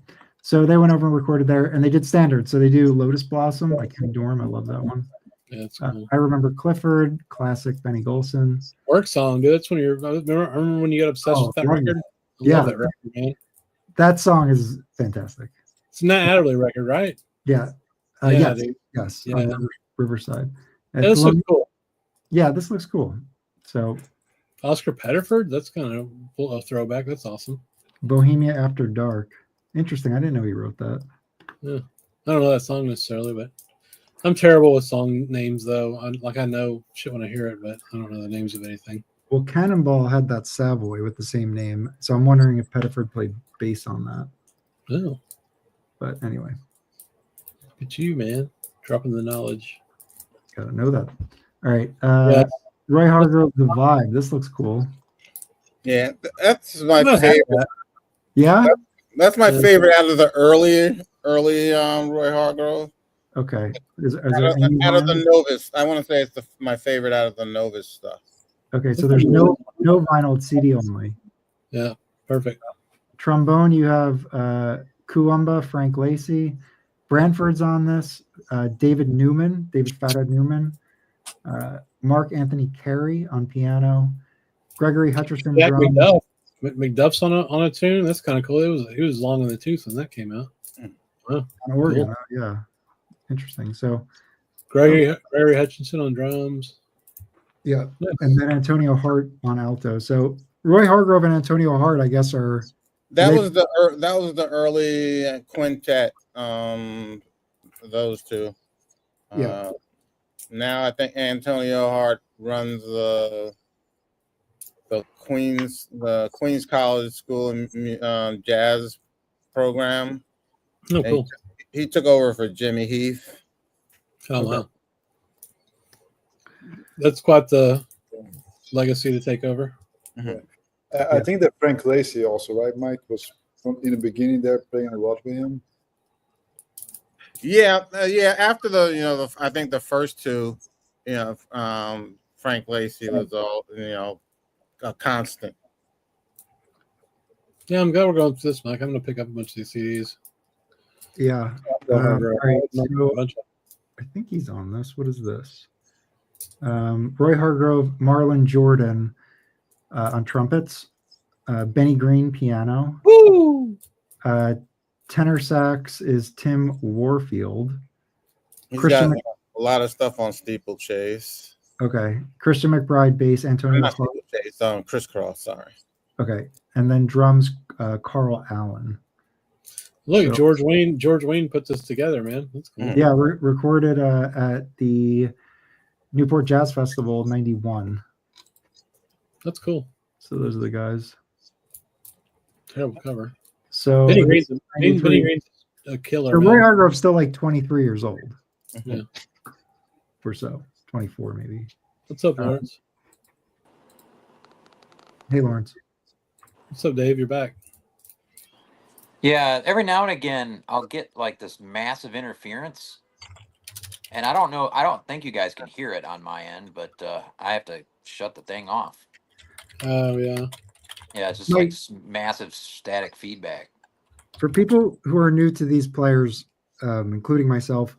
so they went over and recorded there, and they did standards. So they do Lotus Blossom by Ken Dorm. I love that one. Yeah, that's cool. I remember Clifford, classic Benny Golson. Work song, dude. That's when I remember when you got obsessed Oh, with that love record. it. I Yeah. love that record, man. That song is fantastic. It's an Adderley record, right? Yeah. Yeah, Yes. dude. Yes. Yeah. On Riverside. Yeah, this looks cool. Yeah, this looks cool. So Oscar Pettiford, that's kind of a throwback. That's awesome. Bohemia After Dark. Interesting. I didn't know he wrote that. Yeah. I don't know that song necessarily, but I'm terrible with song names, though. I know shit when I hear it, but I don't know the names of anything. Well, Cannonball had that Savoy with the same name. So I'm wondering if Pettiford played bass on that. Oh, But anyway, look at you, man. Dropping the knowledge. gotta know that. All right. Yeah. Roy Hargrove, The Vibe. This looks cool. Yeah, that's my I'm not happy favorite. with that. Yeah? That's my Yeah. favorite out of the early Roy Hargrove. Okay. Is there Out any of the vinyl? Novus, I want to say it's my favorite out of the Novus stuff. Okay, so there's no vinyl, CD only. Yeah, perfect. Trombone, you have Kuumba, Frank Lacy. Branford's on this. David Fathead Newman. Mark Anthony Carey on piano. Gregory Hutcherson Jack drums. McDuff. McDuff's on a tune. That's kind of cool. He was long in the tooth when that came out. Wow. On organ, Cool. yeah. Interesting. So Gregory Hutchinson on drums. yeah, and then Antonio Hart on alto. So Roy Hargrove and Antonio Hart, I guess, are That was the early quintet. Those two. Yeah. Now I think Antonio Hart runs the Queens College School and jazz program. Oh, And cool. He took over for Jimmy Heath. Oh, wow. That's quite the legacy to take over. I think that Frank Lacy also, right, Mike, was in the beginning there playing a lot with him. Yeah. After I think the first two, Frank Lacy was all a constant. Yeah, I'm glad we're going through this, Mike. I'm going to pick up a bunch of these CDs. yeah. All All right, a so bunch of- I think he's on this. What is this? Roy Hargrove, Marlon Jordan on trumpets, Benny Green piano. Woo! Tenor sax is Tim Warfield. He's Christian got a lot of stuff on Steeplechase. Okay. Christian McBride bass, Antonio Not Hart. Steeplechase, Crisscross. Sorry. Okay. And then drums, Carl Allen. Look, So- George Wayne put this together, man. That's cool. Mhm. Yeah, recorded at the Newport Jazz Festival '91. That's cool. So those are the guys. Terrible cover. So Benny Green's '93. a killer. So man. Roy Hargrove's still like 23 years old. Yeah. Or so. 24 maybe. What's up, Lawrence? Hey, Lawrence. What's up, Dave? You're back. Yeah, every now and again I'll get like this massive interference, and I don't think you guys can hear it on my end, but I have to shut the thing off. Oh, yeah. Yeah, it's just Mike- like massive static feedback. For people who are new to these players, including myself,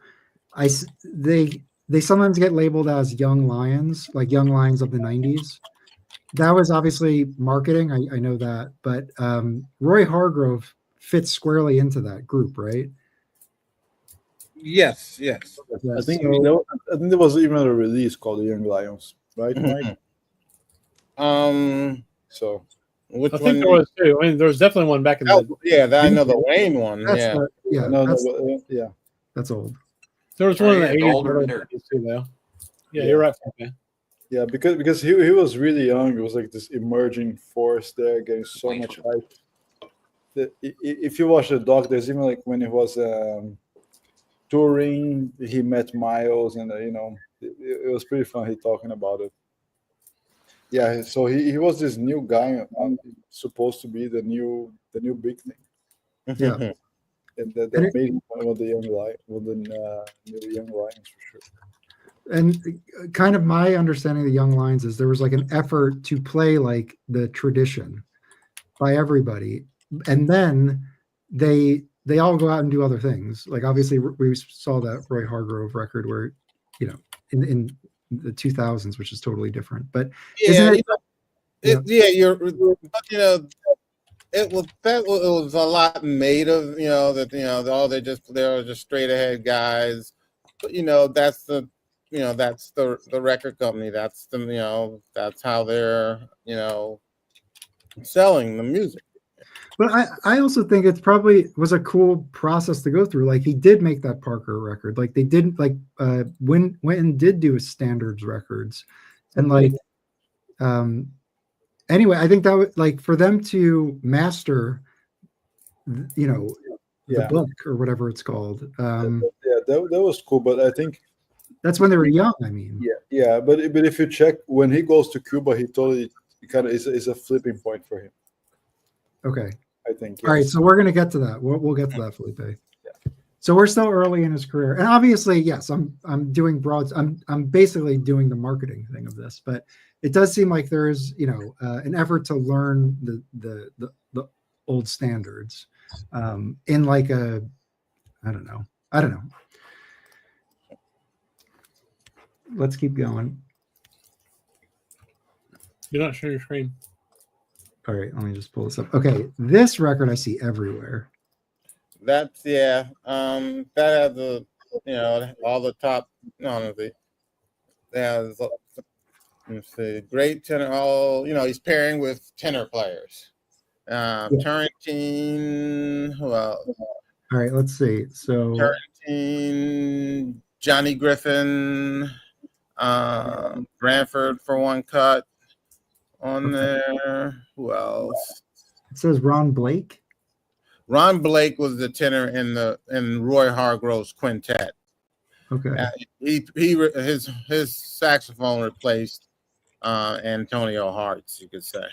they sometimes get labeled as young lions, like young lions of the 90s. That was obviously marketing. I know that, but Roy Hargrove fits squarely into that group, right? Yes. Yeah, I think so- there was even a release called The Young Lions, right, Mike? So Which I one? think there was too. I mean, there was definitely one back in the. I know the Wayne one. that's Yeah. the, yeah. that's old. There was one in the Yeah, 80s. older early nerd. 90s too, though. Yeah, Yeah. you're right. Okay. Yeah, because he was really young. It was like this emerging force there, getting so Wait. much hype. If you watch the doc, there's even like when he was touring, he met Miles, and it was pretty fun. He talking about it. Yeah, so he was this new guy, supposed to be the new big thing, Yeah. and that And it- made him one of the new young lions for sure. And kind of my understanding of the Young Lions is there was like an effort to play like the tradition by everybody, and then they all go out and do other things. Like obviously we saw that Roy Hargrove record where, in the 2000s, which is totally different. But isn't it? It was a lot made of that they're just straight ahead guys, but that's the record company, that's how they're selling the music. But I also think it's probably was a cool process to go through. Like he did make that Parker record. Like they didn't went and did do his standards records, and like anyway, I think that would like for them to master, the book or whatever it's called. That was cool, but I think That's when they were young. I mean, yeah, but if you check when he goes to Cuba, he totally kind of is a flipping point for him. okay. I think. All right, so we're gonna get to that. We'll get to that, Felipe. So we're still early in his career, and obviously, yes, I'm doing broads. I'm basically doing the marketing thing of this, but it does seem like there's an effort to learn the old standards in like a I don't know. Let's keep going. You're not sharing your screen. All right, let me just pull this up. Okay, this record I see everywhere. That's that has all the top. There's let's see, great tenor. He's pairing with tenor players. Turrentine. Well, all right, let's see. So Turrentine, Johnny Griffin, Branford for one cut on there. Who else? It says Ron Blake. Ron Blake was the tenor in Roy Hargrove's quintet. Okay. His saxophone replaced Antonio Hartz, you could say.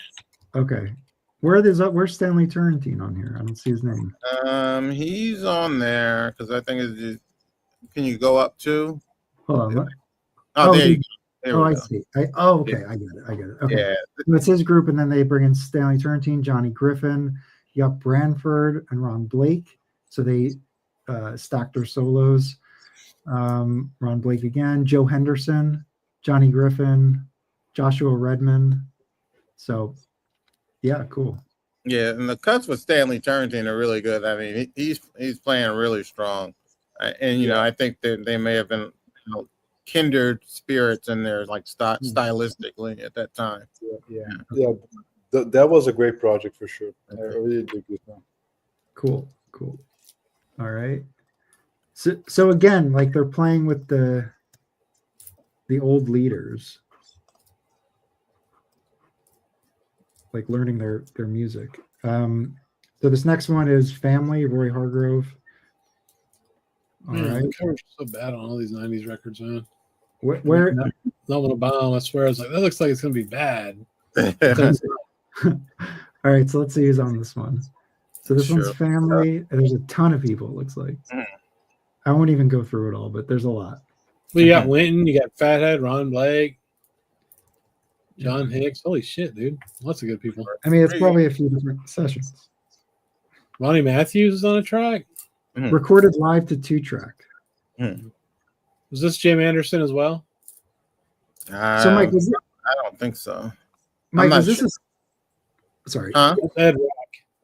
Okay. Where's Stanley Turrentine on here? I don't see his name. He's on there because I think it's just. Can you go up to? Hold on. There you go. There I see. Okay. I get it. Okay. Yeah. It's his group, and then they bring in Stanley Turrentine, Johnny Griffin. You got Branford and Ron Blake. So they stacked their solos. Ron Blake again, Joe Henderson, Johnny Griffin, Joshua Redmond. So, yeah, cool. Yeah, and the cuts with Stanley Turrentine are really good. I mean, he's playing really strong, and I think that they may have been kindred spirits in there, like stylistically at that time. Yeah. That was a great project for sure. I really dig it. Cool. All right. So again, like they're playing with the old leaders, like learning their music. So this next one is Family, Roy Hargrove. All right. The cover's so bad on all these 90s records, man. Where Not want to buy them, I swear. I was like, that looks like it's going to be bad. All right, so let's see who's on this one. So this one's Family, and there's a ton of people, it looks like. I won't even go through it all, but there's a lot. Well, you got Winton, you got Fathead, Ron Blake, John Hicks. Holy shit, dude. Lots of good people. I mean, it's probably a few different sessions. Ronnie Matthews is on a track. Recorded live to 2-track. Was this Jim Anderson as well? So, Mike, I don't think so. Mike, was this sorry. Ed Rock.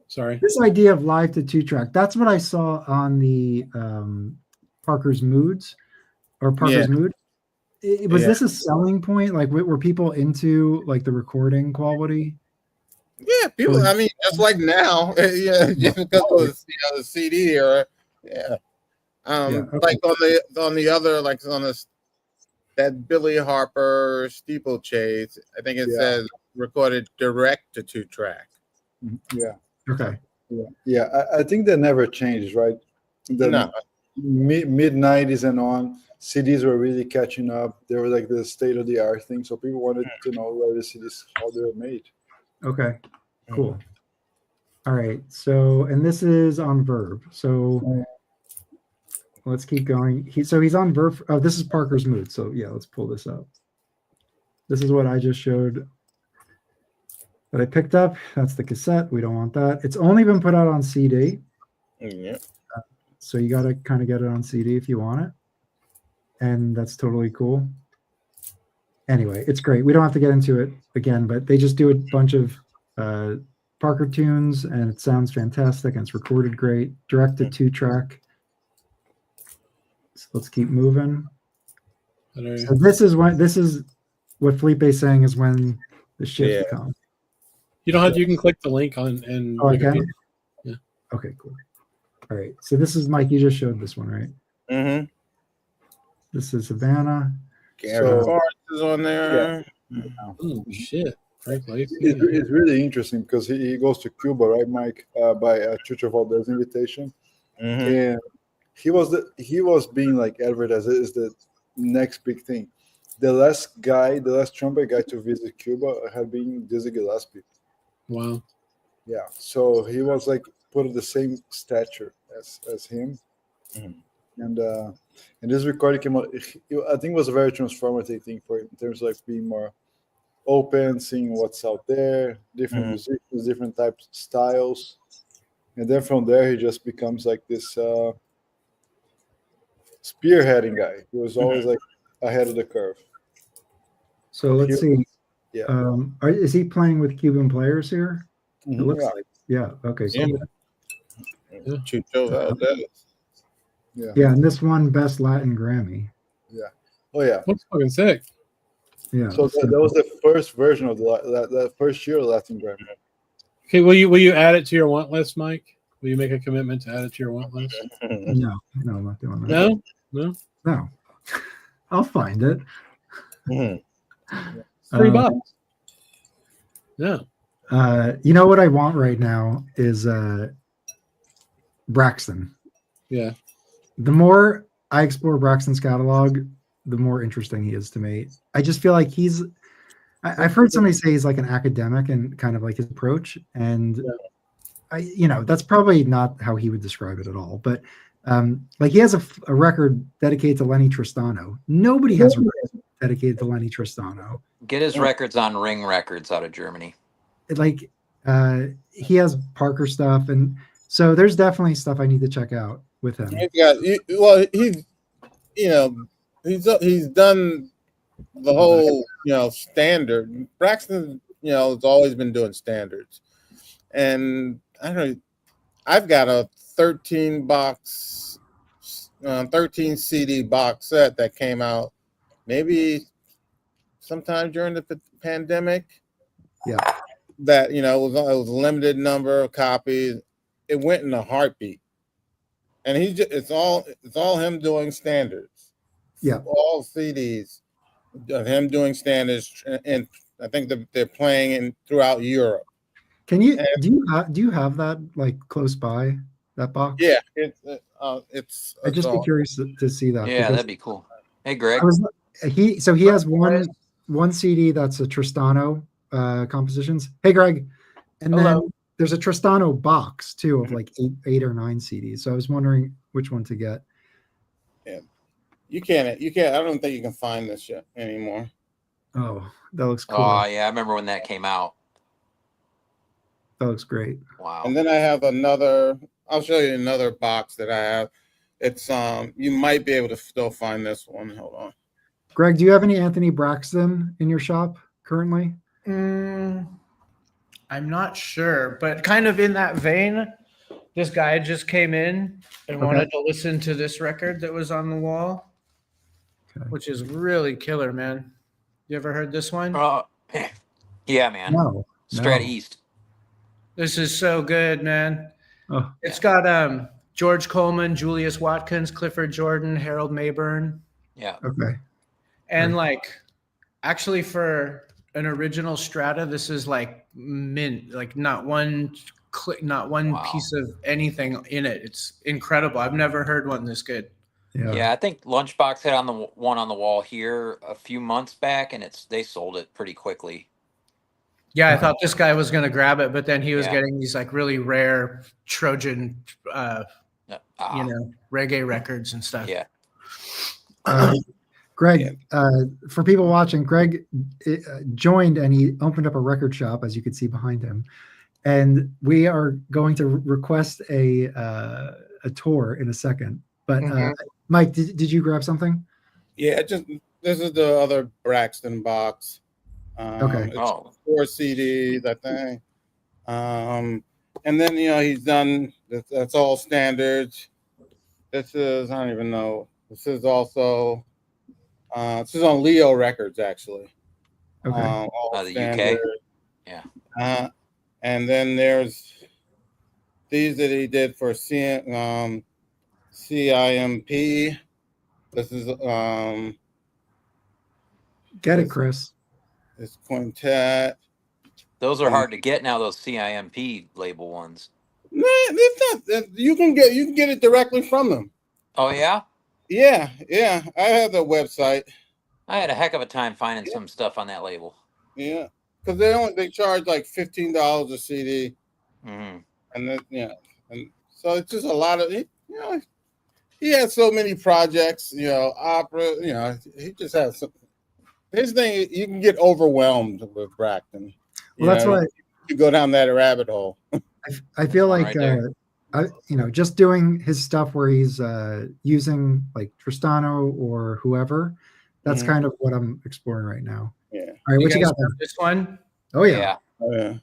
Sorry. This idea of live to 2-track, that's what I saw on the Parker's Moods or Parker's Mood. Was this a selling point? Like, were people into like the recording quality? Yeah, people. I mean, just like now, because it was the CD era. Yeah. Like on the other, like on this that Billy Harper Steeplechase, I think it says recorded direct to 2-track. Yeah. Okay. Yeah. I think that never changed, right? The mid 90s and on, CDs were really catching up. They were like the state of the art thing, so people wanted to know where the CDs, how they were made. Okay. Cool. All right. So, and this is on Verve. So let's keep going. He's on Verve. Oh, this is Parker's Mood. So yeah, let's pull this up. This is what I just showed that I picked up. That's the cassette. We don't want that. It's only been put out on CD. Yeah. So you got to kind of get it on CD if you want it. And that's totally cool. Anyway, it's great. We don't have to get into it again, but they just do a bunch of Parker tunes, and it sounds fantastic, and it's recorded great. Direct to 2-track. So let's keep moving. So this is what Felipe's saying is when the shift comes. You know how you can click the link on and I can? Yeah. Okay, cool. All right. So this is Mike. You just showed this one, right? Mm-hmm. This is Havana. Gary Forrest is on there. Yeah. Oh shit. Frank Lacy. It's really interesting because he goes to Cuba, right, Mike? By Chucho Valdez invitation, and he was being like advertised as the next big thing. The last trumpet guy to visit Cuba had been Dizzy Gillespie. Wow. Yeah, so he was like put at the same stature as him, And this recording came out. I think it was a very transformative thing for him in terms of like being more open, seeing what's out there, different musicians, different types of styles, and then from there he just becomes like this spearheading guy. He was always like ahead of the curve. So let's see. Yeah. Is he playing with Cuban players here? It looks Yeah. like. Yeah. Okay. Yeah. Cool. Chucho Valdez. Yeah. Yeah, and this one best Latin Grammy. Yeah. Oh yeah. Looks fucking sick. Yeah. So that was the first version of that first year of Latin Grammy. Okay, will you add it to your want list, Mike? Will you make a commitment to add it to your want list? No, I'm not doing that. No. I'll find it. $3. Yeah. You know what I want right now is Braxton. Yeah. The more I explore Braxton's catalog, the more interesting he is to me. I just feel like I've heard somebody say he's like an academic and kind of like his approach. And that's probably not how he would describe it at all. But like he has a record dedicated to Lenny Tristano. Nobody has a record dedicated to Lenny Tristano. Get his records on Ring Records out of Germany. Like he has Parker stuff, and so there's definitely stuff I need to check out with him. He's done the whole standard. Braxton has always been doing standards, and I don't know. I've got a 13 CD box set that came out maybe sometime during the pandemic. Yeah. That it was a limited number of copies. It went in a heartbeat, and it's all him doing standards. Yeah, all CDs of him doing standards, and I think they're playing throughout Europe. Can you do you have that like close by that box? Yeah, I'd just be curious to see that. Yeah, that'd be cool. Hey, Greg. He has one CD that's a Tristano compositions. Hey, Greg. And then there's a Tristano box too of like eight or 9 CDs. So I was wondering which one to get. Yeah, you can't. I don't think you can find this yet anymore. Oh, that looks cool. Oh yeah, I remember when that came out. That looks great. Wow. And then I have another. I'll show you another box that I have. It's you might be able to still find this one. Hold on. Greg, do you have any Anthony Braxton in your shop currently? I'm not sure, but kind of in that vein, this guy just came in and wanted to listen to this record that was on the wall, which is really killer, man. You ever heard this one? Yeah, man. No. Strat East. This is so good, man. Oh. It's got George Coleman, Julius Watkins, Clifford Jordan, Harold Mayburn. Yeah. Okay. And actually for an original Strata, this is like mint, like not one piece of anything in it. It's incredible. I've never heard one this good. Yeah, I think Lunchbox had on the one on the wall here a few months back, and they sold it pretty quickly. Yeah, I thought this guy was going to grab it, but then he was getting these like really rare Trojan, reggae records and stuff. Yeah. Greg, for people watching, Greg joined and he opened up a record shop, as you can see behind him. And we are going to request a tour in a second. But Mike, did you grab something? Yeah, this is the other Braxton box. Okay. It's 4 CDs, I think. And then he's done. That's all standards. This is, I don't even know. This is also. This is on Leo Records, actually. Okay. All the standard. UK. Yeah. And then there's these that he did for CIMP. This is Get it, Chris. This quintet. Those are hard to get now. Those CIMP label ones. Man, it's not. You can get it directly from them. Oh yeah. Yeah. I have the website. I had a heck of a time finding some stuff on that label. Yeah, because they charge like $15 a CD, and then and so it's just a lot of he has so many projects, you know, opera, you know, he just has some. His thing, you can get overwhelmed with Braxton. Well, that's why you go down that rabbit hole. I feel One like right there. just doing his stuff where he's using like Tristano or whoever. That's kind of what I'm exploring right now. Yeah. All right, what you guys got there? know this one? Oh yeah. Oh, yeah.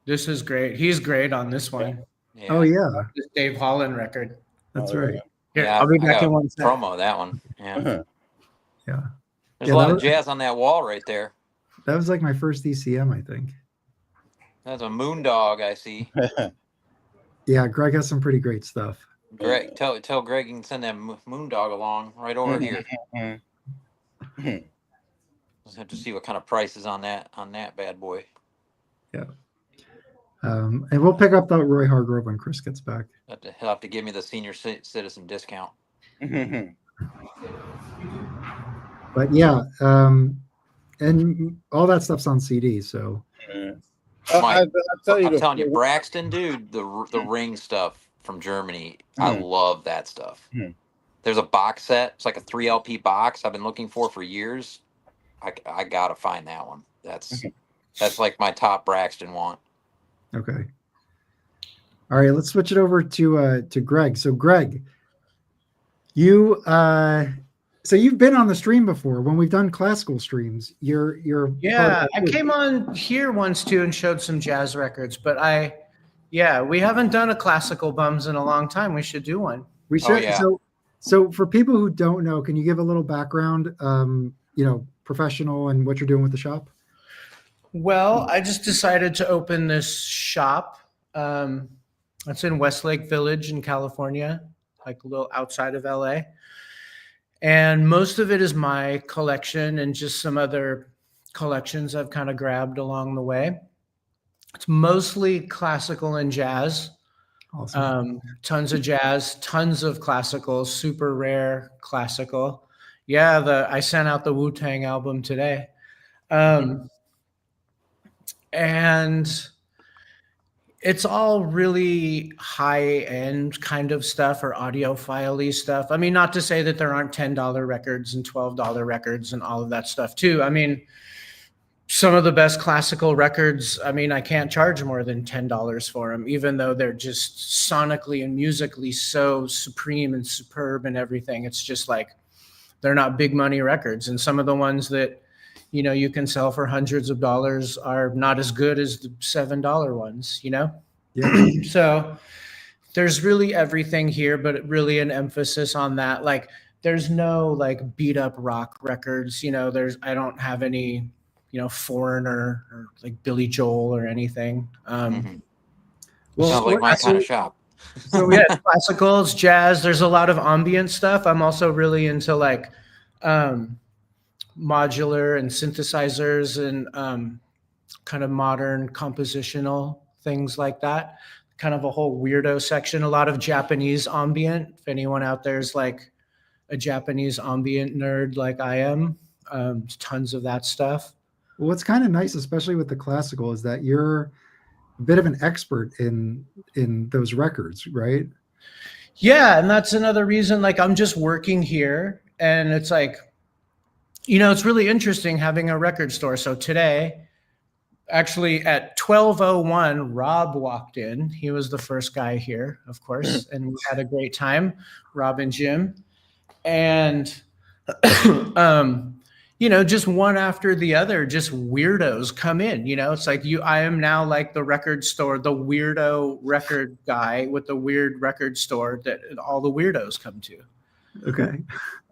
This is great. He's great on this one. Yeah. Oh yeah. This Dave Holland record. That's Oh, right. Here, Yeah, I'll be I back got in one a sec. promo of that one. Yeah. Uh-huh. Yeah. There's Yeah, a lot that of was- jazz on that wall right there. That was like my first ECM, I think. That's a moondog I see. Yeah, Greg has some pretty great stuff. Greg, tell Greg you can send that moondog along right over here. Just have to see what kind of price is on that bad boy. Yeah. And we'll pick up that Roy Hargrove when Chris gets back. He'll have to give me the senior citizen discount. But yeah, and all that stuff's on CD. So Mike, I'll tell you I'm telling you, the, Braxton, dude, the ring stuff from Germany, I love that stuff. There's a box set. It's like a 3 LP box I've been looking for years. I gotta find that one. That's like my top Braxton one. okay. All right, let's switch it over to Greg. So Greg, you've been on the stream before when we've done classical streams. You're Yeah, I came on here once too and showed some jazz records, but we haven't done a classical bums in a long time. We should do one. We should. yeah. So for people who don't know, can you give a little background? Professional and what you're doing with the shop. Well, I just decided to open this shop. It's in Westlake Village in California, like a little outside of LA. And most of it is my collection and just some other collections I've kind of grabbed along the way. It's mostly classical and jazz. Awesome. Tons of jazz, tons of classical, super rare classical. Yeah, I sent out the Wu-Tang album today. And it's all really high-end kind of stuff or audiophile-y stuff. I mean, not to say that there aren't $10 records and $12 records and all of that stuff too. I mean, some of the best classical records, I mean, I can't charge more than $10 for them, even though they're just sonically and musically so supreme and superb and everything. It's just like, they're not big money records. And some of the ones that, you can sell for hundreds of dollars are not as good as the $7 ones, Yeah. So there's really everything here, but really an emphasis on that. Like, there's no like beat up rock records, I don't have any, Foreigner or like Billy Joel or anything. Sounds like my kind of shop. So yeah, classicals, jazz. There's a lot of ambient stuff. I'm also really into like modular and synthesizers and kind of modern compositional things like that. Kind of a whole weirdo section. A lot of Japanese ambient. If anyone out there is like a Japanese ambient nerd like I am, tons of that stuff. Well, what's kind of nice, especially with the classical, is that you're a bit of an expert in those records, right? Yeah, and that's another reason. Like, I'm just working here, and it's like, it's really interesting having a record store. So today, actually at 12:01, Rob walked in. He was the first guy here, of course, and we had a great time, Rob and Jim, and just one after the other, just weirdos come in. It's like I am now like the record store, the weirdo record guy with the weird record store that all the weirdos come to. Okay.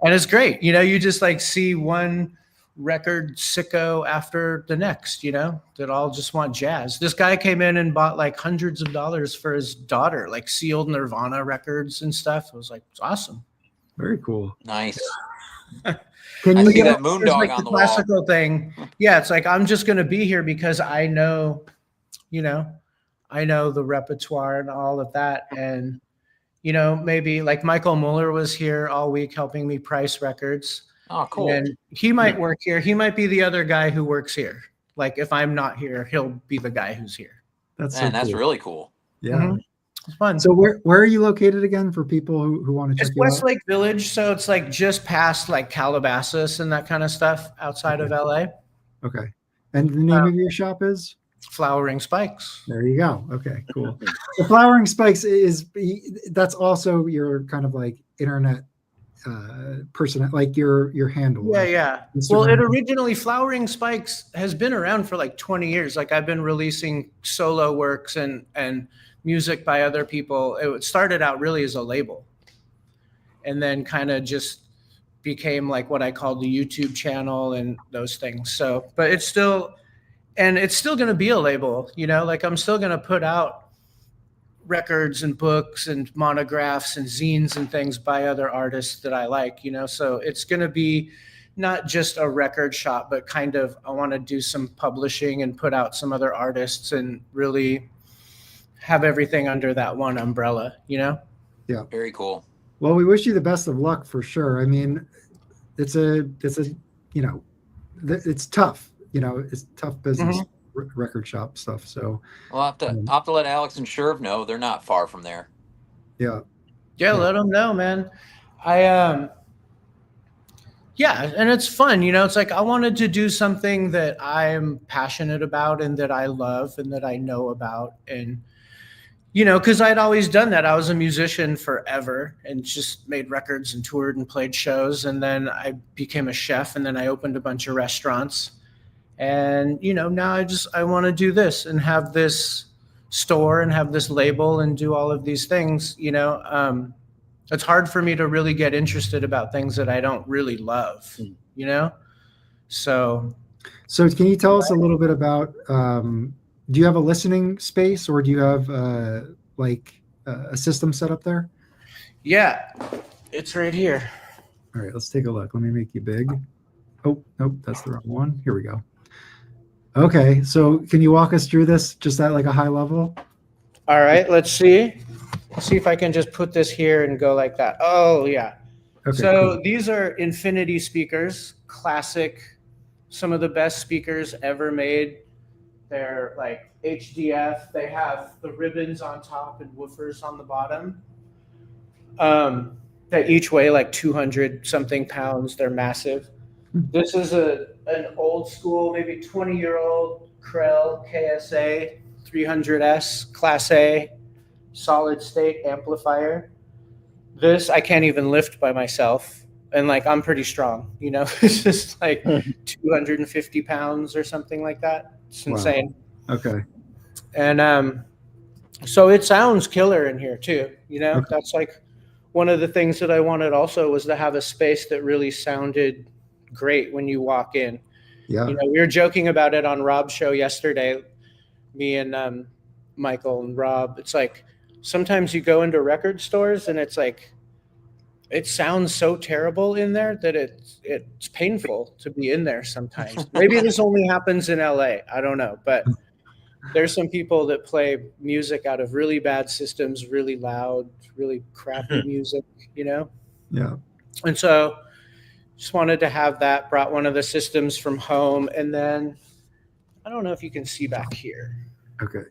And it's great. You just like see one record sicko after the next, that all just want jazz. This guy came in and bought like hundreds of dollars for his daughter, like sealed Nirvana records and stuff. It was like, it's awesome. Very cool. Nice. Can I you see get that moondog like on the the classical wall. thing? Yeah, it's like I'm just gonna be here because I know the repertoire and all of that. And maybe like Michael Muller was here all week helping me price records. Oh, cool. And he might work here. He might be the other guy who works here. Like if I'm not here, he'll be the guy who's here. That's Man, so that's cool. really cool. Yeah. Mhm. It's fun. So where are you located again for people who want to check It's you out? Westlake Village, so it's like just past like Calabasas and that kind of stuff outside of LA. Okay. And the name of your shop is? Flowering Spikes. There you go. Okay, cool. The Flowering Spikes that's also your kind of like internet person, like your handle. Yeah, right? yeah. Instagram. Well, it originally Flowering Spikes has been around for like 20 years. Like I've been releasing solo works and music by other people. It started out really as a label, and then kind of just became like what I call the YouTube channel and those things. So, but it's still going to be a label, you know, like I'm still going to put out records and books and monographs and zines and things by other artists that I like, you know, so it's going to be not just a record shop, but kind of, I want to do some publishing and put out some other artists and really have everything under that one umbrella, you know? Yeah. Very cool. Well, we wish you the best of luck for sure. I mean, it's a, you know, it's tough, you know, it's tough business, record shop stuff. So I'll have to let Alex and Sherv know. They're not far from there. yeah. Yeah, let them know, man. Yeah, and it's fun, you know, it's like I wanted to do something that I'm passionate about and that I love and that I know about. And, you know, because I'd always done that. I was a musician forever and just made records and toured and played shows. And then I became a chef and then I opened a bunch of restaurants. And, you know, now I want to do this and have this store and have this label and do all of these things, you know. It's hard for me to really get interested about things that I don't really love, you know? So can you tell us a little bit about, do you have a listening space or do you have a system set up there? yeah, it's right here. All right, let's take a look. Let me make you big. Oh, nope, that's the wrong one. Here we go. Okay, so can you walk us through this just at like a high level? All right, let's see. See if I can just put this here and go like that. Oh, yeah. Okay, So cool. these are Infinity speakers, classic, some of the best speakers ever made. They're like HDF. They have the ribbons on top and woofers on the bottom. That each weigh like 200 something pounds. They're massive. This is an old school, maybe 20-year-old Krell KSA 300S Class A solid state amplifier. This I can't even lift by myself. And like, I'm pretty strong, you know, it's just like 250 pounds or something like that. It's insane. Wow. Okay. And so it sounds killer in here too, you know. Okay. That's like one of the things that I wanted also was to have a space that really sounded great when you walk in. Yeah. You know, we were joking about it on Rob's show yesterday, me and Michael and Rob. It's like sometimes you go into record stores and it's like it sounds so terrible in there that it's painful to be in there sometimes. Maybe this only happens in LA. I don't know, but there's some people that play music out of really bad systems, really loud, really crappy music, you know? Yeah. And so just wanted to have that, brought one of the systems from home. And then I don't know if you can see back here. Okay.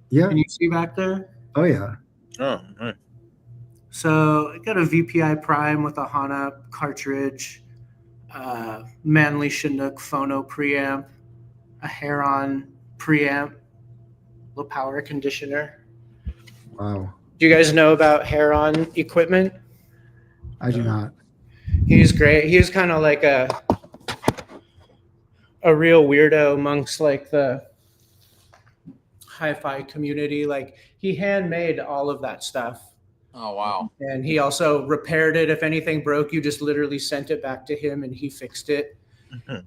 Yeah. Can you see back there? Oh, yeah. Oh, right. So I got a VPI Prime with a HANA cartridge, Manly Chinook phono preamp, a Heron preamp, low power conditioner. Wow. Do you guys know about Heron equipment? I do not. He's great. He's kind of like a real weirdo amongst like the hi-fi community. Like he handmade all of that stuff. Oh, wow. And he also repaired it. If anything broke, you just literally sent it back to him and he fixed it.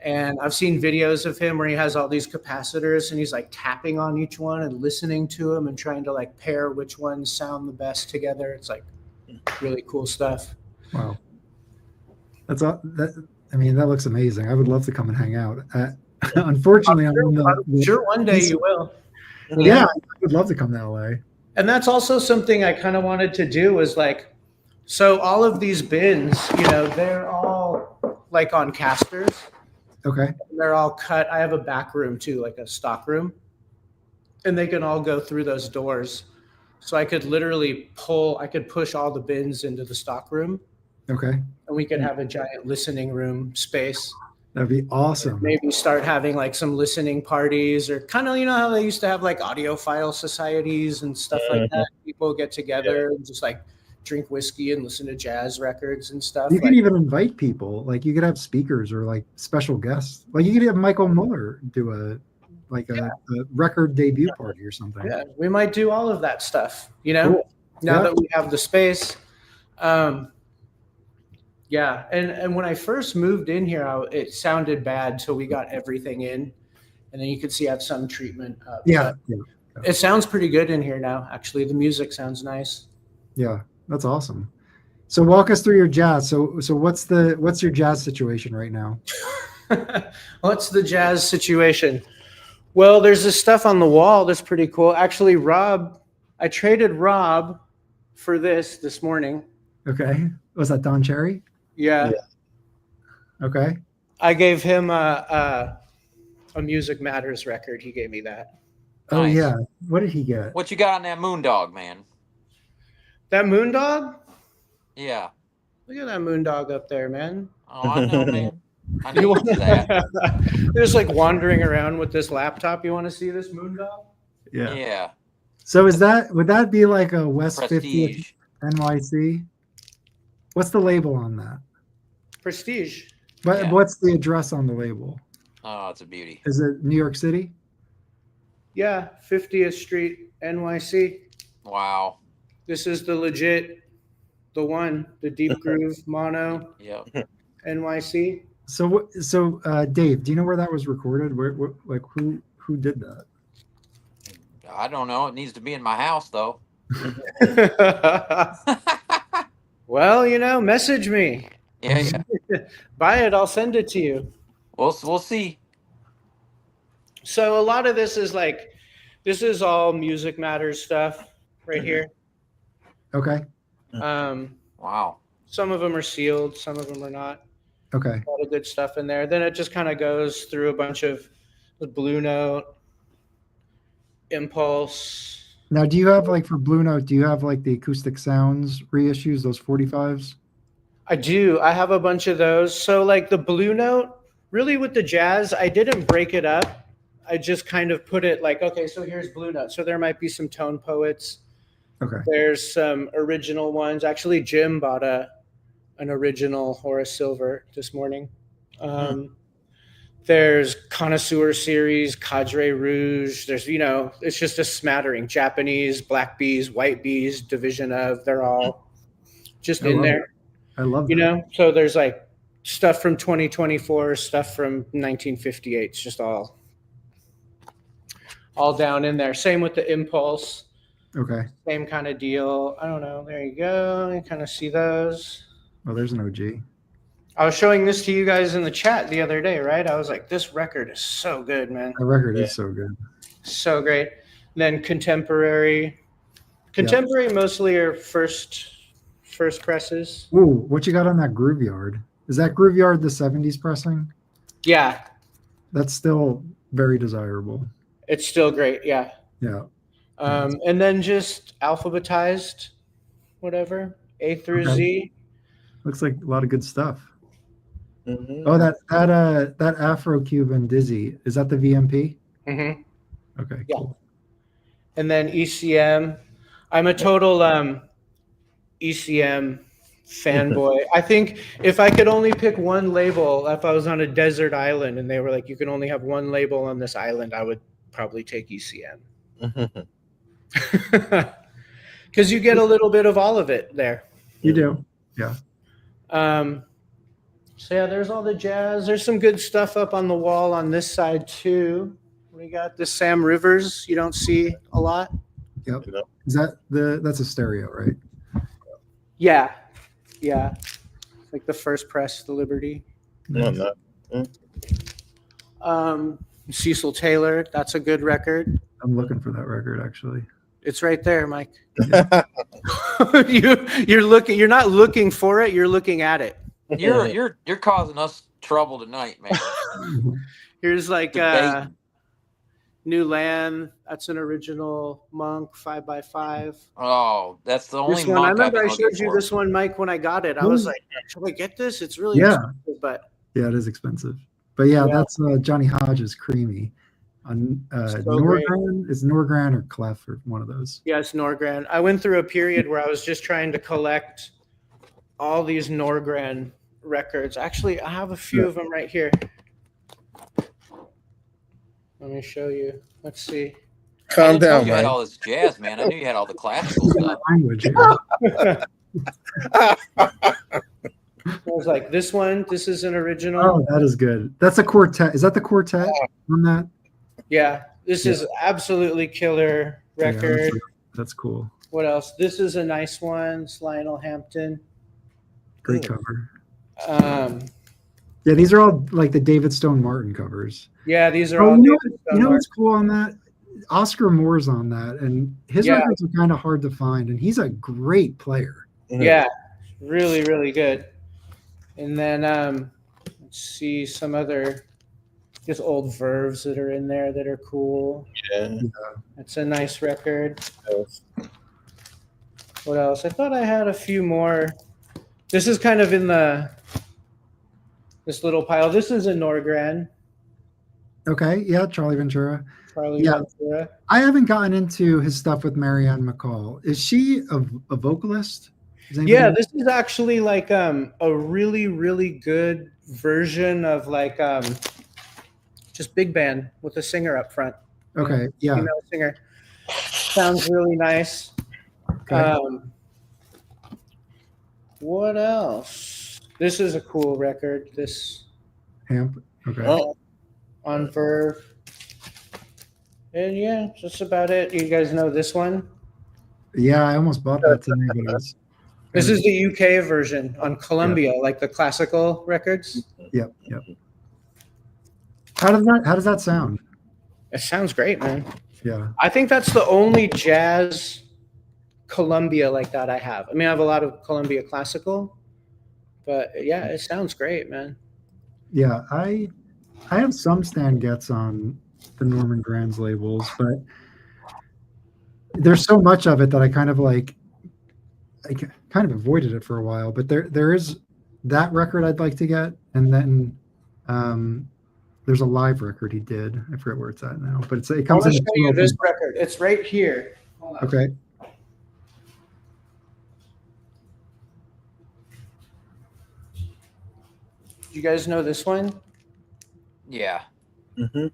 And I've seen videos of him where he has all these capacitors and he's like tapping on each one and listening to them and trying to like pair which ones sound the best together. It's like really cool stuff. Wow. I mean, that looks amazing. I would love to come and hang out. Unfortunately, I'm sure one day you will. Yeah, I would love to come to LA. And that's also something I kind of wanted to do was like, so all of these bins, you know, they're all like on casters. Okay. They're all cut. I have a back room too, like a stock room. And they can all go through those doors. So I could literally push all the bins into the stock room, Okay. and we could have a giant listening room space. That'd be awesome. Maybe start having like some listening parties, or kind of, you know how they used to have like audiophile societies and stuff like that. People get together and just like drink whiskey and listen to jazz records and stuff. You could even invite people. Like you could have speakers or like special guests. Like you could have Michael Muller do a record debut party or something. Yeah, we might do all of that stuff, you know, now that we have the space. Yeah. And when I first moved in here, it sounded bad till we got everything in, and then you could see I have some treatment up. Yeah. It sounds pretty good in here now. Actually, the music sounds nice. Yeah, that's awesome. So walk us through your jazz. So what's your jazz situation right now? What's the jazz situation? Well, there's this stuff on the wall that's pretty cool. Actually, I traded Rob for this morning. Okay. Was that Don Cherry? Yeah. Okay. I gave him a Music Matters record. He gave me that. Oh Nice. yeah. What did he get? What you got on that Moondog, man? That Moondog? Yeah. Look at that Moondog up there, man. Oh, I know, man. I know that. They're just like wandering around with this laptop. You want to see this Moondog? Yeah. So would that be like a West 50th Prestige. NYC? What's the label on that? Prestige. But Yeah. what's the address on the label? Oh, it's a beauty. Is it New York City? Yeah, 50th Street, NYC. Wow. This is the Deep Groove Mono Yep. NYC. So Dave, do you know where that was recorded? Where like who did that? I don't know. It needs to be in my house, though. Well, you know, message me. Yeah. Buy it. I'll send it to you. We'll see. So a lot of this is all Music Matters stuff right here. Okay. Wow. Some of them are sealed, some of them are not. Okay. A lot of good stuff in there. Then it just kind of goes through a bunch of the Blue Note, Impulse. Now, do you have like for Blue Note? Do you have like the acoustic sounds reissues, those 45s? I do. I have a bunch of those. So like the Blue Note, really with the jazz, I didn't break it up. I just kind of put it like, okay, so here's Blue Note. So there might be some Tone Poets. Okay. There's some original ones. Actually, Jim bought an original Horace Silver this morning. There's Connoisseur Series, Cadre Rouge. There's, you know, it's just a smattering. Japanese, Black Bees, White Bees, Division of. They're all just in there. I love that. You know, so there's like stuff from 2024, stuff from 1958. It's just all down in there. Same with the Impulse. Okay. Same kind of deal. I don't know. There you go. You kind of see those. Well, there's an OG. I was showing this to you guys in the chat the other day, right? I was like, this record is so good, man. That record is so good. So great. Then contemporary. Contemporary mostly are first presses. Ooh, what you got on that Groove Yard? Is that Groove Yard the 70s pressing? Yeah. That's still very desirable. It's still great. Yeah. Yeah. And then just alphabetized, whatever, A through Z. Looks like a lot of good stuff. Mhm. Oh, that Afro Cuban Dizzy, is that the VMP? Mm-hmm. Okay, Yeah. cool. And then ECM. I'm a total ECM fanboy. I think if I could only pick one label, if I was on a desert island and they were like, you can only have one label on this island, I would probably take ECM. Because you get a little bit of all of it there. You do. Yeah. So yeah, there's all the jazz. There's some good stuff up on the wall on this side too. We got the Sam Rivers. You don't see a lot. Yep. Is that's a stereo, right? Yeah. Like the first press, the Liberty. No. Cecil Taylor. That's a good record. I'm looking for that record actually. It's right there, Mike. You're looking. You're not looking for it. You're looking at it. You're causing us trouble tonight, man. Here's like Debating. New Land. That's an original Monk 5x5. Oh, that's the only This one, I monk I've remember been I looking showed you for. this one, Mike, when I got it. I was like, should I get this? It's really Yeah. expensive, but Yeah, it is expensive. But yeah, Yeah. that's Johnny Hodges Creamy. On So great. Norgran, is Norgran or Clef or one of those? yeah, it's Norgran. I went through a period where I was just trying to collect all these Norgran records. Actually, I have a few of them right here. Let me show you. Let's see. I Calm didn't know down, you had man. all this jazz, man. I knew you had all the classical stuff. Language here. I was like, this one, this is an original. Oh, that is good. That's a quartet. Is that the quartet on that? Yeah, this is absolutely killer Yeah, record. that's cool. What else? This is a nice one. It's Lionel Hampton. Great cover. Um, Yeah, these are all like the David Stone Martin covers. yeah, these are Oh, all. you know, David you know Stone what's cool on that? Oscar Moore's on that, and his Yeah. records are kind of hard to find, and he's a great player. Yeah, really, really good. And then let's see some other just old Verves that are in there that are cool. Yeah. It's a nice record. What else? I thought I had a few more. This is kind of in this little pile. This is a Norgran. Okay, yeah, Charlie Ventura. Charlie Yeah. Ventura. I haven't gotten into his stuff with Marianne McCall. Is she a vocalist? Does anybody Yeah, know? this is actually like a really, really good version of like just big band with a singer up front. Okay, yeah. Female singer. Sounds really nice. Okay. What else? This is a cool record. This Hamp. Okay. Oh, on Verve. And yeah, that's about it. You guys know this one? Yeah, I almost bought that today, but it was. This is the UK version on Columbia, like the classical records. Yep. How does that sound? It sounds great, man. Yeah. I think that's the only jazz Columbia like that I have. I mean, I have a lot of Columbia classical, but yeah, it sounds great, man. Yeah, I have some Stan Getz on the Norman Granz labels, but there's so much of it that I kind of avoided it for a while. But there is that record I'd like to get, and then there's a live record he did. I forget where it's at now, but it I comes want in. to show you this record. It's right here. Hold on. Okay. You guys know this one? Yeah. mhm.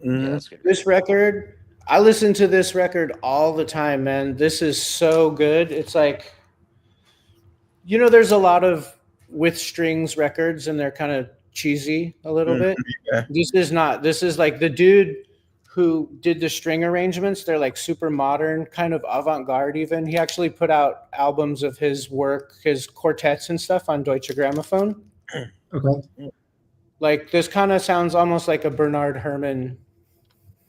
Yeah, Mhm. that's good. This record, I listen to this record all the time, man. This is so good. It's like, there's a lot of with strings records and they're kind of cheesy a little bit. Yeah. This is not. This is like the dude who did the string arrangements. They're like super modern, kind of avant-garde even. He actually put out albums of his work, his quartets and stuff on Deutsche Grammophon. Okay. Like this kind of sounds almost like a Bernard Herrmann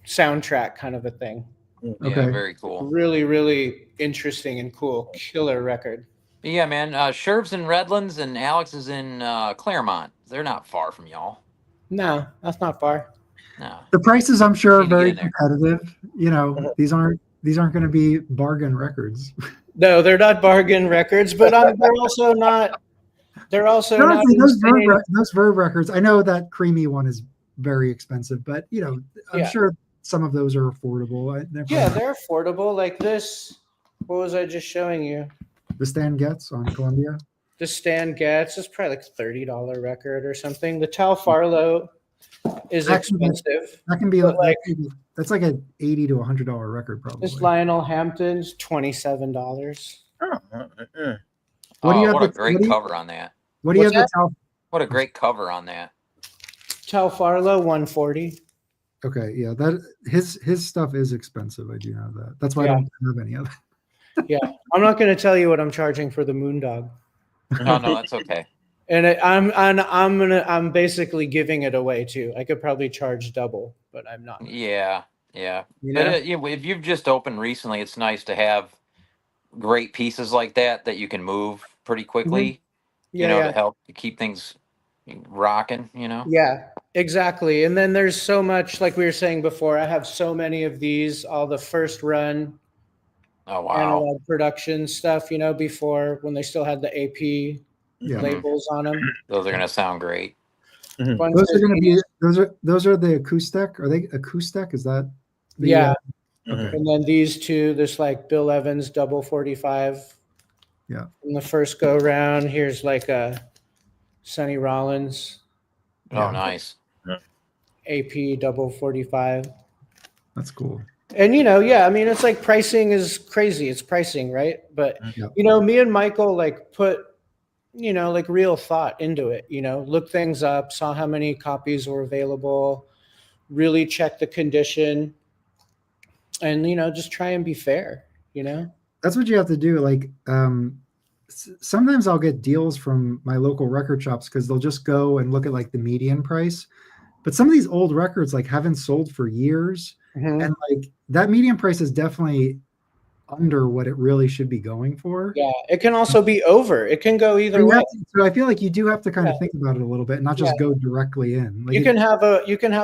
soundtrack kind of a thing. Yeah, Okay. very cool. Really, really interesting and cool. Killer record. But yeah, man. Sherv's in Redlands and Alex is in Claremont. They're not far from y'all. No, that's not far. No. The prices, I'm sure, are Need to get very in there. competitive. These aren't going to be bargain records. No, they're not bargain records, but they're also not. They're also not. Honestly, Insane. those Verve records. I know that Creamy one is very expensive, but I'm Yeah. sure some of those are affordable. Yeah, they're affordable. Like this. What was I just showing you? The Stan Getz on Columbia. The Stan Getz is probably like $30 record or something. The Tal Farlow is Actually, expensive. That can be But that's like a $80 to $100 record probably. This Lionel Hampton's $27. Oh, What do you have what a the- great what do you- cover on that. What do you What's have? that? What a great cover on that. Tal Farlow, $140. Okay, yeah, that his stuff is expensive. I do know that. That's why I Yeah. don't have any of it. Yeah, I'm not going to tell you what I'm charging for the Moondog, No, that's okay. and I'm basically giving it away too. I could probably charge double, but I'm not. Yeah. You But know? if you've just opened recently, it's nice to have great pieces like that you can move pretty quickly. Yeah, to help keep things rocking. yeah. Exactly. And then there's so much, like we were saying before, I have so many of these, all the first run Oh wow. analog production stuff, you know, before when they still had the AP Yeah. labels on them. Those are gonna sound great. Bunch Those are of going to be these. those are the acoustic. Are they acoustic? Is that the, Yeah. Okay. And then these two, there's like Bill Evans double 45. Yeah. In the first go round, here's like a Sonny Rollins Oh, nice. AP double 45. That's cool. And, you know, yeah, I mean, it's like pricing is crazy. It's pricing, right? But, Yep. you know, me and Michael like put, you know, like real thought into it, you know, look things up, saw how many copies were available, really check the condition, and, you know, just try and be fair, you know? That's what you have to do. Like, sometimes I'll get deals from my local record shops because they'll just go and look at like the median price. But some of these old records like haven't sold for years, and like that median price is definitely under what it really should be going for. Yeah, it can also be over. It can go either way. So I feel like you do have to kind of think about it a little bit, and not just go directly in. Like You can have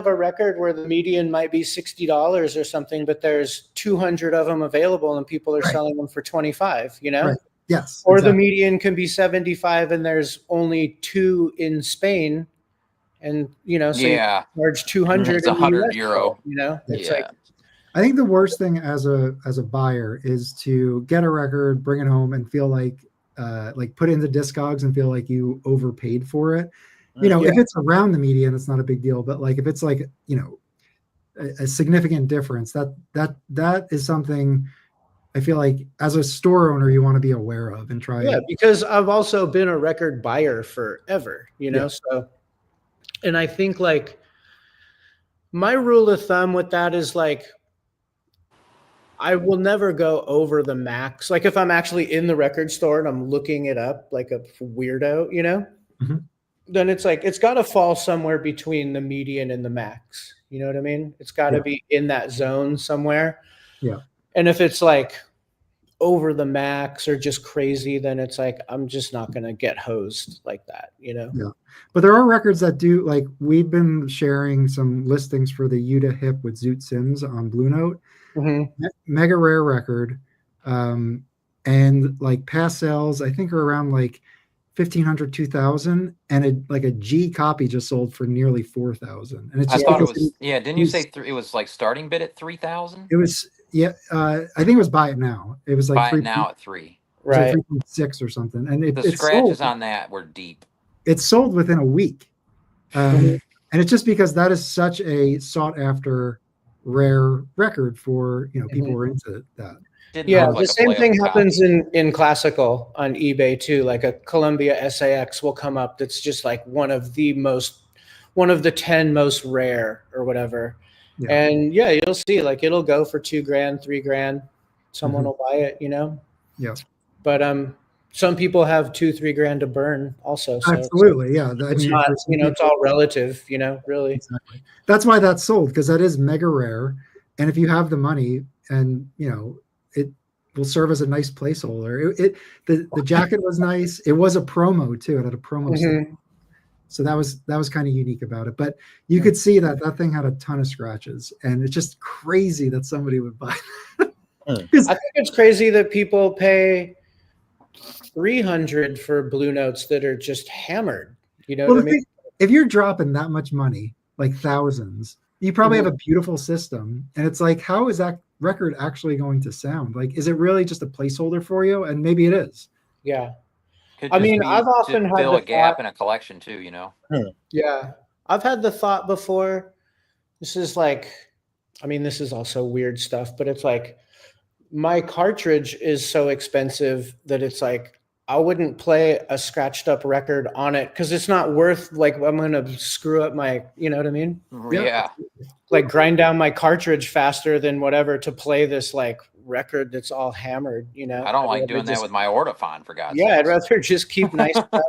a record where the median might be $60 or something, but there's 200 of them available and people are selling them for 25, you know? Right. Yes. Or exactly. the median can be 75 and there's only 2 in Spain, and you know, so Yeah. you charge 200. It's €100. You know, it's Yeah. like, I think the worst thing as a buyer is to get a record, bring it home, and feel like put it into Discogs and feel like you overpaid for it. You know, if it's around the median, it's not a big deal. But like if it's like, you know, a significant difference, that is something I feel like as a store owner you want to be aware of and try. yeah, because I've also been a record buyer forever, you know, so, and I think like my rule of thumb with that is like, I will never go over the max. Like if I'm actually in the record store and I'm looking it up like a weirdo, you know, then it's like, it's got to fall somewhere between the median and the max. You know what I mean? It's got to be in that zone somewhere. Yeah. And if it's like over the max or just crazy, then it's like, I'm just not going to get hosed like that, you know? Yeah. But there are records that do, like we've been sharing some listings for the Yuta Hip with Zoot Sims on Blue Note. Mega rare record, and like past sales I think are around like 1,500, 2,000, and like a G copy just sold for nearly 4,000. And it's just I thought it was didn't you say it was like starting bid at 3,000? It was I think it was buy it now. It was like buy it now at 3. Right. 3.6 or something. And the scratches on that were deep. It sold within a week. And it's just because that is such a sought after rare record for, you know, people who are into that. The same thing happens in classical on eBay too. Like a Columbia SAX will come up that's just like one of the 10 most rare or whatever. And you'll see like it'll go for $2,000, $3,000. Someone will buy it, you know? Yeah. But some people have $2,000-3,000 to burn also. So absolutely. Yeah. It's not, you know, it's all relative, you know, really. Exactly. That's why that's sold, because that is mega rare. And if you have the money and, you know, it will serve as a nice placeholder. The jacket was nice. It was a promo too. It had a promo. So that was kind of unique about it. But you could see that thing had a ton of scratches, and it's just crazy that somebody would buy that. I think it's crazy that people pay $300 for Blue Notes that are just hammered. You know what I mean? If you're dropping that much money, like thousands, you probably have a beautiful system. And it's like, how is that record actually going to sound? Like, is it really just a placeholder for you? And maybe it is. Yeah. Could I mean, just be I've often to had fill the a gap thought- in a collection too, you know. Yeah. I've had the thought before. This is like, I mean, this is also weird stuff, but it's like my cartridge is so expensive that it's like I wouldn't play a scratched up record on it because it's not worth, like, I'm going to screw up my, you know what I mean? Yeah. Like grind down my cartridge faster than whatever to play this like record that's all hammered, you know? I don't like doing that with my Ortophon, for God's sake. sake. I'd rather just keep nice stuff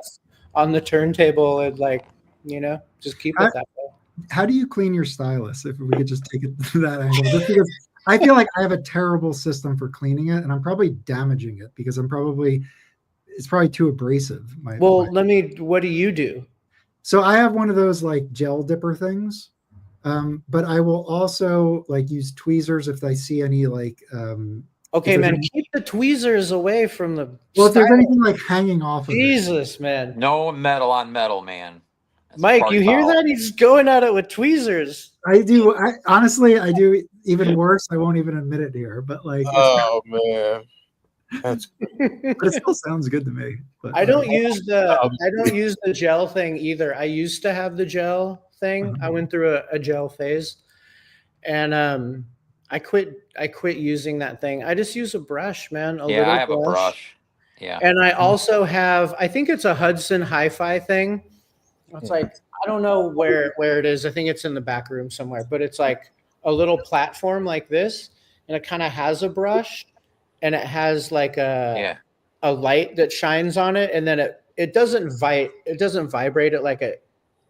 on the turntable and like, you know, just keep it that way. How do you clean your stylus? If we could just take it to that angle, just because I feel like I have a terrible system for cleaning it, and I'm probably damaging it because it's probably too abrasive. What do you do? So I have one of those like gel dipper things, but I will also like use tweezers if I see any like. Okay, if there's man, any- keep the tweezers away from the. well, if there's style. anything like hanging off of it. Jesus, man. No metal on metal, man. That's a Mike, party you hear foul. that? He's going at it with tweezers. I do. I honestly, I do even worse. I won't even admit it here, but like, Oh man, that's but it still sounds good to me. But I don't use the gel thing either. I used to have the gel thing. I went through a gel phase, and I quit using that thing. I just use a brush, man. Yeah, I have a brush. Yeah. And I also have, I think it's a Hudson Hi-Fi thing. It's like, I don't know where it is. I think it's in the back room somewhere, but it's like a little platform like this, and it kind of has a brush, and it has like a light that shines on it, and then it doesn't vibrate at like a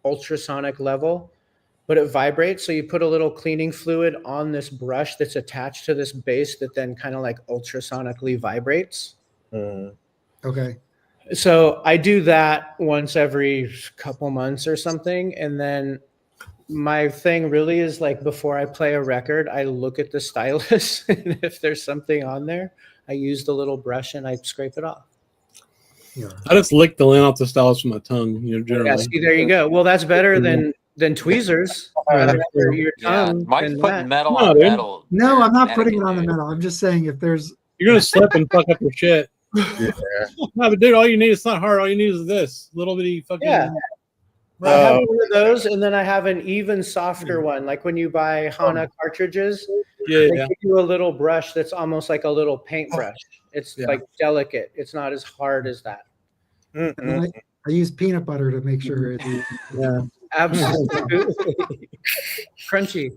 ultrasonic level, but it vibrates. So you put a little cleaning fluid on this brush that's attached to this base that then kind of like ultrasonically vibrates. okay. So I do that once every couple months or something. And then my thing really is like before I play a record, I look at the stylus, and if there's something on there, I use the little brush and I scrape it off. Yeah. I just lick the lint off the stylus with my tongue. Generally. Yeah, see, there you go. Well, that's better than tweezers. Yeah. Your tongue. Mike's than putting that. metal No, on dude. metal. No, I'm not putting it Mannequin, on the dude. metal. I'm just saying if there's You're gonna slip and fuck up your shit. yeah. No, but dude, all you need, it's not hard. All you need is this little bitty fucking. Yeah. I have one of those, and then I have an even softer one. Like when you buy Hana cartridges, Yeah, they yeah. give you a little brush that's almost like a little paintbrush. It's Yeah. like delicate. It's not as hard as that. I use peanut butter to make sure it. Yeah, absolutely. Crunchy.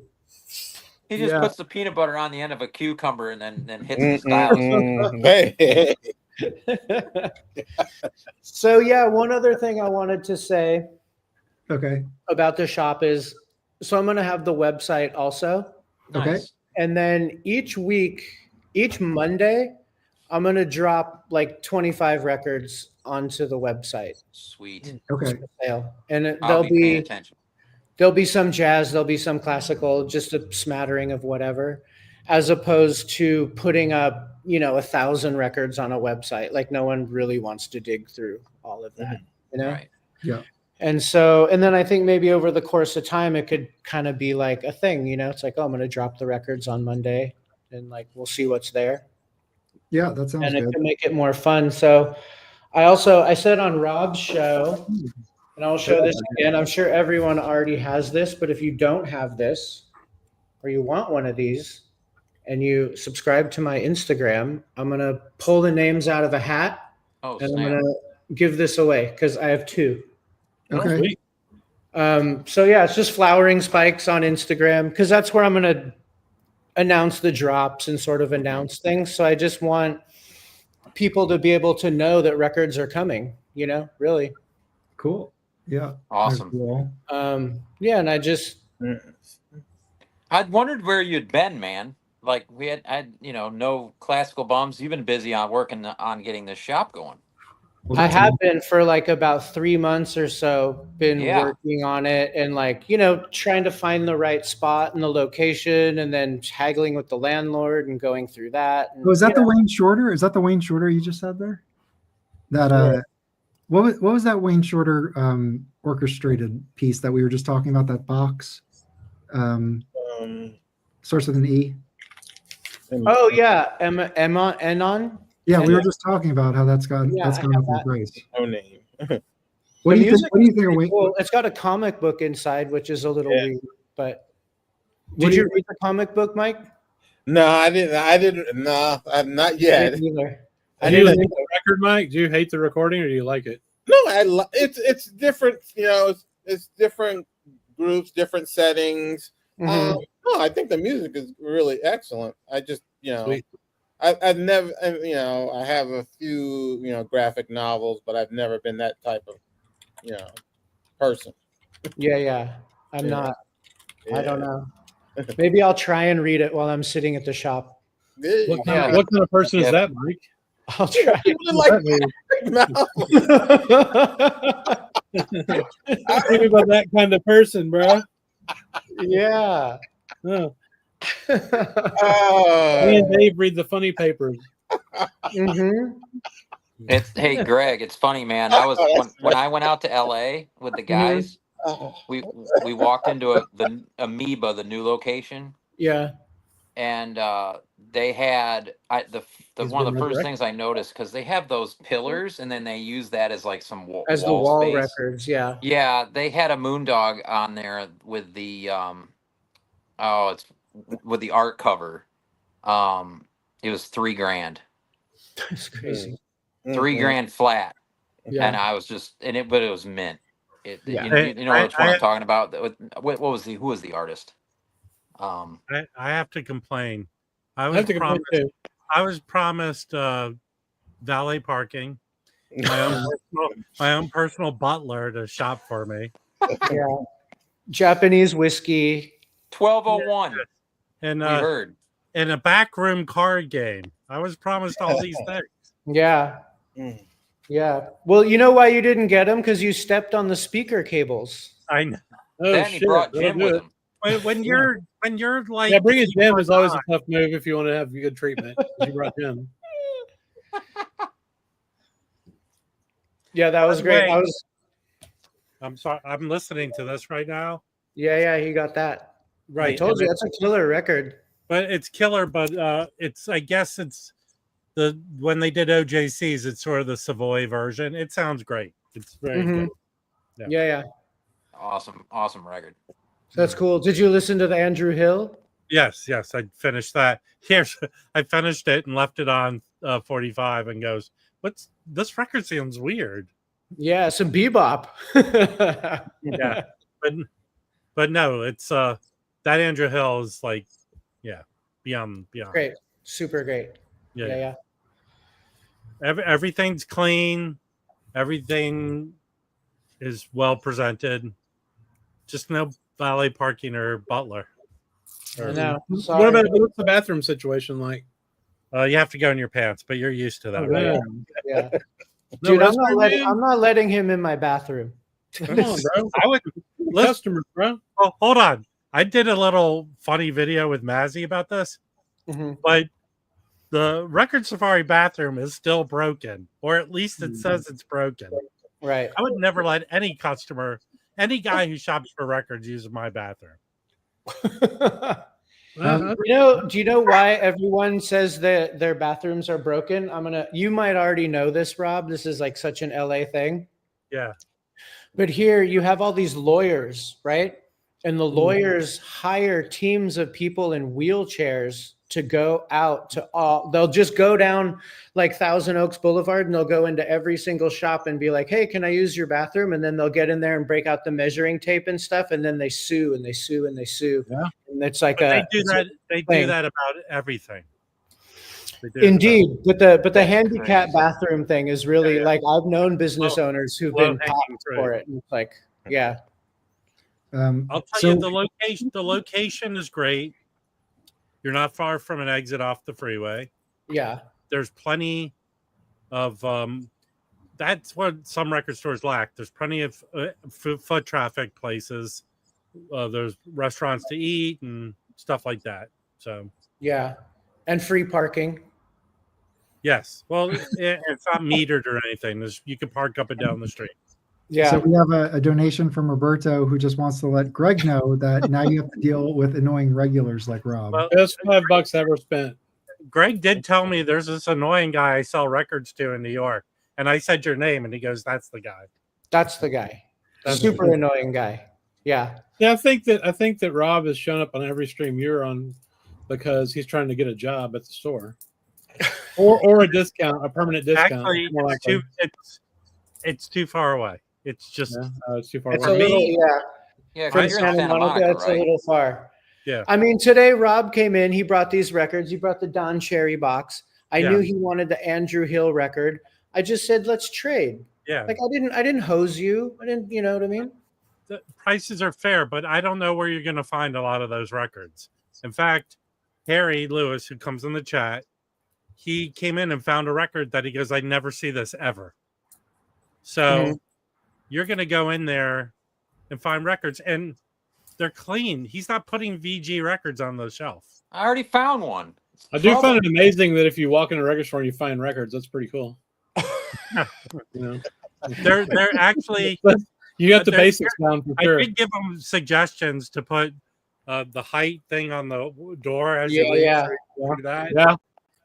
He just Yeah. puts the peanut butter on the end of a cucumber and then hits the stylus. Hey. So yeah, one other thing I wanted to say Okay. about the shop is, so I'm going to have the website also. Okay. Nice. And then each week, each Monday, I'm going to drop like 25 records onto the website. Sweet. Okay. Sale. And I'll there'll be paying be attention. there'll be some jazz, there'll be some classical, just a smattering of whatever, as opposed to putting up, 1,000 records on a website. Like no one really wants to dig through all of that, Right. Yeah. And so, and then I think maybe over the course of time, it could kind of be like a thing, it's like, oh, I'm going to drop the records on Monday, and like, we'll see what's there. Yeah, that sounds And it good. can make it more fun. So I said on Rob's show, and I'll show this again. I'm sure everyone already has this, but if you don't have this, or you want one of these, and you subscribe to my Instagram, I'm going to pull the names out of a hat, Oh, and I'm snap. going to give this away because I have two. Okay. Sweet. So yeah, it's just Flowering Spikes on Instagram, because that's where I'm going to announce the drops and sort of announce things. So I just want people to be able to know that records are coming, really. Cool. Yeah. Awesome. Cool. Yeah. And I just, I'd wondered where you'd been, man. Like I had no classical bums. You've been busy on working on getting this shop going. Well, I that's have been for like about 3 months or so, been Yeah. working on it, and like, trying to find the right spot and the location, and then haggling with the landlord and going through that. And, Oh, is that the Wayne Shorter? Is that the Wayne Shorter you just said there? That what was that Wayne Shorter orchestrated piece that we were just talking about? That box starts with an E. Oh yeah. Enon. Yeah, we were just talking about how that's gone Yeah, up I in have that. price. No name. What do The you think? music What do you is think? Of pretty Wayne, cool. It's got a comic book inside, which is a little Yeah. weird, but What did do you you- read the comic book, Mike? No, I didn't. No, I'm not I yet. didn't either. Do I you didn't hate the record, Mike? Do you hate the recording or do you like it? No, it's different. It's different groups, different settings. Mhm. No, I think the music is really excellent. I just, Sweet. I've never, I have a few, graphic novels, but I've never been that type of, person. Yeah. I'm Yeah. not. I don't Yeah. know. Maybe I'll try and read it while I'm sitting at the shop. There you What go. kind, of, what kind of person is that, Mike? I'll try. People like graphic novels. Think about that kind of person, bro. Yeah. Oh. Oh. Me and Dave read the funny papers. Mm-hmm. Hey Greg, it's funny, man. I was when I went out to LA with the guys, we walked into the Amoeba, the new location, Yeah. and they had He's one of been the first resurrected. things I noticed, because they have those pillars and then they use that as like some As the wall wall space. records, yeah. Yeah, they had a Moondog on there with the it's with the art cover. It was $3,000. It's crazy. $3,000 flat. Yeah. And I was just but it was mint. Yeah. You know which one I'm talking about? What was who was the artist? I have to complain. I I was have to complain promised. too. I was promised valet parking. My own personal butler to shop for me. Yeah. Japanese whiskey. 1201. And We heard. in a backroom card game. I was promised all these things. Yeah. Yeah. Well, you know why you didn't get them? Because you stepped on the speaker cables. I know. Oh, Then he shit. brought That'll Jim do with it. him. When you're like, Yeah, bringing Jim is always a tough move if you want to have good treatment. You brought Jim. Yeah, that was great. Wait. I'm sorry. I'm listening to this right now. Yeah, he got that. Right. I told and you that's a killer record. But it's killer. But I guess it's when they did OJCs, it's sort of the Savoy version. It sounds great. It's very good. Yeah. Awesome record. That's cool. Did you listen to the Andrew Hill? Yes. I finished that. I finished it and left it on 45 and goes, "What's this record? Sounds weird." Yeah, some bebop. Yeah, but no, it's that Andrew Hill is like, beyond. Great, super great. Yeah. Everything's clean. Everything is well presented. Just no valet parking or butler. I know. What about what's the bathroom situation like? You have to go in your pants, but you're used to that, Oh, right? Yeah. No Dude, restroom, I'm not letting him in my bathroom. Come on, bro. I would Customers, bro. Oh, hold on. I did a little funny video with Mazzy about this, but the Record Safari bathroom is still broken, or at least it says it's broken. Right. I would never let any customer, any guy who shops for records, use my bathroom. Do you know why everyone says that their bathrooms are broken? You might already know this, Rob. This is like such an LA thing. Yeah. But here you have all these lawyers, right? And the lawyers hire teams of people in wheelchairs to go out to they'll just go down like Thousand Oaks Boulevard and they'll go into every single shop and be like, "Hey, can I use your bathroom?" And then they'll get in there and break out the measuring tape and stuff. And then they sue and they sue and they sue. Yeah. And it's like They do that about everything. Indeed, but the handicap bathroom thing is really like I've known business owners who've been popped for it. And it's like, yeah. I'll tell you the location is great. You're not far from an exit off the freeway. Yeah. There's plenty of that's what some record stores lack. There's plenty of foot traffic places. There's restaurants to eat and stuff like that. So yeah, and free parking. Yes. Well, it's not metered or anything. You can park up and down the street. Yeah. So we have a donation from Roberto who just wants to let Greg know that now you have to deal with annoying regulars like Rob. Well, Best $5 ever spent. Greg did tell me there's this annoying guy I sell records to in New York, and I said your name, and he goes, "That's the guy." That's the guy. Super annoying guy. Yeah. Yeah, I think that Rob has shown up on every stream you're on because he's trying to get a job at the store, or a discount, a permanent discount. Actually, it's too far away. It's just it's too far It's away. a little, Yeah, From you're in Santa Monica, Monica, it's right? a little far. Yeah. I mean, today Rob came in. He brought these records. He brought the Don Cherry box. I knew he wanted the Andrew Hill record. I just said, let's trade. Yeah. Like I didn't hose you. I didn't, you know what I mean? The prices are fair, but I don't know where you're going to find a lot of those records. In fact, Harry Lewis, who comes in the chat, he came in and found a record that he goes, "I never see this ever." So you're going to go in there and find records, and they're clean. He's not putting VG records on the shelf. I already found one. I do find it amazing that if you walk in a record store and you find records, that's pretty cool. They're actually you got the basics down for sure. I did give them suggestions to put the height thing on the door as you leave.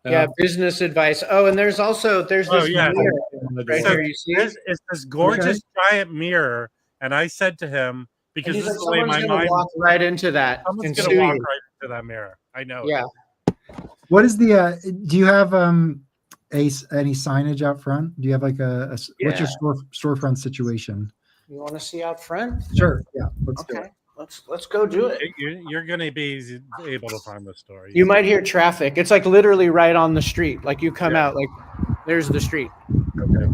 Yeah, business advice. Oh, and there's this mirror right here. You see it's this gorgeous giant mirror, and I said to him, because this is the way my mind walk right into that. Someone's going to walk right into that mirror. I know. Yeah. What is the? Do you have any signage out front? Do you have like what's your storefront situation? You want to see out front? Sure. Yeah. Let's do it. Let's go do it. You're going to be able to find the store. You might hear traffic. It's like literally right on the street. Like you come out, like there's the street. Okay.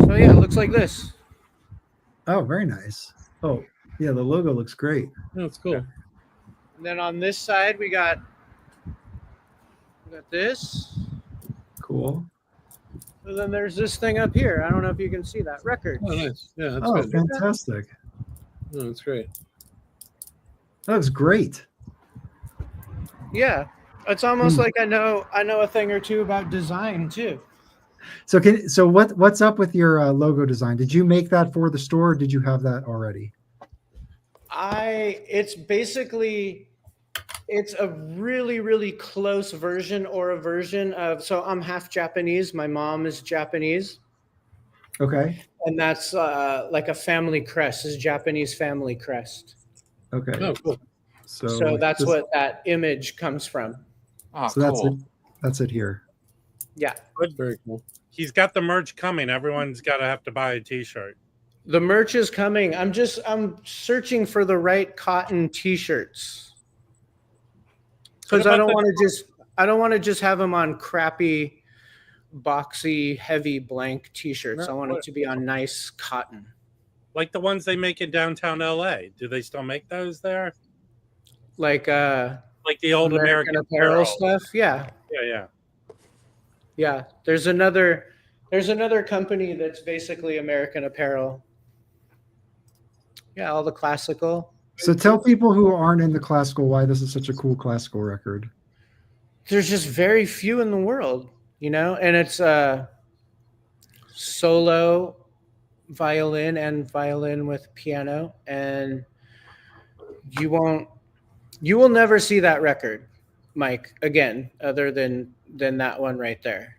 So yeah, it looks like this. Oh, very nice. Oh, yeah, the logo looks great. That's cool. And then on this side, we got this. Cool. And then there's this thing up here. I don't know if you can see that record. Oh, nice. Yeah, that's good. good. Fantastic. Oh, that's great. That looks great. Yeah, it's almost like I know a thing or two about design too. So what's up with your logo design? Did you make that for the store, or did you have that already? It's a really, really close version of, so I'm half Japanese. My mom is Japanese. Okay. And that's like a family crest, is Japanese family crest. Okay. Oh, cool. So that's what that image comes from. Oh, so cool. That's it here. Yeah. Very cool. He's got the merch coming. Everyone's got to have to buy a T-shirt. The merch is coming. I'm searching for the right cotton T-shirts. Because I don't want to just have them on crappy, boxy, heavy blank T-shirts. I want it to be on nice cotton. Like the ones they make in downtown LA. Do they still make those there? Like the old American Apparel stuff? Yeah. Yeah. There's another company that's basically American Apparel. Yeah, all the classical. So tell people who aren't in the classical why this is such a cool classical record. There's just very few in the world, and it's solo violin and violin with piano, and you will never see that record, Mike, again, other than that one right there.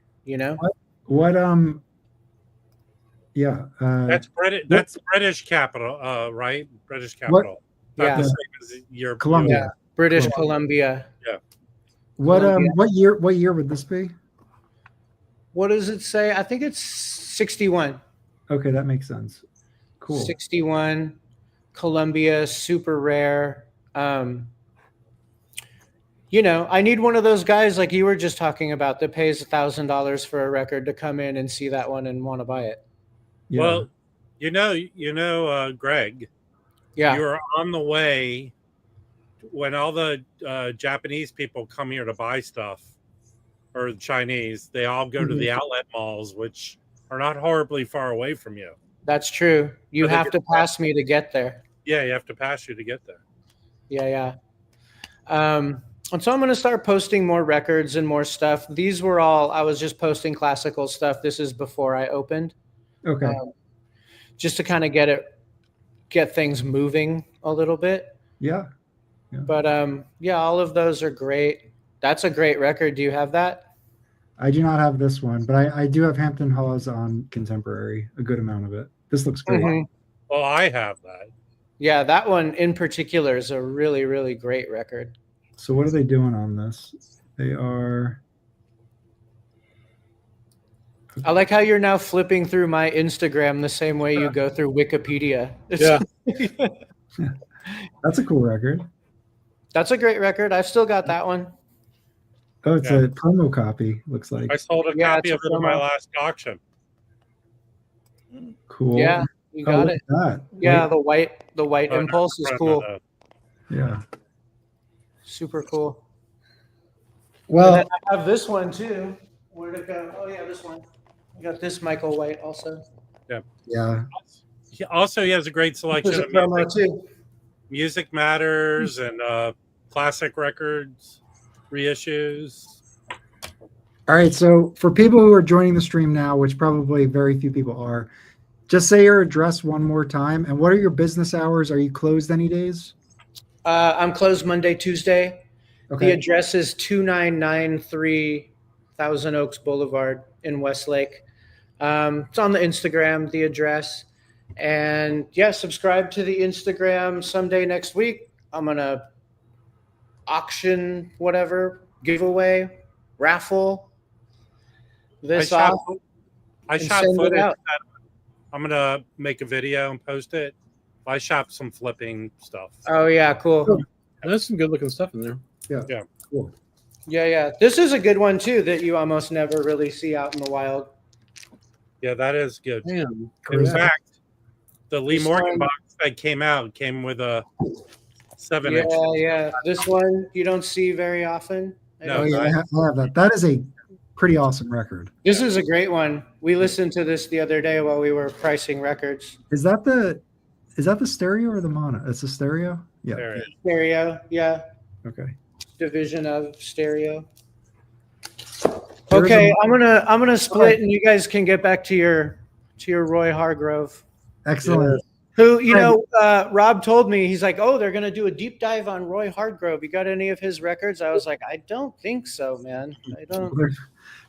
What yeah. That's British capital, right? British capital. Not the same as your Columbia. British Columbia. Yeah. What year would this be? What does it say? I think it's 61. Okay, that makes sense. Cool. 61, Columbia, super rare. I need one of those guys like you were just talking about that pays $1,000 for a record to come in and see that one and want to buy it. Yeah. Well, Greg. Yeah. You were on the way when all the Japanese people come here to buy stuff, or the Chinese. They all go to the outlet malls, which are not horribly far away from you. That's true. You have to pass me to get there. Yeah, you have to pass you to get there. Yeah. And so I'm going to start posting more records and more stuff. These were all, I was just posting classical stuff. This is before I opened. Okay. Just to kind of get things moving a little bit. Yeah. But all of those are great. That's a great record. Do you have that? I do not have this one, but I do have Hampton Hawes on contemporary, a good amount of it. This looks great. Mm-hmm. Well, I have that. Yeah, that one in particular is a really, really great record. So what are they doing on this? They are... I like how you're now flipping through my Instagram the same way you go through Wikipedia. Yeah. That's a cool record. That's a great record. I've still got that one. Oh, it's a promo copy, looks like. I sold a copy of it in my last auction. Cool. Yeah, you got it. Yeah, the white Impulse is cool. Yeah. Super cool. Well, I have this one too. Where'd it go? Oh yeah, this one. I got this Michael White also. Yeah. He has a great selection There's a of promo music. too. Music Matters and classic records, reissues. All right. So for people who are joining the stream now, which probably very few people are, just say your address one more time. And what are your business hours? Are you closed any days? I'm closed Monday, Tuesday. Okay. The address is 2993 Thousand Oaks Boulevard in Westlake. It's on the Instagram, the address. And yeah, subscribe to the Instagram someday next week. I'm going to auction, whatever, giveaway, raffle this off. I and shot send it footage. out. I'm gonna make a video and post it. I shot some flipping stuff. Oh, yeah, cool. There's some good looking stuff in there. Yeah. Cool. Yeah. This is a good one, too, that you almost never really see out in the wild. Yeah, that is good. Damn. In Yeah. fact, the Lee This Morgan one- box that came with a 7-inch. Yeah. This one you don't see very often. No, Oh, yeah, I have that. That is a pretty awesome record. This is a great one. We listened to this the other day while we were pricing records. Is that the stereo or the mono? It's a stereo? Yeah. There it is. Stereo, yeah. Okay. Division of stereo. Here's Okay, a- I'm gonna split, and you guys can get back to your Roy Hargrove. Excellent. Who Rob told me, he's like, oh, they're gonna do a deep dive on Roy Hargrove. You got any of his records? I was like, I don't think so, man. I don't.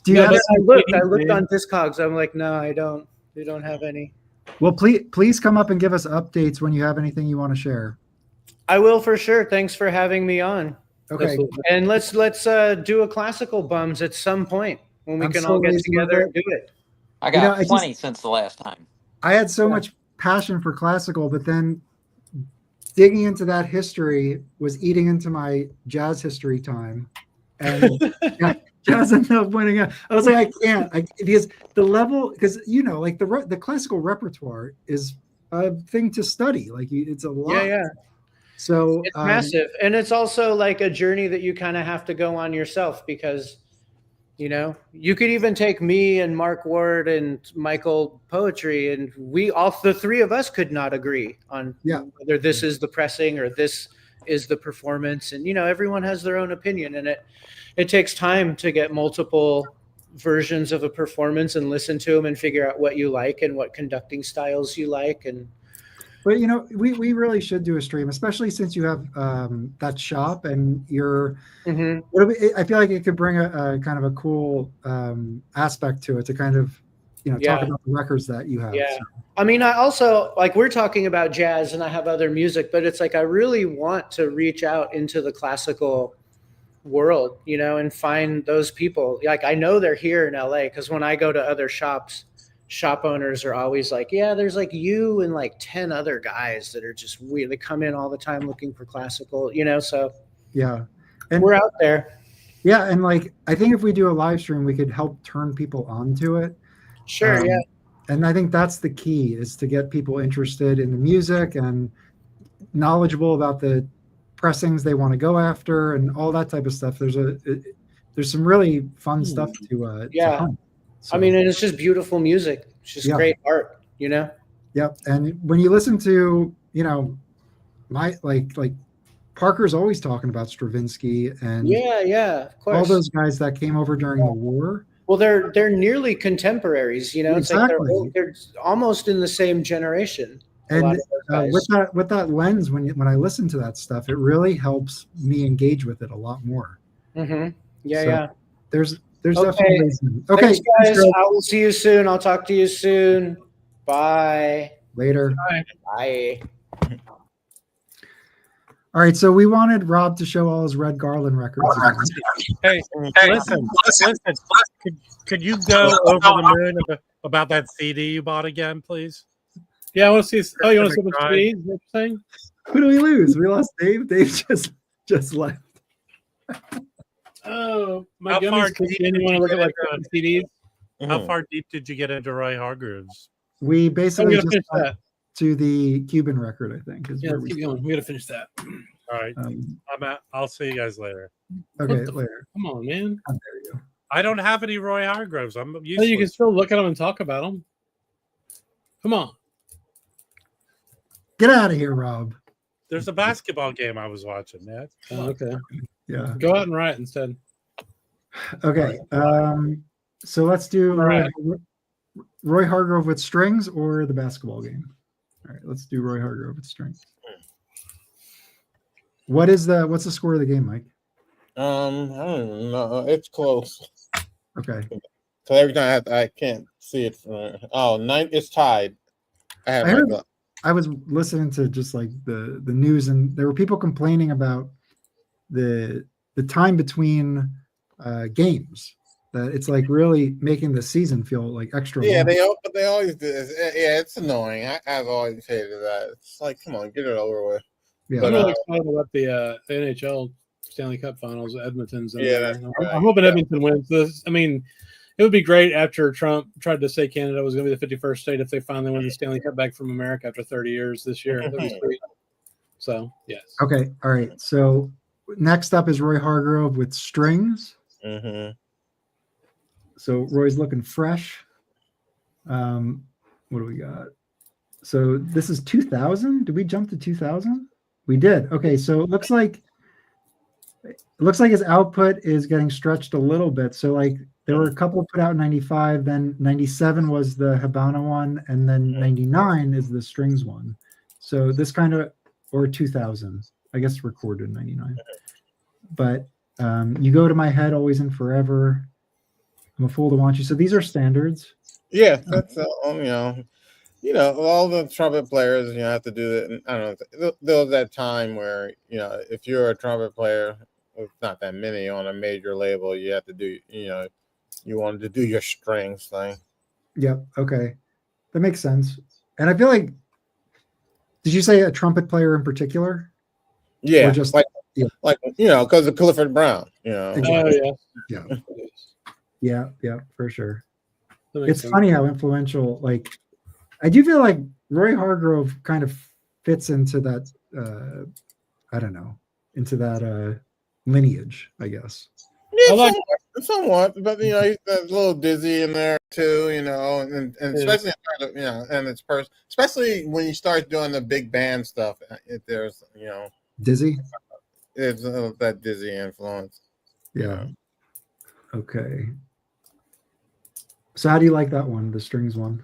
Do you No, have but I looked on Discogs. I'm like, no, I don't. We don't have any. Well, please come up and give us updates when you have anything you want to share. I will for sure. Thanks for having me on. Okay. Absolutely. And let's do a classical bums at some point when we I'm can so all get lazy with together it. and do it. I got I plenty since the last time. I had so much passion for classical, but then digging into that history was eating into my jazz history time. And jazz ended up winning out. I was like, I can't. Because the level, because like the classical repertoire is a thing to study. Like it's a lot. Yeah. So It's massive. And it's also like a journey that you kind of have to go on yourself because, you could even take me and Mark Ward and Michael Poetry, and the three of us could not agree on whether this is the pressing or this is the performance. And, everyone has their own opinion, and it takes time to get multiple versions of a performance and listen to them and figure out what you like and what conducting styles you like. But we really should do a stream, especially since you have that shop and you're. Mm-hmm. I feel like it could bring a kind of a cool aspect to it to kind of talk about the records that you have. Yeah. So. I mean, I also we're talking about jazz and I have other music, but it's like I really want to reach out into the classical world, and find those people. Like I know they're here in LA because when I go to other shops, shop owners are always like, yeah, there's like you and like 10 other guys that are just weird. They come in all the time looking for classical, so yeah, and we're out there. Yeah, and like I think if we do a live stream, we could help turn people onto it. Sure, yeah. And I think that's the key is to get people interested in the music and knowledgeable about the pressings they want to go after and all that type of stuff. There's some really fun stuff to hunt. So, I mean, and it's just beautiful music. It's just great art, Yep. And when you listen to, my like Parker's always talking about Stravinsky and of course. all those guys that came over during the war. Well, they're nearly contemporaries, It's Exactly. like they're almost in the same generation. And with that lens, when I listen to that stuff, it really helps me engage with it a lot more. Mm-hmm. Yeah, So, yeah. There's Okay. definitely reason. Okay, Thanks, guys. Joe. I will see you soon. I'll talk to you soon. Bye. Later. Bye. All right, so we wanted Rob to show all his Red Garland records. Hey, listen. Could you go over the moon about that CD you bought again, please? Yeah, I want to see. Oh, you want to see the Try. speed? What you're saying? Who do we lose? We lost Dave. Dave just left. Oh, my How far gummies. deep You did want to you look at get like into CDs? How far deep did you get into Roy Hargroves? We Oh, basically we gotta just finish got that. to the Cuban record, I think. Is Yeah, where let's keep going. We got to finish that. All right, I'll see you guys later. Okay, What the- later. Come on, man. Oh, there you go. I don't have any Roy Hargroves. I'm Oh, useless. you can still look at them and talk about them. Come on. Get out of here, Rob. There's a basketball game I was watching, man. Oh, okay. Yeah. Go out and write instead. Okay. So let's do All right. Roy Hargrove with strings or the basketball game. All right, let's do Roy Hargrove with strings. What's the score of the game, Mike? I don't know. It's close. Okay. So every time I can't see it from. Oh, 9. It's tied. I was listening to just like the news, and there were people complaining about the time between games. That it's like really making the season feel like extra. Yeah, long. they always do this. Yeah, it's annoying. I've always hated that. It's like, come on, get it over with. Yeah. I'm really excited about the NHL Stanley Cup Finals. Edmonton's in there. Right. I'm hoping Edmonton wins this. I mean, it would be great after Trump tried to say Canada was going to be the 51st state if they finally win the Stanley Cup back from America after 30 years this year. That'd be sweet. So, yes. Okay. All right. So next up is Roy Hargrove with strings. Mm-hmm. So Roy's looking fresh. What do we got? So this is 2000. Did we jump to 2000? We did. Okay. So it looks like his output is getting stretched a little bit. So like there were a couple put out in 95, then 97 was the Habana one, and then 99 is the strings one. So this kind of, or 2000, I guess recorded in 99. But you go to my head, always and forever. I'm a fool to want you. So these are standards. Yeah, that's all the trumpet players, have to do it. I don't know. There was that time where if you're a trumpet player, it's not that many on a major label, you have to do, you wanted to do your strings thing. Yep. Okay, that makes sense. And I feel like, did you say a trumpet player in particular? Yeah, or just because of Clifford Brown. Exactly. Oh, yeah. Yeah, for sure. That makes It's sense. funny how influential, like, I do feel like Roy Hargrove kind of fits into that, I don't know, into that lineage, I guess. Yeah, I like- somewhat, but he's a little dizzy in there too, and especially and it's especially when you start doing the big band stuff. There's Dizzy? it's that dizzy influence. Yeah. Okay. So how do you like that one, the strings one?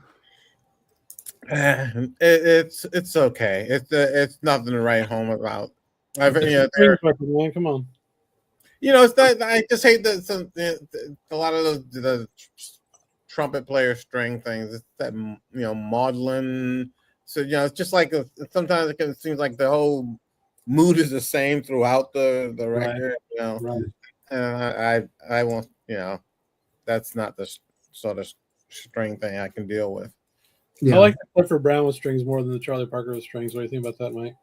It's okay. It's nothing to write home about. Man, come on. It's that I just hate that a lot of those the trumpet player string things. It's that maudlin. So it's just like sometimes it seems like the whole mood is the same throughout the record. Right. And I won't. That's not the sort of string thing I can deal with. Yeah. I like the Clifford Brown with strings more than the Charlie Parker with strings. What do you think about that, Mike?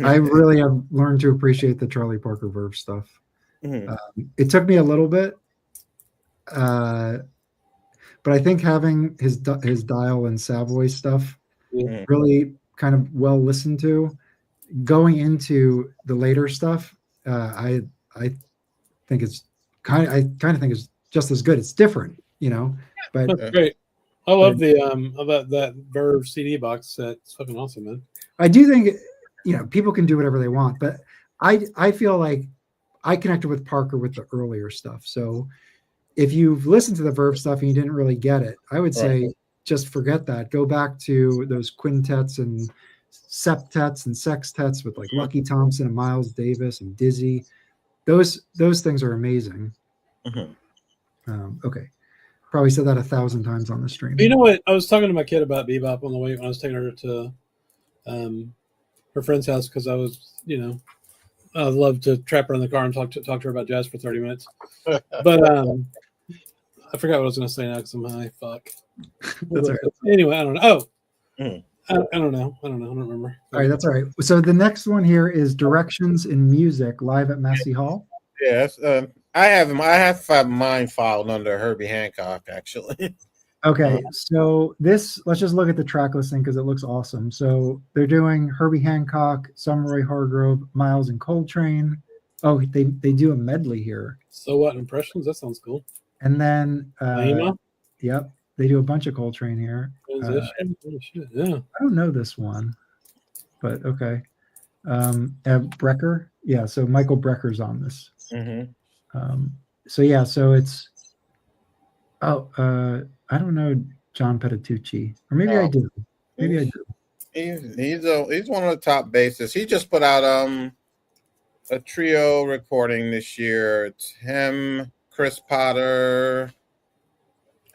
I really have learned to appreciate the Charlie Parker Verve stuff. Mm-hmm. It took me a little bit, but I think having his Dial and Savoy stuff really kind of well listened to. Going into the later stuff, I think it's kind of think it's just as good. It's different, But That's great. I love the about that Verve CD box set. It's fucking awesome, man. I do think people can do whatever they want, but I feel like I connected with Parker with the earlier stuff. So if you've listened to the Verve stuff and you didn't really get it, I would say just forget that. Go back to those quintets and septets and sextets with like Lucky Thompson and Miles Davis and Dizzy. Those things are amazing. Okay. Probably said that 1,000 times on the stream. You know what? I was talking to my kid about bebop on the way when I was taking her to her friend's house because I was, I love to trap her in the car and talk to her about jazz for 30 minutes. But I forgot what I was going to say now because I'm high. Fuck. That's all right. Anyway, I don't know. I don't know. I don't remember. All right, that's all right. So the next one here is Directions in Music live at Massey Hall. Yes, I have mine filed under Herbie Hancock actually. Okay, so let's just look at the track listing because it looks awesome. So they're doing Herbie Hancock, some Roy Hargrove, Miles and Coltrane. Oh, they do a medley here. So what impressions? That sounds cool. And then Naima? Yep, they do a bunch of Coltrane here. Transition? Holy shit, yeah. I don't know this one. but okay. Brecker, yeah. So Michael Brecker's on this. So yeah, so it's I don't know John Petitucci, or maybe I do. Maybe I do. He's one of the top bassists. He just put out a trio recording this year. It's him, Chris Potter,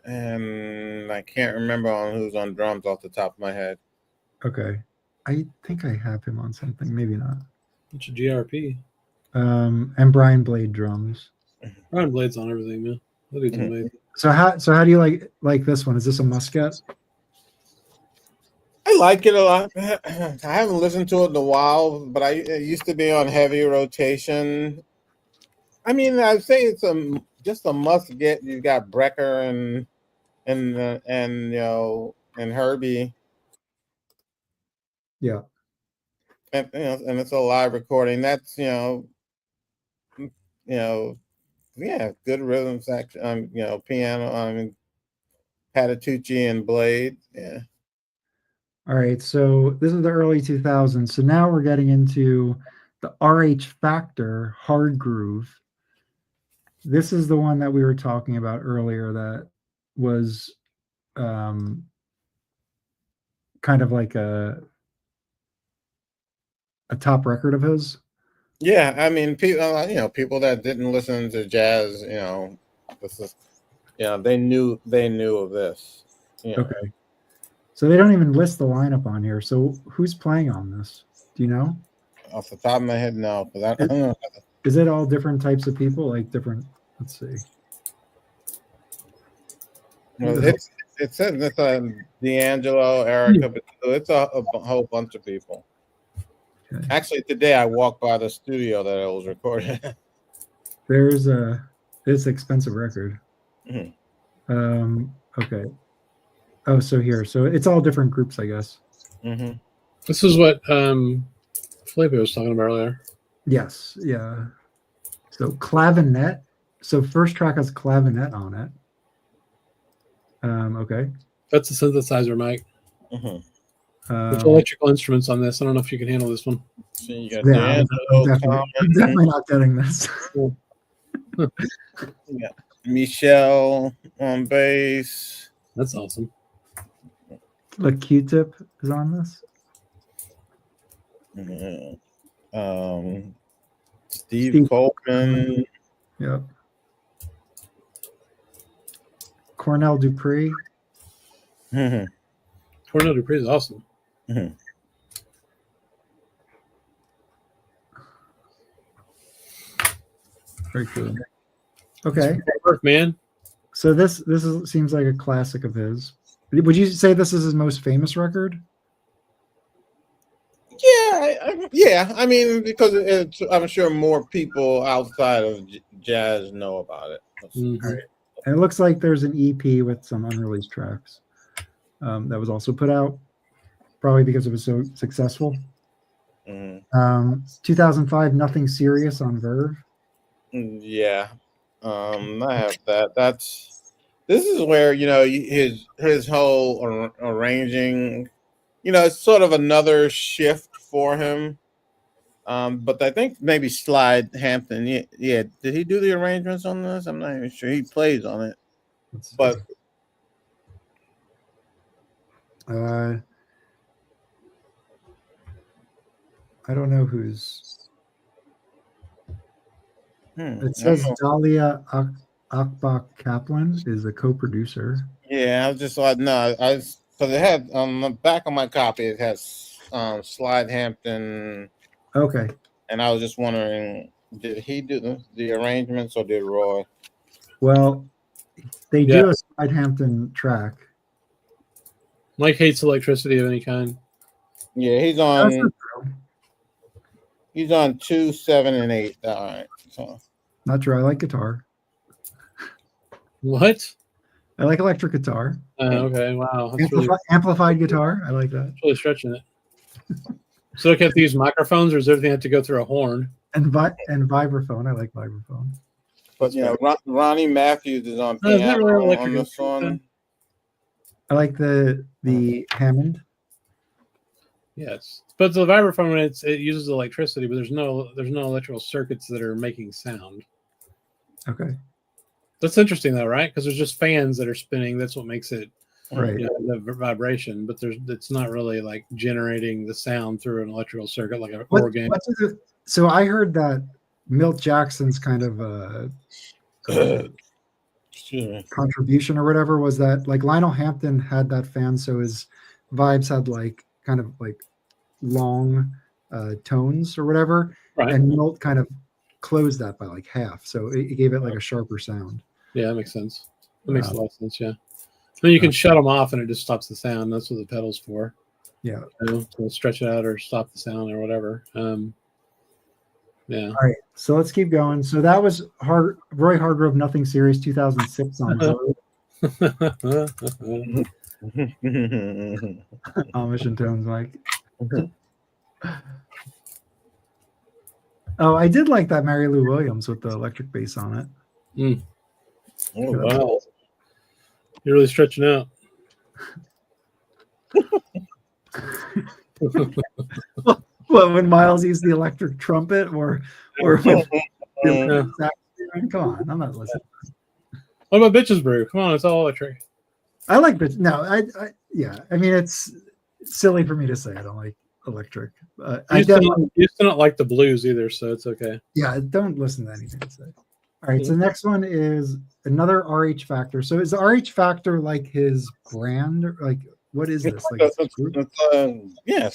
and I can't remember on who's on drums off the top of my head. Okay, I think I have him on something. Maybe not. It's a GRP. And Brian Blade drums. Brian Blade's on everything, man. That dude's amazing. So how do you like this one? Is this a Muscat? I like it a lot. I haven't listened to it in a while, but it used to be on heavy rotation. I mean, I'd say it's just a must get. You got Brecker and Herbie. Yeah. And it's a live recording. That's good rhythm section. Piano. Patitucci and Blade. Yeah. All right, so this is the early 2000s. So now we're getting into the RH Factor hard groove. This is the one that we were talking about earlier that was kind of like a top record of his. Yeah, I mean, people that didn't listen to jazz, they knew of this. Okay. So they don't even list the lineup on here. So who's playing on this? Do you know? Off the top of my head, no. But I don't know. Is it all different types of people? Like different? Let's see. Well, it says it's D'Angelo, Erica, but it's a whole bunch of people. Okay. Actually, today I walked by the studio that I was recording. There's this expensive record. Mm-hmm. Okay. Oh, so it's all different groups, I guess. Mm-hmm. This is what Felipe was talking about earlier. Yes, yeah. So clavinet. So first track has clavinet on it. Okay. That's a synthesizer, Mike. Mm-hmm. There's electrical instruments on this. I don't know if you can handle this one. So you got I'm definitely not getting this. Yeah. Michelle on bass. That's awesome. The Q-Tip is on this. Steve Coleman. Yep. Cornell Dupree. Mm-hmm. Cornell Dupree is awesome. Mm-hmm. Very cool. Okay. Work, man. So this seems like a classic of his. Would you say this is his most famous record? Yeah. I mean, because I'm sure more people outside of jazz know about it. Mm-hmm. Right. And it looks like there's an EP with some unreleased tracks that was also put out, probably because it was so successful. Mm-hmm. 2005, Nothing Serious on Verve. Yeah. I have that. This is where his whole arranging, it's sort of another shift for him. But I think maybe Slide Hampton. Yeah. Did he do the arrangements on this? I'm not even sure. He plays on it, but I don't know who's. It says Dahlia Akbach Kaplan is a co-producer. Yeah, I was just like, no, because it had on the back of my copy, it has Slide Hampton. Okay. And I was just wondering, did he do the arrangements or did Roy? Well, they do a Slide Hampton track. Mike hates electricity of any kind. Yeah, he's on. He's on 2, 7, and 8. All right. So. Not true. I like guitar. What? I like electric guitar. Okay. Wow. Amplified guitar. I like that. That's really stretching it. So they have to use microphones, or does everything have to go through a horn? And vibraphone. I like vibraphone. But Ronnie Matthews is on piano on this one. I like the Hammond. Yes, But the vibraphone, it uses electricity, but there's no electrical circuits that are making sound. Okay. That's interesting though, right? Because there's just fans that are spinning. That's what makes it Right. the vibration. But it's not really like generating the sound through an electrical circuit like an What, organ. so I heard that Milt Jackson's kind of contribution or whatever was that like Lionel Hampton had that fan, so his vibes had like kind of like long tones or whatever, Right. and Milt kind of closed that by like half, so it gave it like a sharper sound. Yeah, that makes sense. That makes a lot of sense. Yeah. Then you can shut them off and it just stops the sound. That's what the pedal's for. Yeah. So stretch it out or stop the sound or whatever. Yeah. All right, so let's keep going. So that was Roy Hargrove, Nothing Serious, 2006 on Vogue. Amish and Tones, Mike. Oh, I did like that Mary Lou Williams with the electric bass on it. Mm. Oh, wow. You're really stretching out. Well, when Miles used the electric trumpet, or when come on, I'm not listening. What about Bitches Brew? Come on, it's all electric. I like bitch. No, I I mean, it's silly for me to say I don't like electric. I used to not like the blues either, so it's okay. Yeah, don't listen to anything I say. All right, so the next one is another RH Factor. So is the RH Factor like his brand? Or like, what is this? Like it's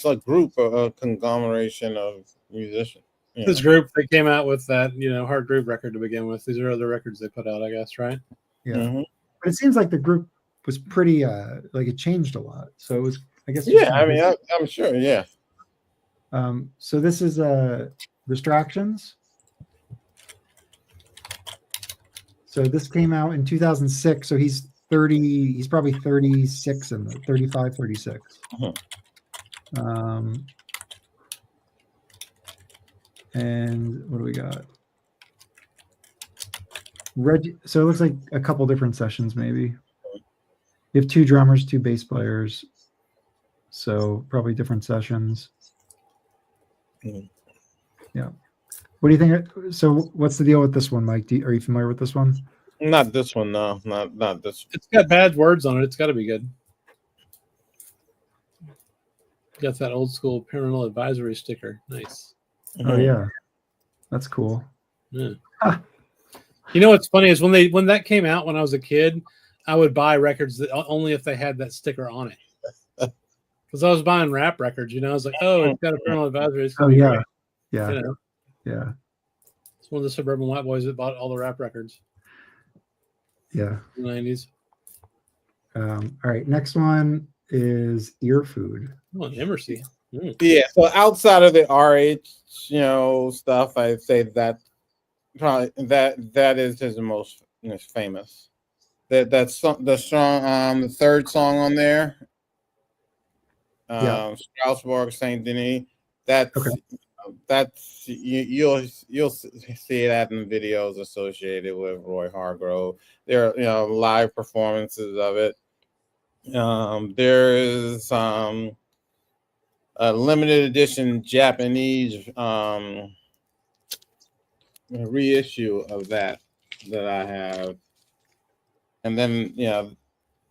a group, a conglomeration of musicians. This group, they came out with that, hard groove record to begin with. These are other records they put out, I guess, right? Yeah. Mm-hmm. But it seems like the group was pretty, like it changed a lot. So it was, I guess. Yeah, I mean, I'm sure, yeah. So this is Distractions. So this came out in 2006. So he's 30, he's probably 36 and 35, 36. Uh-huh. And what do we got? So it looks like a couple different sessions, maybe. You have 2 drummers, 2 bass players. So probably different sessions. Mm-hmm. Yeah. What do you think? So what's the deal with this one, Mike? Are you familiar with this one? Not this one, no. Not this one. It's got bad words on it. It's got to be good. Got that old school parental advisory sticker. Nice. Oh yeah, that's cool. Yeah. You know what's funny is when that came out when I was a kid, I would buy records that only if they had that sticker on it. Because I was buying rap records, I was like, oh, it's got a parental advisory. Oh yeah, great. yeah, yeah. It's one of the suburban white boys that bought all the rap records. Yeah, in the 90s. All right, next one is Ear Food. Oh, Emersy. Yeah, so outside of the RH, stuff, I'd say that probably that is his most famous. That's the song, the third song on there. Strasbourg, Saint Denis. That's okay. You'll see that in videos associated with Roy Hargrove. There are live performances of it. There is a limited edition Japanese reissue of that I have, and then it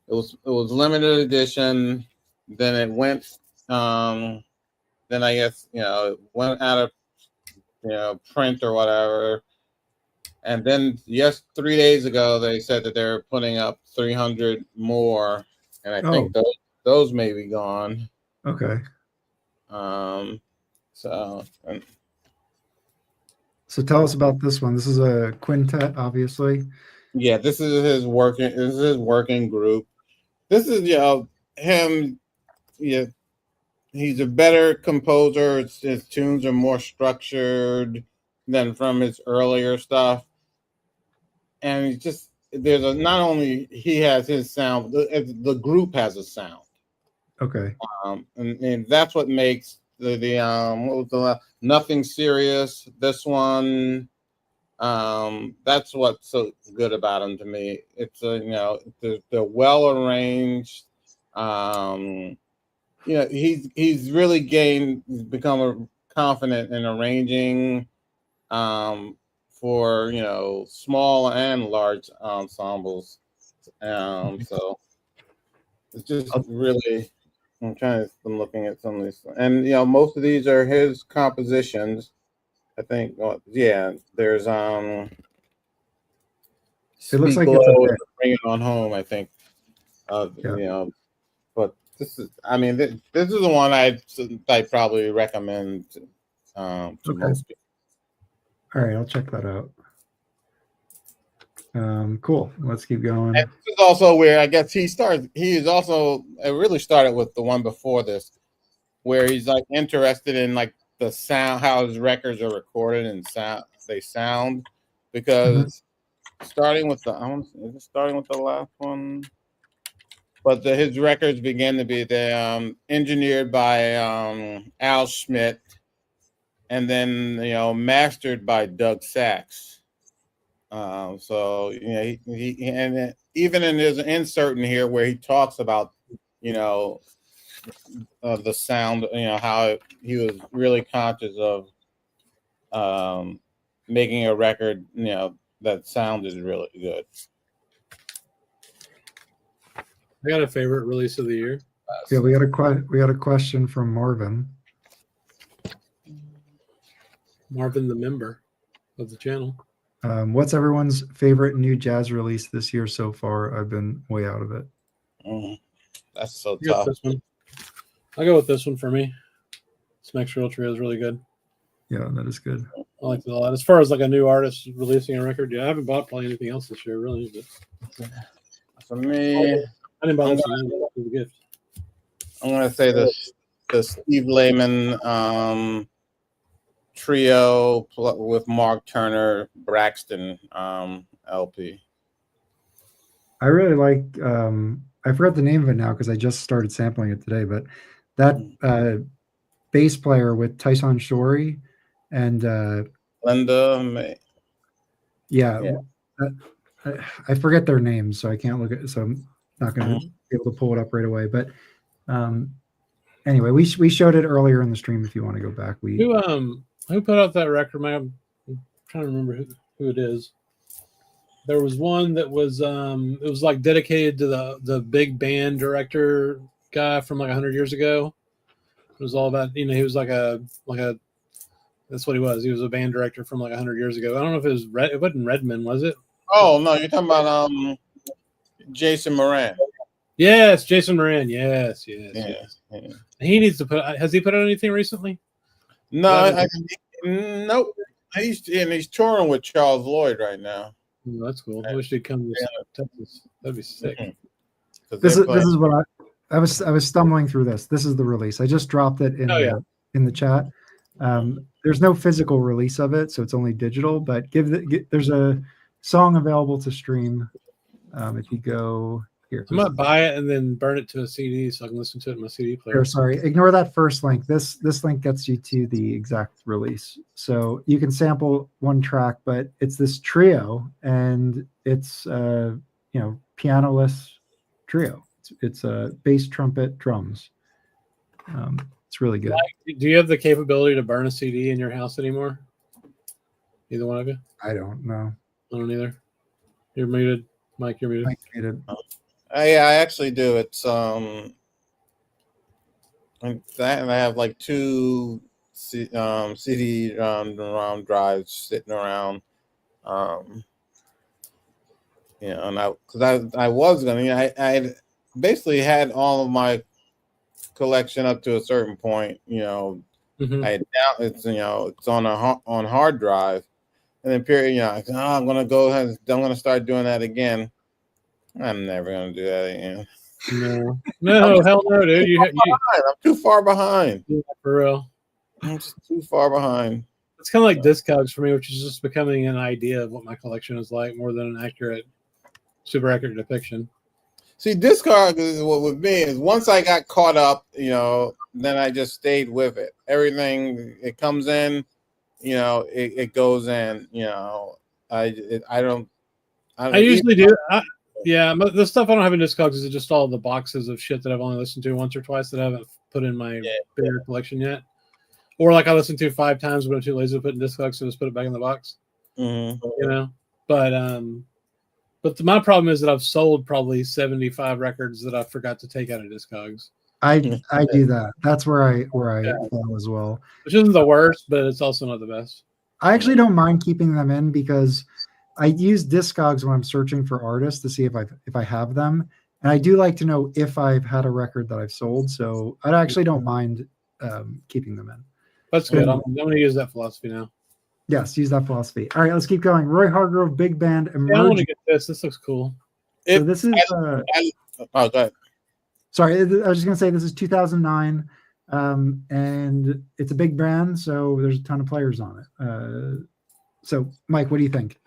was limited edition. Then it went. Then I guess it went out of print or whatever. And then 3 days ago they said that they're putting up 300 more, and I think those may be gone. Okay. So tell us about this one. This is a quintet, obviously. Yeah, this is his working group. This is him. Yeah, he's a better composer. His tunes are more structured than from his earlier stuff. And not only he has his sound, the group has a sound. Okay. And that's what makes what was the Nothing Serious. This one, that's what's so good about them to me. It's they're well arranged. he's really become confident in arranging for small and large ensembles. So it's just really. I'm looking at some of these, and most of these are his compositions. I think. There's It looks like it's Low and Bring It On Home. I think. But this is. I mean, this is the one I probably recommend to most people. All right, I'll check that out. Cool. Let's keep going. And this is also where I guess it really started with the one before this, where he's like interested in like the sound, how his records are recorded and they sound, because starting with the last one, but his records began to be engineered by Al Schmidt, and then mastered by Doug Sachs. So he and even in his insert in here where he talks about the sound, how he was really conscious of making a record that sounded really good. I got a favorite release of the year. Yeah, we got a question from Marvin. Marvin, the member of the channel. What's everyone's favorite new jazz release this year so far? I've been way out of it. That's so tough. I'll go with this one for me. Smack Real Trio is really good. Yeah, that is good. I like it a lot. As far as like a new artist releasing a record, I haven't bought probably anything else this year, really. But for me, I didn't buy this one. It was a gift. I'm going to say the Steve Lehman trio with Mark Turner Braxton LP. I really like I forgot the name of it now because I just started sampling it today, but that bass player with Tyson Shorey and Linda May. I forget their names, so I can't look at, so I'm not going to be able to pull it up right away, but anyway, we showed it earlier in the stream if you want to go back. Who put out that record? I'm trying to remember who it is. There was one that was it was like dedicated to the big band director guy from like 100 years ago. It was all about, he was like a that's what he was. He was a band director from like 100 years ago. I don't know if it wasn't Redman, was it? Oh no, you're talking about Jason Moran. Yes, Jason Moran. Yes. He needs to has he put out anything recently? No, nope. He's touring with Charles Lloyd right now. Oh, that's cool. I wish he'd come to Texas. That'd be sick. This is what I was stumbling through this. This is the release. I just dropped it in the chat. There's no physical release of it, so it's only digital. But there's a song available to stream. If you go here, I might buy it and then burn it to a CD so I can listen to it in my CD player. Sorry, ignore that first link. This link gets you to the exact release. So you can sample one track, but it's this trio, and it's pianoless trio. It's bass, trumpet, drums. It's really good. Do you have the capability to burn a CD in your house anymore? Either one of you? I don't know. I don't either. You're muted, Mike. You're muted. Mike's muted. I actually do. It's I have like 2 CD drives sitting around. And I was gonna. I basically had all of my collection up to a certain point. It's on hard drive, and then I'm gonna go ahead. I'm gonna start doing that again. I'm never gonna do that again. No, hell no, dude. I'm too far behind. For real. I'm just too far behind. It's kind of like Discogs for me, which is just becoming an idea of what my collection is like more than an super accurate depiction. See, Discog is what with me is once I got caught up, then I just stayed with it. Everything it comes in, it goes in. I usually do. The stuff I don't have in Discogs is just all the boxes of shit that I've only listened to once or twice that I haven't put in my bigger collection yet. Or like I listened to 5 times, but I'm too lazy to put in Discogs, so just put it back in the box. Mhm. You know, but my problem is that I've sold probably 75 records that I forgot to take out of Discogs. I do that. That's where I fall as well. Which isn't the worst, but it's also not the best. I actually don't mind keeping them in because I use Discogs when I'm searching for artists to see if I have them, and I do like to know if I've had a record that I've sold. So I actually don't mind keeping them in. That's good. I'm going to use that philosophy now. Yes, use that philosophy. All right, let's keep going. Roy Hargrove, big band, Yeah, I want emerging. to get this. This looks cool. So this is. Oh, go ahead. Sorry, I was just gonna say this is 2009, and it's a big band, so there's a ton of players on it. So, Mike, what do you think?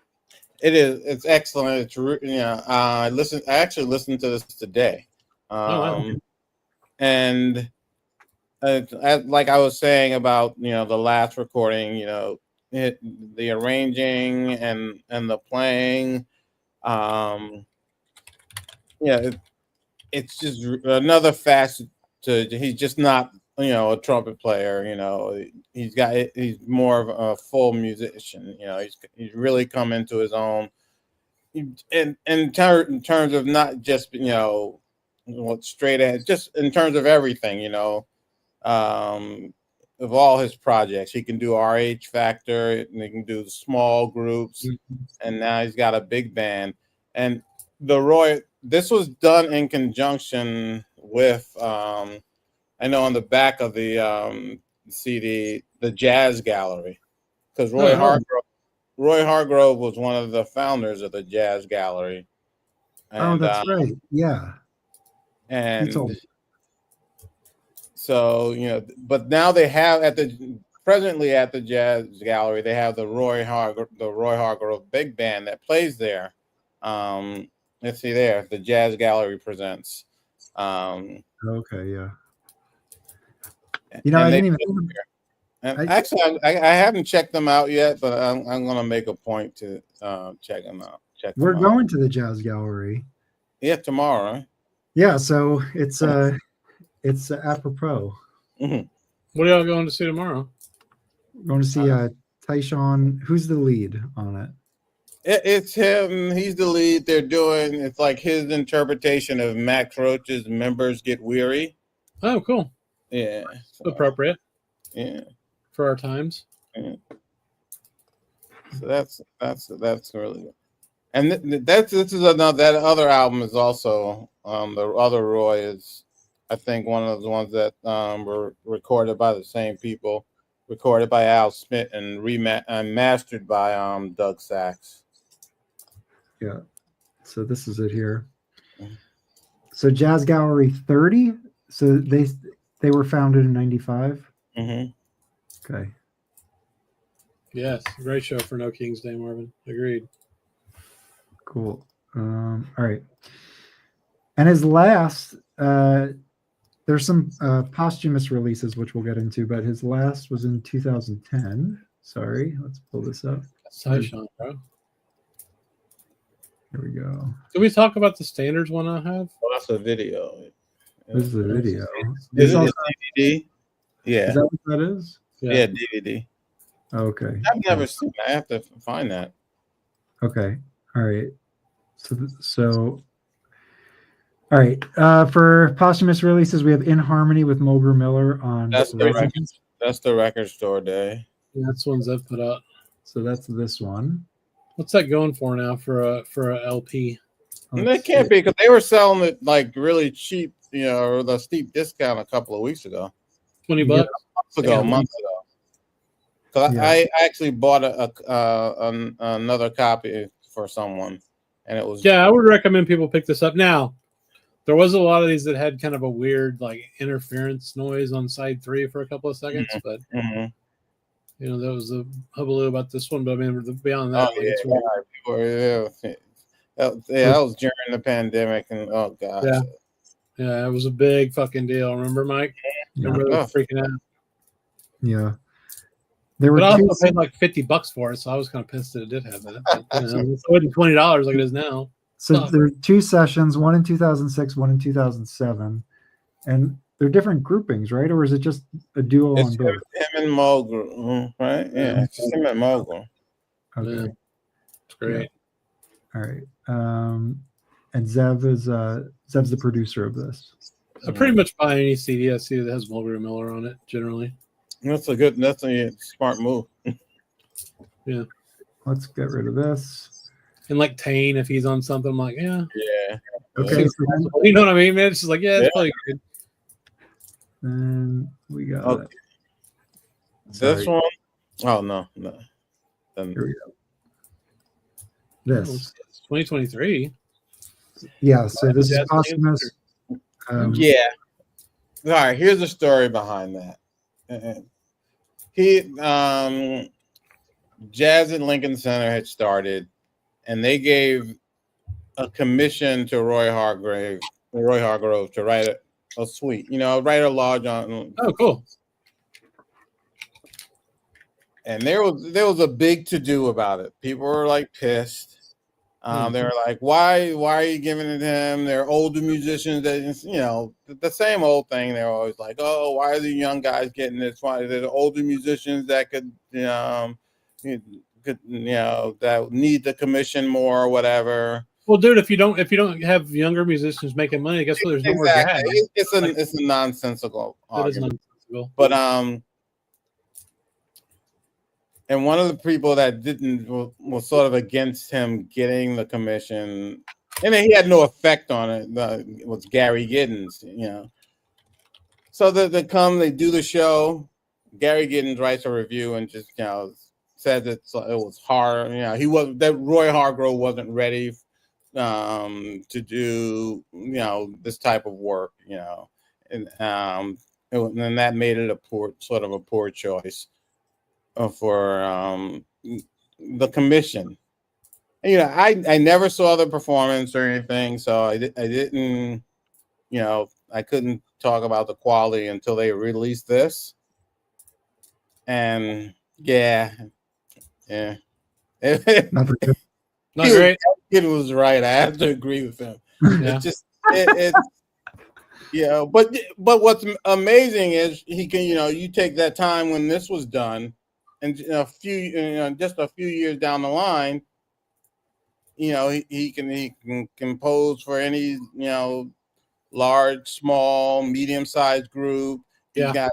It is. It's excellent. It's I actually listened to this today, and like I was saying about the last recording, the arranging and the playing, it's just another facet to. He's just not a trumpet player. He's more of a full musician. He's really come into his own. In terms of not just what straight ahead, just in terms of everything. Of all his projects, he can do RH Factor, and he can do the small groups, and now he's got a big band. And the Roy, this was done in conjunction with, I know on the back of the CD, the Jazz Gallery, because Roy Hargrove was one of the founders of the Jazz Gallery. And, that's right. Yeah. And so, but now they have presently at the Jazz Gallery, they have the Roy Hargrove big band that plays there. Let's see there, the Jazz Gallery presents. Okay, yeah. I didn't even. Actually, I haven't checked them out yet, but I'm going to make a point to check them out. We're going to the Jazz Gallery. Yeah, tomorrow. Right? Yeah, so it's apropos. Mm-hmm. What are y'all going to see tomorrow? We're going to see Tyshawn. Who's the lead on it? It's him. He's the lead. It's like his interpretation of Max Roach's Members Get Weary. Oh, cool. Yeah. So, appropriate. Yeah. For our times. Yeah. So that's really good. And this is another, that other album is also the other Roy is, I think, one of the ones that were recorded by the same people, recorded by Al Smith and mastered by Doug Sachs. Yeah. So this is it here. So Jazz Gallery 30. So they were founded in 95. Mm-hmm. Okay. Yes, great show for No King's Day, Marvin. Agreed. Cool. All right. And his last, there's some posthumous releases which we'll get into, but his last was in 2010. Sorry, let's pull this up. Tyshawn, bro. Here we go. Did we talk about the standards one I have? Well, that's a video. This is a video. Is it DVD? Yeah. Is that what that is? Yeah, DVD. Okay. I've never seen that. I have to find that. Okay. All right. So all right. For posthumous releases, we have In Harmony with Mulgrew Miller on. That's the record store day. Yeah, that's the ones I've put out. So that's this one. What's that going for now for a LP? They can't be, because they were selling it like really cheap, or the steep discount a couple of weeks ago. $20 months ago. Because I actually bought another copy for someone, and it was. Yeah, I would recommend people pick this up. Now, there was a lot of these that had kind of a weird like interference noise on side 3 for a couple of seconds, but there was a hullabaloo about this one. But I mean, beyond that, that was during the pandemic, and oh gosh. Yeah, it was a big fucking deal. Remember, Mike? Remember freaking out? Yeah. There were but I also paid like $50 for it, so I was kind of pissed that it did have that. But, it wasn't $20 like it is now. So there are 2 sessions, one in 2006, one in 2007. And they're different groupings, right? Or is it just a duo It's on him, both? him and Mogul, right? Yeah, it's just him and Mogul. Okay. Yeah. It's great. All right. And Zev's the producer of this. I pretty much buy any CD I see that has Mulgrew Miller on it. Generally, That's a smart move. yeah. Let's get rid of this. And like Tane, if he's on something, I'm like, yeah. Yeah. Okay. So You know what I mean, man? It's just like, yeah, it's probably good. then we got Okay. This one? Oh no. Then, here we go. This. It's 2023. Yeah. So this is Jazz posthumous. yeah. All right. Here's the story behind that. He Jazz at Lincoln Center had started, and they gave a commission to Roy Hargrove to write a suite, write a lodge on. Oh, cool. And there was a big to do about it. People were like pissed. They were like, "Why are you giving it to him?" They're older musicians that the same old thing. They're always like, "Oh, why are the young guys getting this? Why they're the older musicians that could that need the commission more or whatever." Well, dude, if you don't have younger musicians making money, guess what? There's no more jazz. It's a nonsensical argument. Nonsensical. But and one of the people that was sort of against him getting the commission, and he had no effect on it, was Gary Giddens, So they do the show. Gary Giddens writes a review and just says it was hard. That Roy Hargrove wasn't ready to do this type of work, and that made it a poor choice for the commission. And, I never saw the performance or anything, so I didn't, I couldn't talk about the quality until they released this. And yeah. Not very good. Not great. It was right. I have to agree with him. Yeah. It's just but what's amazing is he can, you take that time when this was done, and just a few years down the line, he can compose for any large, small, medium-sized group. Yeah. He got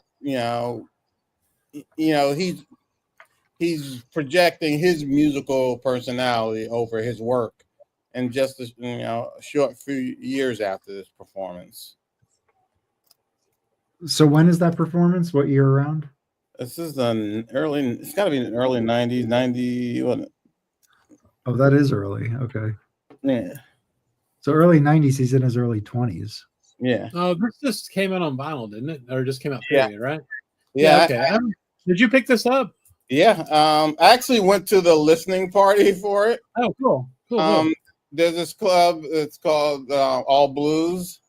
he's projecting his musical personality over his work, and just a short few years after this performance. So when is that performance? What year around? This is it's got to be in the early 90s, 90. What? Oh, that is early. Okay. Yeah. So early 90s, he's in his early 20s. Yeah. Oh, this just came out on vinyl, didn't it? Or just came out period, right? Yeah. Okay. Did you pick this up? Yeah. I actually went to the listening party for it. Oh, cool. Cool. There's this club. It's called All Blues,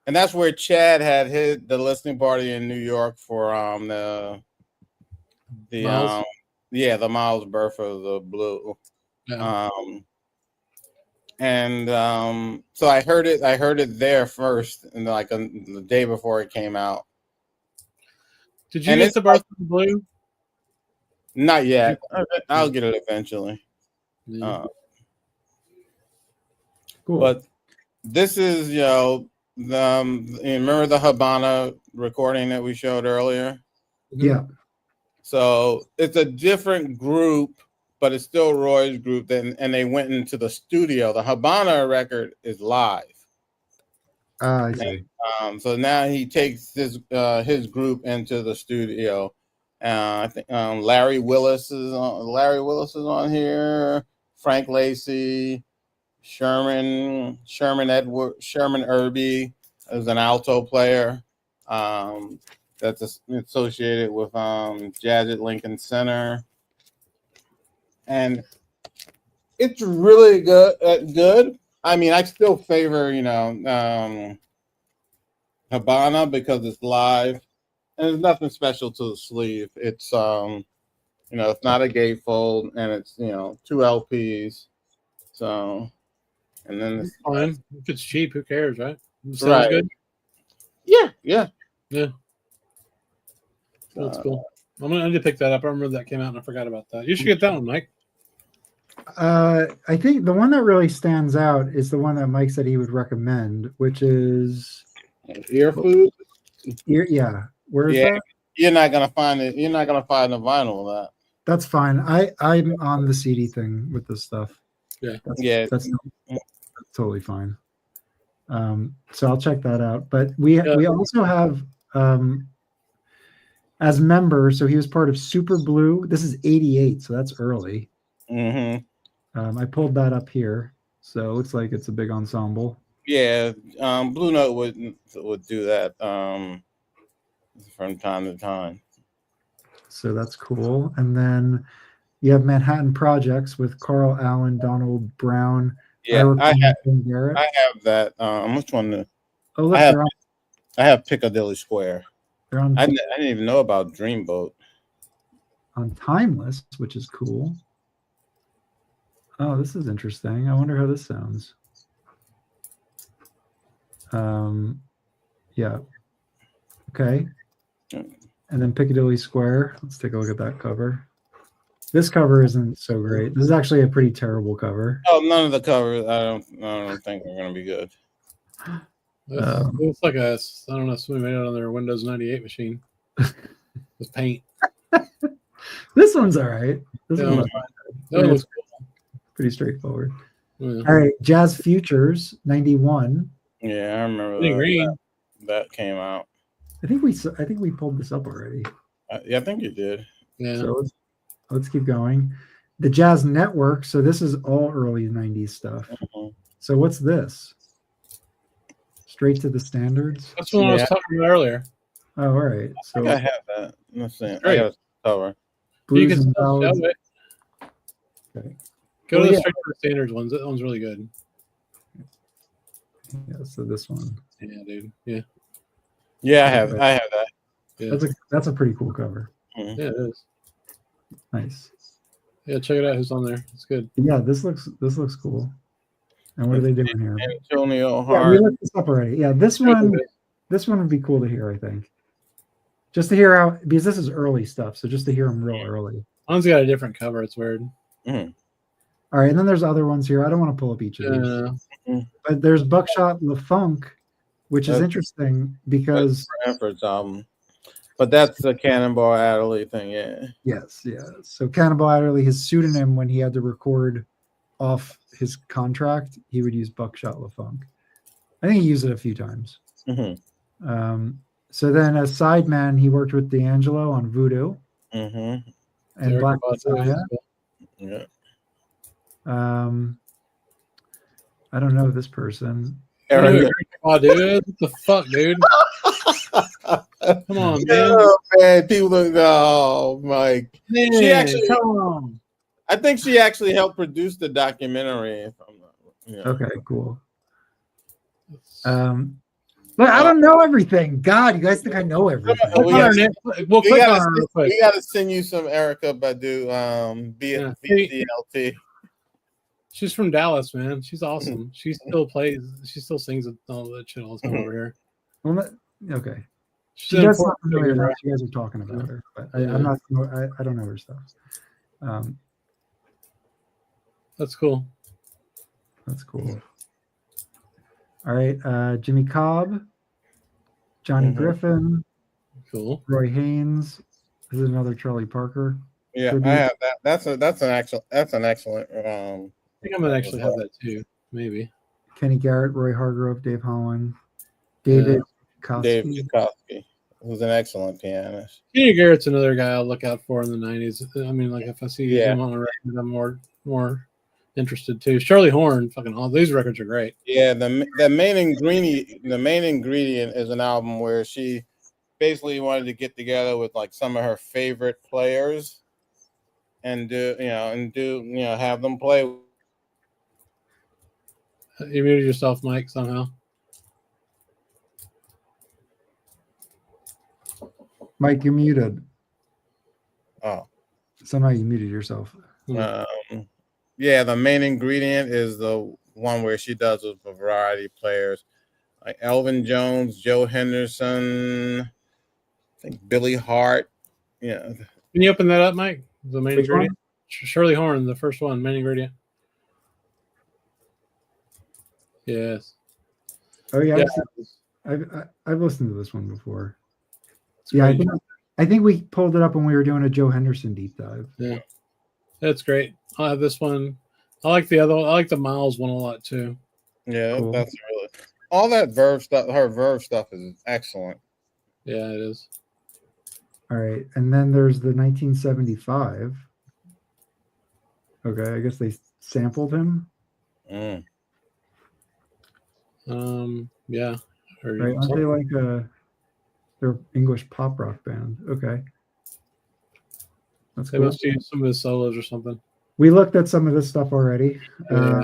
and that's where Chad had the listening party in New York for the Miles? the Miles Birth of the Blue. Yeah. So I heard it there first, and the day before it came out. Did you get the Birth of the Blue? Not yet. I'll get it eventually. Yeah. Cool. But this is, remember the Habana recording that we showed earlier? Yeah. So it's a different group, but it's still Roy's group. And they went into the studio. The Habana record is live. I see. So now he takes his group into the studio. I think Larry Willis is on here. Frank Lacy, Sherman Irby is an alto player. That's associated with Jazz at Lincoln Center, and it's really good. I mean, I still favor Habana because it's live, and there's nothing special to the sleeve. It's it's not a gatefold, and it's 2 LPs. So, and then It's fine. If it's cheap, who cares, right? It sounds Right. good. Yeah. Yeah. That's cool. I need to pick that up. I remember that came out and I forgot about that. You should get that one, Mike. I think the one that really stands out is the one that Mike said he would recommend, which is Ear food. Yeah, where is Yeah. that? You're not gonna find it. You're not gonna find the vinyl of that. That's fine. I'm on the CD thing with this stuff. Yeah. That's totally fine. So I'll check that out. But we also have as members. So he was part of Super Blue. This is 88, so that's early. Mm-hmm. I pulled that up here, so it looks like it's a big ensemble. Yeah, Blue Note would do that from time to time. So that's cool. And then you have Manhattan Projects with Carl Allen, Donald Brown. Yeah, I Garrett. have that. Which one? Oh, look, I have Piccadilly Square. They're on. I didn't even know about Dreamboat. On Timeless, which is cool. Oh, this is interesting. I wonder how this sounds. Yeah. Okay. And then Piccadilly Square. Let's take a look at that cover. This cover isn't so great. This is actually a pretty terrible cover. Oh, none of the covers. I don't think are going to be good. It's like I don't know, somebody made it on their Windows 98 machine with paint. This one's all right. This Yeah, one's that was cool. pretty straightforward. Yeah. All right, Jazz Futures 91. Yeah, I remember that came out. I think we pulled this up already. Yeah, I think you did. Yeah. So let's keep going. The Jazz Network. So this is all early 90s stuff. Mm-hmm. So what's this? Straight to the standards. That's what I was talking about earlier. Oh, all right. So I have that. Let's see. Great. I got a cover. You Blues can and still Ballads. show it. Okay. Go to Oh, the yeah. straight to the standards ones. That one's really good. Yeah, so this one. Yeah, dude. Yeah. Yeah, I have that. Yeah. That's a pretty cool cover. Mhm. Yeah, it is. Nice. Yeah, check it out. Who's on there? It's good. Yeah, this looks cool. And what are they doing here? Antonio Yeah, we Hart. looked this up already. Yeah, this one would be cool to hear, I think. Just to hear how, because this is early stuff, so just to hear them real early. One's got a different cover. It's weird. Mhm. All right, and then there's other ones here. I don't want to pull up each of these. But there's Buckshot LaFunk, which is That's- interesting because Branford's album. But that's the Cannonball Adderley thing, yeah. yes. So Cannibal Adderley, his pseudonym when he had to record off his contract, he would use Buckshot LaFunk. I think he used it a few times. Mm-hmm. So then as sideman, he worked with D'Angelo on Voodoo Mm-hmm. and Black Messiah. Yeah. I don't know this person. Eric. Oh, dude. What the fuck, dude? Come on, man. Oh, man. People look. Oh, Mike. Man, She actually. come on. I think she actually helped produce the documentary. If I'm not, yeah. Okay, cool. Look, I don't know everything. God, you guys think I know everything. Click on her name. We'll click on her real quick. We got to send you some Erica Badu BDLT. She's from Dallas, man. She's awesome. She still plays. She still sings all that shit all the time over here. Well, okay. She's She an does sound important familiar figure, now. right? You guys are talking about her, but Yeah. I'm not. I don't know her stuff. That's cool. That's cool. All right, Jimmy Cobb, Johnny Mhm. Griffin, Cool. Roy Haynes. This is another Charlie Parker. Yeah, Tribute. I have that. That's an excellent. I think I might actually have that too. Maybe. Kenny Garrett, Roy Hargrove, Dave Holland, David Kosky. Dave Tchaikovsky, who's an excellent pianist. Kenny Garrett's another guy I'll look out for in the '90s. I mean, like if I see Yeah. him on a record, I'm more interested too. Charlie Horn, fucking all these records are great. Yeah, the main ingredient is an album where she basically wanted to get together with like some of her favorite players and have them play. You muted yourself, Mike, somehow. Mike, you're muted. Oh. Somehow you muted yourself. Yeah, the main ingredient is the one where she does with a variety of players like Elvin Jones, Joe Henderson, think Billy Hart. Yeah. Can you open that up, Mike? The main Which one? ingredient. Shirley Horn, the first one, main ingredient. Yes. Oh yeah, Yeah. I've listened to this one before. It's Yeah, great. I think we pulled it up when we were doing a Joe Henderson deep dive. Yeah, that's great. I'll have this one. I like the other. I like the Miles one a lot too. Yeah, Cool. that's really all that Verve stuff. Her Verve stuff is excellent. Yeah, it is. All right, and then there's the 1975. Okay, I guess they sampled him. Mm. Yeah. Right? Aren't they like they're English pop rock band? Okay, that's They cool. must use some of his solos or something. We looked at some of this stuff already. Yeah.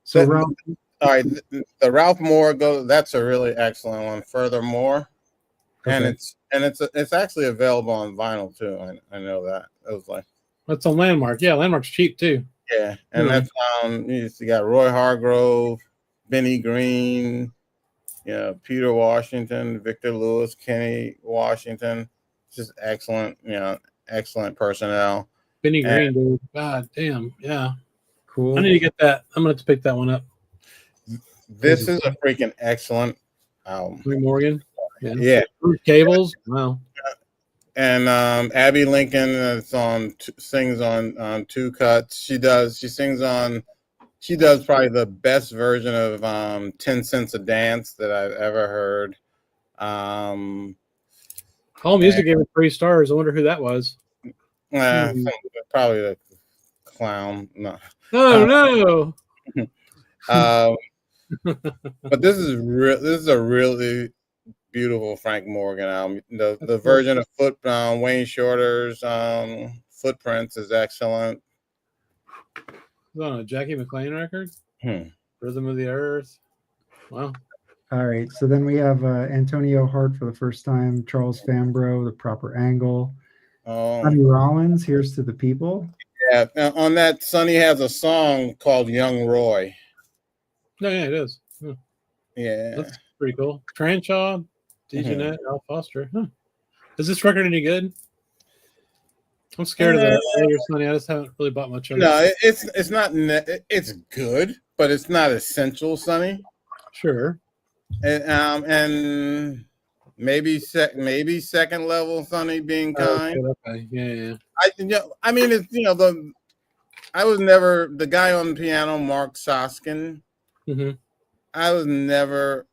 So That- Ralph, All right, the Ralph Moore that's a really excellent one. Furthermore, and okay. it's actually available on vinyl too. I know that. It was like That's a Landmark. Yeah, Landmark's cheap too. yeah, and Hmm. that's you got Roy Hargrove, Benny Green, Peter Washington, Victor Lewis, Kenny Washington. Just excellent, excellent personnel. Benny Green, dude. God damn. Yeah. cool. I need to get that. I'm gonna have to pick that one up. This is a freaking excellent album. Lee Morgan. Yeah. Bruce Cables. Wow. And Abby Lincoln sings on two cuts. She does probably the best version of 10 Cents a Dance that I've ever heard. All Music gave it 3 stars. I wonder who that was. Probably the clown. No. Oh no. But this is a really beautiful Frank Morgan album. The version of Wayne Shorter's Footprints is excellent. Is that on a Jackie McLean record? Rhythm of the Earth. Wow. All right, so then we have Antonio Hart for the first time, Charles Fambro, The Proper Angle, Sonny Rollins, Here's to the People. Yeah, on that, Sonny has a song called Young Roy. No, yeah, it is. Yeah. That's pretty cool. Cranshaw, DeJohnette, Al Foster. Is this record any good? I'm scared of that earlier Sonny. I just haven't really bought much of it. No, it's not. It's good, but it's not essential, Sonny. Sure. And maybe second level Sonny being kind. Okay. Yeah. I mean, it's I was never the guy on the piano, Mark Soskin. Mm-hmm. I was never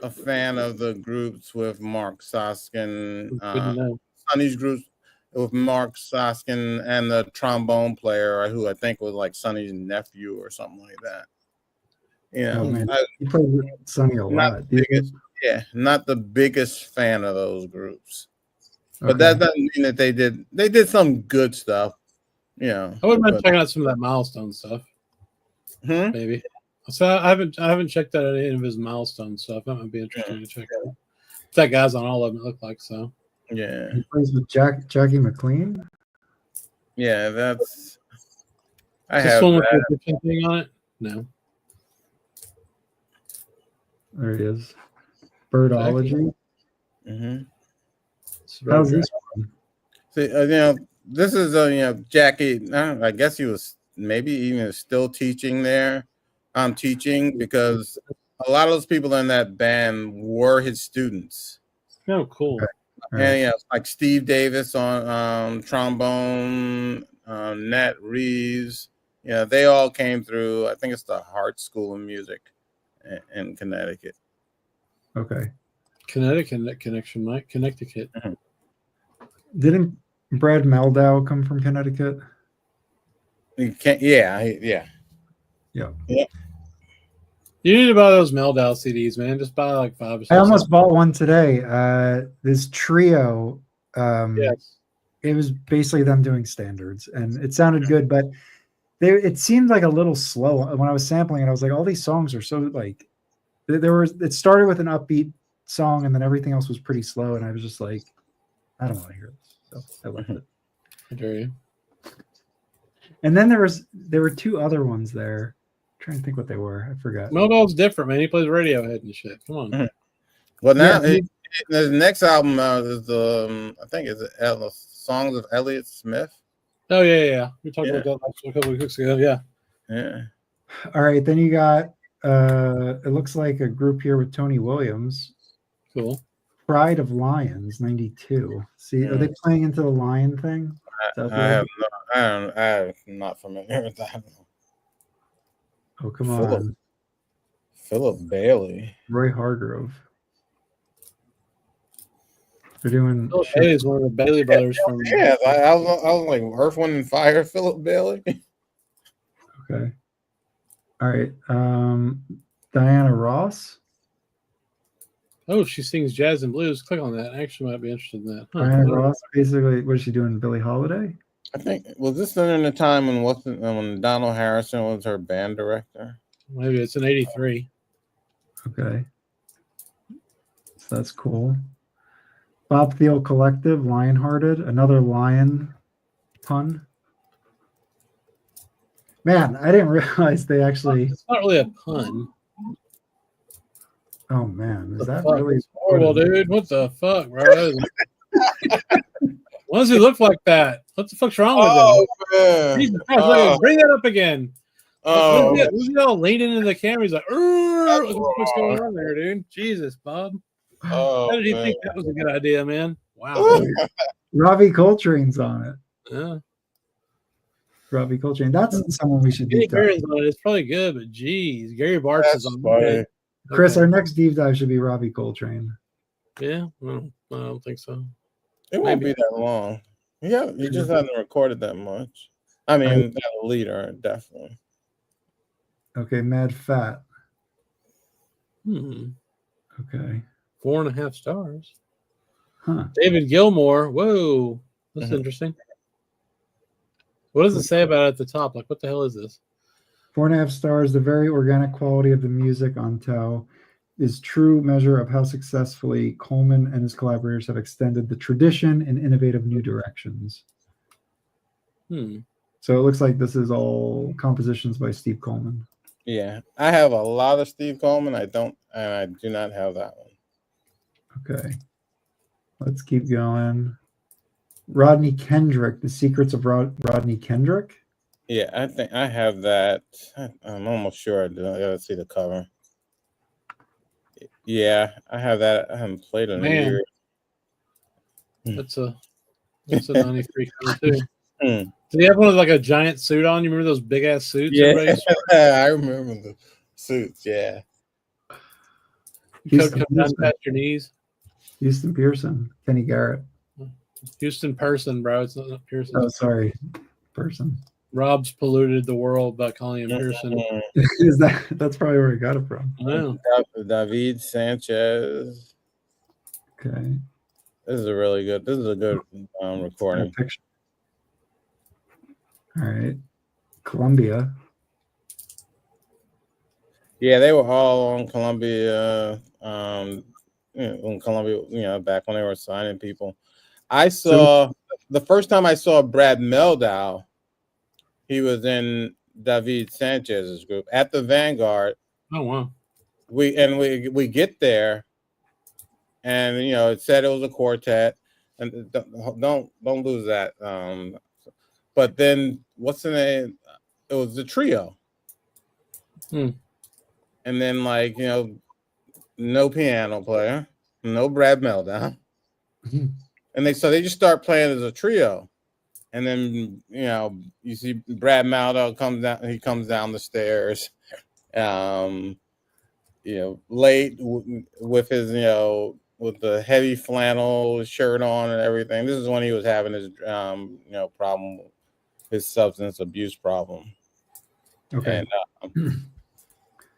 a fan of the groups with Mark Soskin. Sonny's groups with Mark Soskin and the trombone player, who I think was like Sonny's nephew or something like that. You played with Sonny a lot. Not the biggest fan of those groups. But that doesn't mean that they did some good stuff. I wouldn't mind checking out some of that Milestone stuff. Maybe. So I haven't checked out any of his Milestone stuff. That might be interesting to check out. That guy's on all of them, it looked like so. Yeah. He plays with Jackie McLean. Yeah, that's I This have one with that. the Egyptian thing on it? No. There he is. Birdology. How's this one? See, this is Jackie. I guess he was maybe even still teaching there. I'm teaching because a lot of those people in that band were his students. Oh, cool. And like Steve Davis on trombone, Nat Reeves. They all came through. I think it's the Hart School of Music in Connecticut. Okay. Connecticut connection, Mike. Connecticut. Didn't Brad Meldau come from Connecticut? Yeah. You need to buy those Meldau CDs, man. Just buy like 5 or 6. I almost bought one today. This trio. Yes. It was basically them doing standards, and it sounded good, but it seemed like a little slow when I was sampling it. I was like, all these songs are so like it started with an upbeat song, and then everything else was pretty slow, and I was just like, I don't want to hear this. So I left it. I hear you. And then there were 2 other ones there. I'm trying to think what they were. I forgot. Meldau's different, man. He plays Radiohead and shit. Come on. Well, now The next album is I think it's Songs of Elliott Smith. Oh yeah. We talked about that a couple of weeks ago. Yeah. Yeah. All right, then you got it looks like a group here with Tony Williams. Cool. Pride of Lions, 92. See, are they playing into the lion thing? I'm not familiar with that. Oh, come on. Philip Bailey. Roy Hargrove. They're doing. Philip Bailey's one of the Bailey brothers from. Yeah, I was like Earth, Wind, and Fire. Philip Bailey. Okay. All right. Diana Ross. Oh, she sings jazz and blues. Click on that. I actually might be interested in that. Diana Ross, basically, what is she doing? Billie Holiday? I think was this during the time when Donald Harrison was her band director? Maybe it's in '83. Okay. So that's cool. Bob Thiel Collective, Lionhearted, another lion pun. Man, I didn't realize they actually. It's not really a pun. Oh man, is that Fuck, really it's horrible, dude? What the fuck, bro? Why does he look like that? What the fuck's wrong with him? Man. Jesus Christ, look, bring that up again. Oh, Look at all leaning into the camera. He's like, what the fuck's going on there, dude? Jesus, Bob. How did he think that was a good idea, man? Wow. Robbie Coltrane's on it. Yeah. Robbie Coltrane. That's someone we should Gary deep dive. Barron's on it. It's probably good, but geez, Gary Bartz is on it. Chris, Okay. our next deep dive should be Robbie Coltrane. Yeah, well, I don't think so. It won't be that long. Yeah, he just hasn't recorded that much. I mean, that leader, definitely. Okay, Mad Fat. Okay. 4.5 stars. Huh. David Gilmour. Whoa, that's interesting. What does it say about it at the top? Like, what the hell is this? 4.5 stars. The very organic quality of the music on Tao is true measure of how successfully Coleman and his collaborators have extended the tradition in innovative new directions. So it looks like this is all compositions by Steve Coleman. Yeah, I have a lot of Steve Coleman. I do not have that one. Okay. Let's keep going. Rodney Kendrick, The Secrets of Rodney Kendrick. Yeah, I think I have that. I'm almost sure I do. I gotta see the cover. Yeah, I have that. I haven't played in a year. That's a 93 cover too. Did he have one with like a giant suit on? You remember those big ass suits? Yeah, I remember the suits. Yeah. Coat come down past your knees. Houston Pearson, Kenny Garrett. Houston Person, bro. It's not Pearson. Oh, sorry, Person. Rob's polluted the world by calling him Pearson. Is that's probably where he got it from? Wow. David Sanchez. Okay. This is a good recording. All right. Columbia. Yeah, they were all on Columbia. On Columbia, back when they were signing people. I saw the first time I saw Brad Meldau. He was in David Sanchez's group at the Vanguard. Oh wow! We get there, and it said it was a quartet, and don't lose that. But then what's the name? It was the trio, and then no piano player, no Brad Meldau, and they just start playing as a trio. And then you see Brad Meldau comes down. He comes down the stairs, late with his with the heavy flannel shirt on and everything. This is when he was having his problem, his substance abuse problem. Okay. And,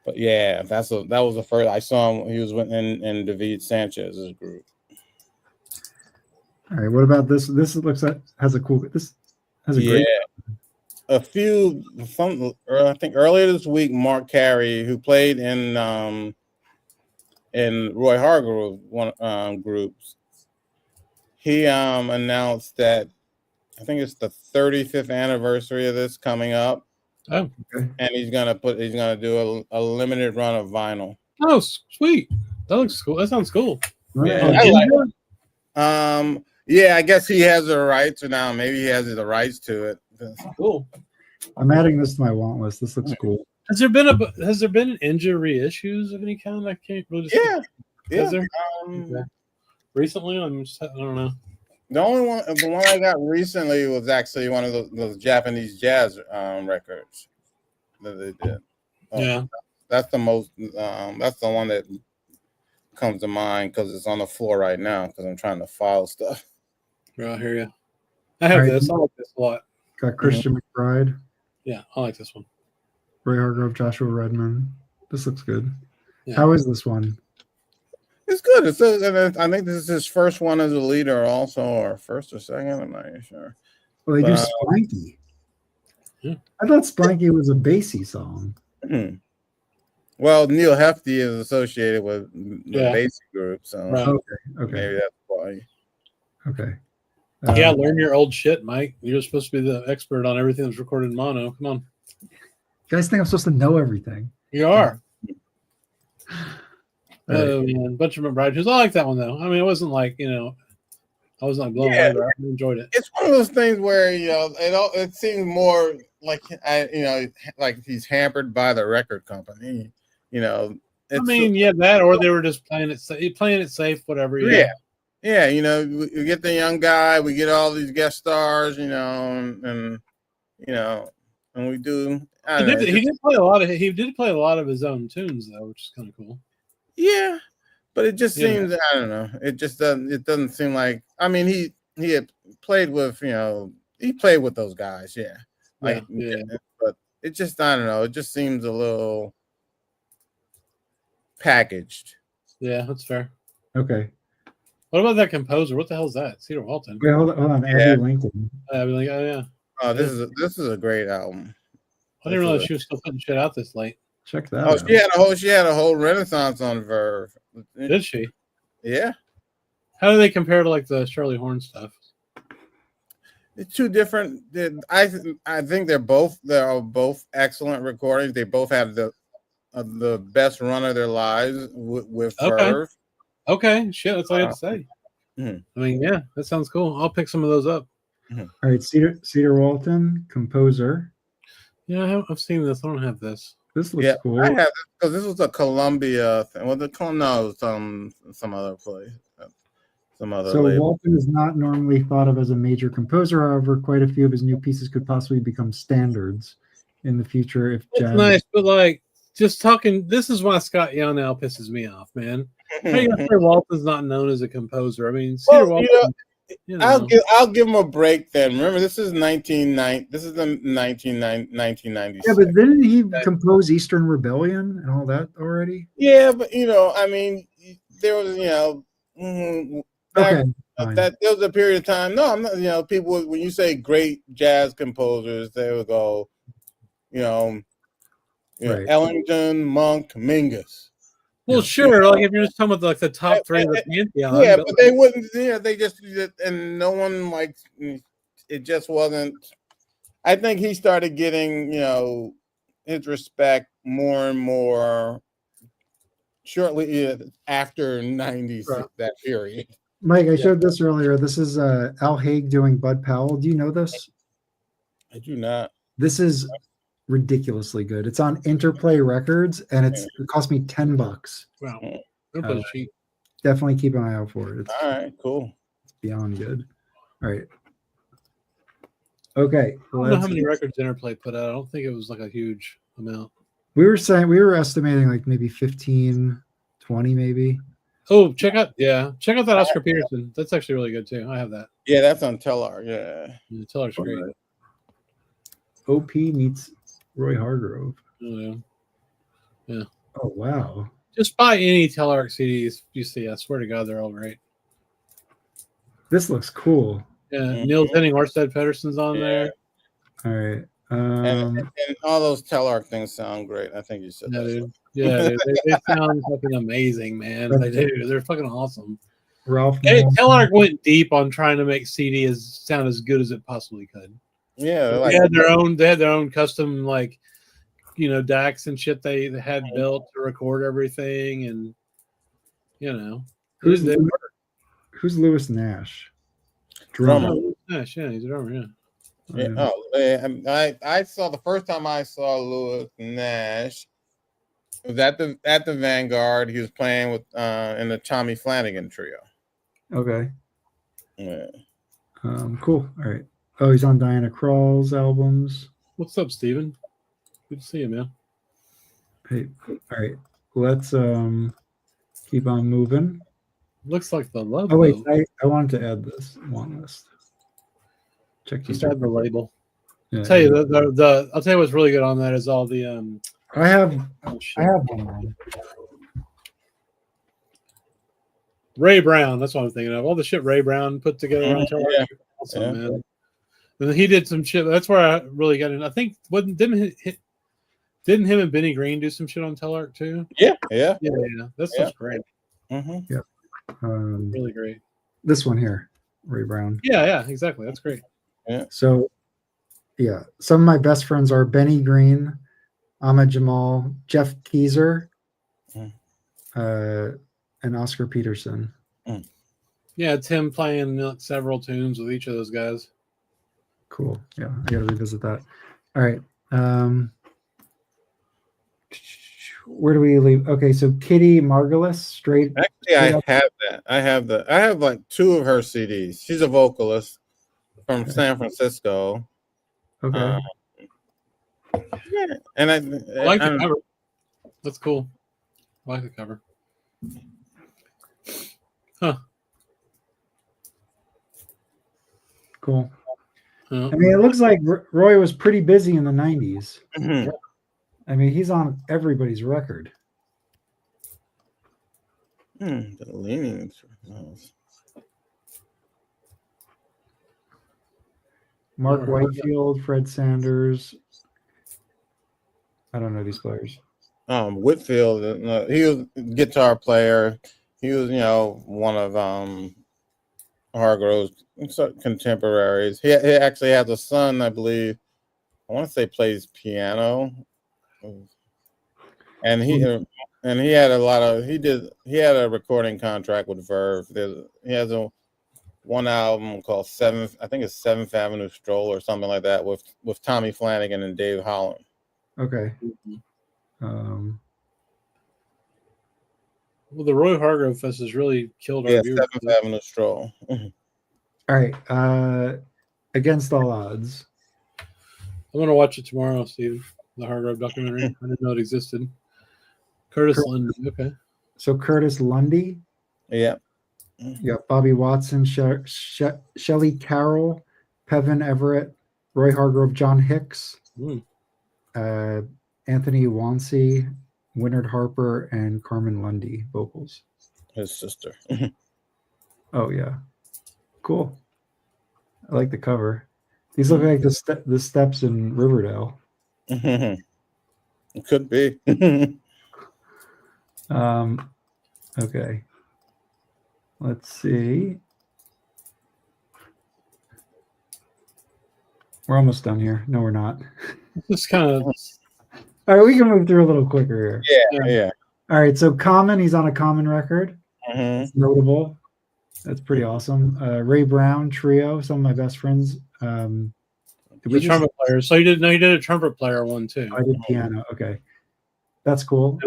but yeah, that was the first I saw him. He was in David Sanchez's group. All right. What about this? This looks like has a great. I think earlier this week, Mark Carey, who played in Roy Hargrove groups, he announced that I think it's the 35th anniversary of this coming up. Oh, okay. And he's gonna do a limited run of vinyl. Oh, sweet. That looks cool. That sounds cool. Yeah, Oh, I like Ninja? yeah, I guess he has the rights, or now maybe he has the rights to it. Cool. I'm adding this to my want list. This looks cool. Has there been Ninja reissues of any kind? I can't really. Yeah, Has yeah. there? Okay. Recently, I don't know. The one I got recently was actually one of those Japanese jazz records that they did. Yeah, that's the most. That's the one that comes to mind because it's on the floor right now because I'm trying to file stuff. I hear you. I have Alright. this. I like this a lot. Got Christian McBride, Yeah, I like this one. Ray Hargrove, Joshua Redman. This looks good. Yeah. How is this one? It's good. I think this is his first one as a leader, also, or first or second. I'm not even sure. Well, they do Splanky. Yeah. I thought Splanky was a bassy song. Well, Neil Hefti is associated with the Yeah. basic group, so Right. Okay. maybe that's why. Okay. Yeah, learn your old shit, Mike. You're supposed to be the expert on everything that's recorded in mono. Come on. You guys think I'm supposed to know everything? You are. All right. Oh man, bunch of McBride tunes. I like that one though. I mean, it wasn't like I was not blown away, but I enjoyed it. It's one of those things where it seems more like like he's hampered by the record company. I mean, yeah, that or they were just playing it safe, whatever. Yeah. We get the young guy, we get all these guest stars, and we do. He did play a lot of his own tunes though, which is kind of cool. Yeah, but it just Yeah. seems I don't know. It just doesn't seem like. I mean, he had played with he played with those guys, yeah. Like Yeah. But it just I don't know. It just seems a little packaged. Yeah, that's fair. Okay. What about that composer? What the hell is that? Cedar Walton. Wait, hold on. Yeah. Abby Lincoln. I'd be like, oh yeah. Oh, this is a great album. I didn't realize she was still putting shit out this late. Check that Oh, out. she had a whole renaissance on Verve. Did she? Yeah. How do they compare to like the Charlie Horn stuff? It's two different. I think they're both excellent recordings. They both have the best run of their lives with Okay. Verve. Okay, shit, that's all I had to say. Mhm. I mean, yeah, that sounds cool. I'll pick some of those up. All right, Cedar Walton, composer. Yeah, I've seen this. I don't have this. This looks Yeah, cool. I have this because this was a Columbia thing. Well, no, it was some other place, some other So label. Walton is not normally thought of as a major composer. However, quite a few of his new pieces could possibly become standards in the future if It's jazz. nice, but like just talking. This is why Scott Young pisses me off, man. How you gonna say Walton's not known as a composer? I mean, Cedar Well, Walton. I'll give him a break then. Remember, this is 1990. This is the 1996. Yeah, but didn't he compose Eastern Rebellion and all that already? Yeah, but I mean, there was Okay, fine. that there was a period of time. No, I'm not. People when you say great jazz composers, they would go, Right. Ellington, Monk, Mingus. Well, sure. Like if you're just talking about like the top three of the pantheon. Yeah, but they wouldn't. They just and no one like it. Just wasn't. I think he started getting his respect more and more shortly after '90s. Right. That period. Mike, I showed this earlier. This is Al Haig doing Bud Powell. Do you know this? I do not. This is ridiculously good. It's on Interplay Records, and it cost me $10. Wow, they're pretty cheap. Definitely keep an eye out for it. It's All right, cool. beyond good. All right. Okay. I don't know how many records Interplay put out. I don't think it was like a huge amount. We were estimating like maybe 15, 20 maybe. Oh, check out that Oscar Peterson. That's actually really good too. I have that. Yeah, that's on Telar. Yeah. Teller's great. OP meets Roy Hargrove. Oh, yeah. Oh wow. Just buy any Telarc CDs you see. I swear to God, they're all great. This looks cool. Yeah, Niels Henning Orsted Pedersen's on there. All right. And all those Telarc things sound great. I think you said Yeah, that. dude. Yeah, dude. They sound fucking amazing, man. They do. They're fucking awesome. Ralph. Hey, Malph- Telarc went deep on trying to make CD sound as good as it possibly could. Yeah, They had their own custom DACs and shit they had built to record everything, and Who's They- who's Lewis Nash? Drummer. Oh, Nash, yeah, he's a drummer, yeah. Yeah. I saw the first time I saw Lewis Nash was at the Vanguard. He was playing with in the Tommy Flanagan trio. Okay. Yeah. Cool. All right. Oh, he's on Diana Krall's albums. What's up, Steven? Good to see you, man. Hey, all right. Let's keep on moving. Looks like the love. Oh wait, I wanted to add this one list. Check Just these add the label. Yeah, I'll tell you yeah. I'll tell you what's really good on that is all the I have oh, shit. I have one man. Ray Brown. That's what I'm thinking of. All the shit Ray Brown put together on Tell Yeah. Awesome, Yeah. man. And he did some shit. That's where I really got in. I think didn't him and Benny Green do some shit on Telarc too? Yeah. Yeah. That's Yeah. just great. Mm-hmm. Really great. This one here, Ray Brown. Yeah, exactly. That's great. So, yeah, some of my best friends are Benny Green, Ahmed Jamal, Jeff Keezer, and Oscar Peterson. Yeah, it's him playing several tunes with each of those guys. Cool. Yeah, I gotta revisit that. All right. Where do we leave? Okay, so Kitty Margulis, straight. Actually, I have that. I have like 2 of her CDs. She's a vocalist from San Francisco. Okay. Yeah, and I like the cover. That's cool. I like the cover. Huh. Cool. I mean, it looks like Roy was pretty busy in the 90s. Mhm. I mean, he's on everybody's record. The leanings. Mark Whitefield, Fred Sanders. I don't know these players. Whitfield, he was a guitar player. He was, one of Hargrove's contemporaries. He actually has a son, I believe. I want to say plays piano, and he had a lot of he had a recording contract with Verve. He has one album called Seventh Avenue Stroll or something like that with Tommy Flanagan and Dave Holland. Okay. Well, the Roy Hargrove Fest has really killed our viewers. Seventh Avenue Stroll. All right. Against All Odds. I'm gonna watch it tomorrow, Steve. The Hargrove documentary. I didn't know it existed. Curtis Lundy. Okay. So Curtis Lundy. Yeah. You got Bobby Watson, Shelley Carroll, Pevin Everett, Roy Hargrove, John Hicks, Anthony Wansey, Winard Harper, and Carmen Lundy vocals. His sister. Oh yeah, cool. I like the cover. These look like the steps in Riverdale. It could be. Okay. Let's see. We're almost done here. No, we're not. Just kind of. All right, we can move through a little quicker here. Yeah. All right, so Common, he's on a Common record. Mm-hmm. It's notable. That's pretty awesome. Ray Brown Trio, some of my best friends. The trumpet player. So he did a trumpet player one too. I did piano. Okay, that's cool.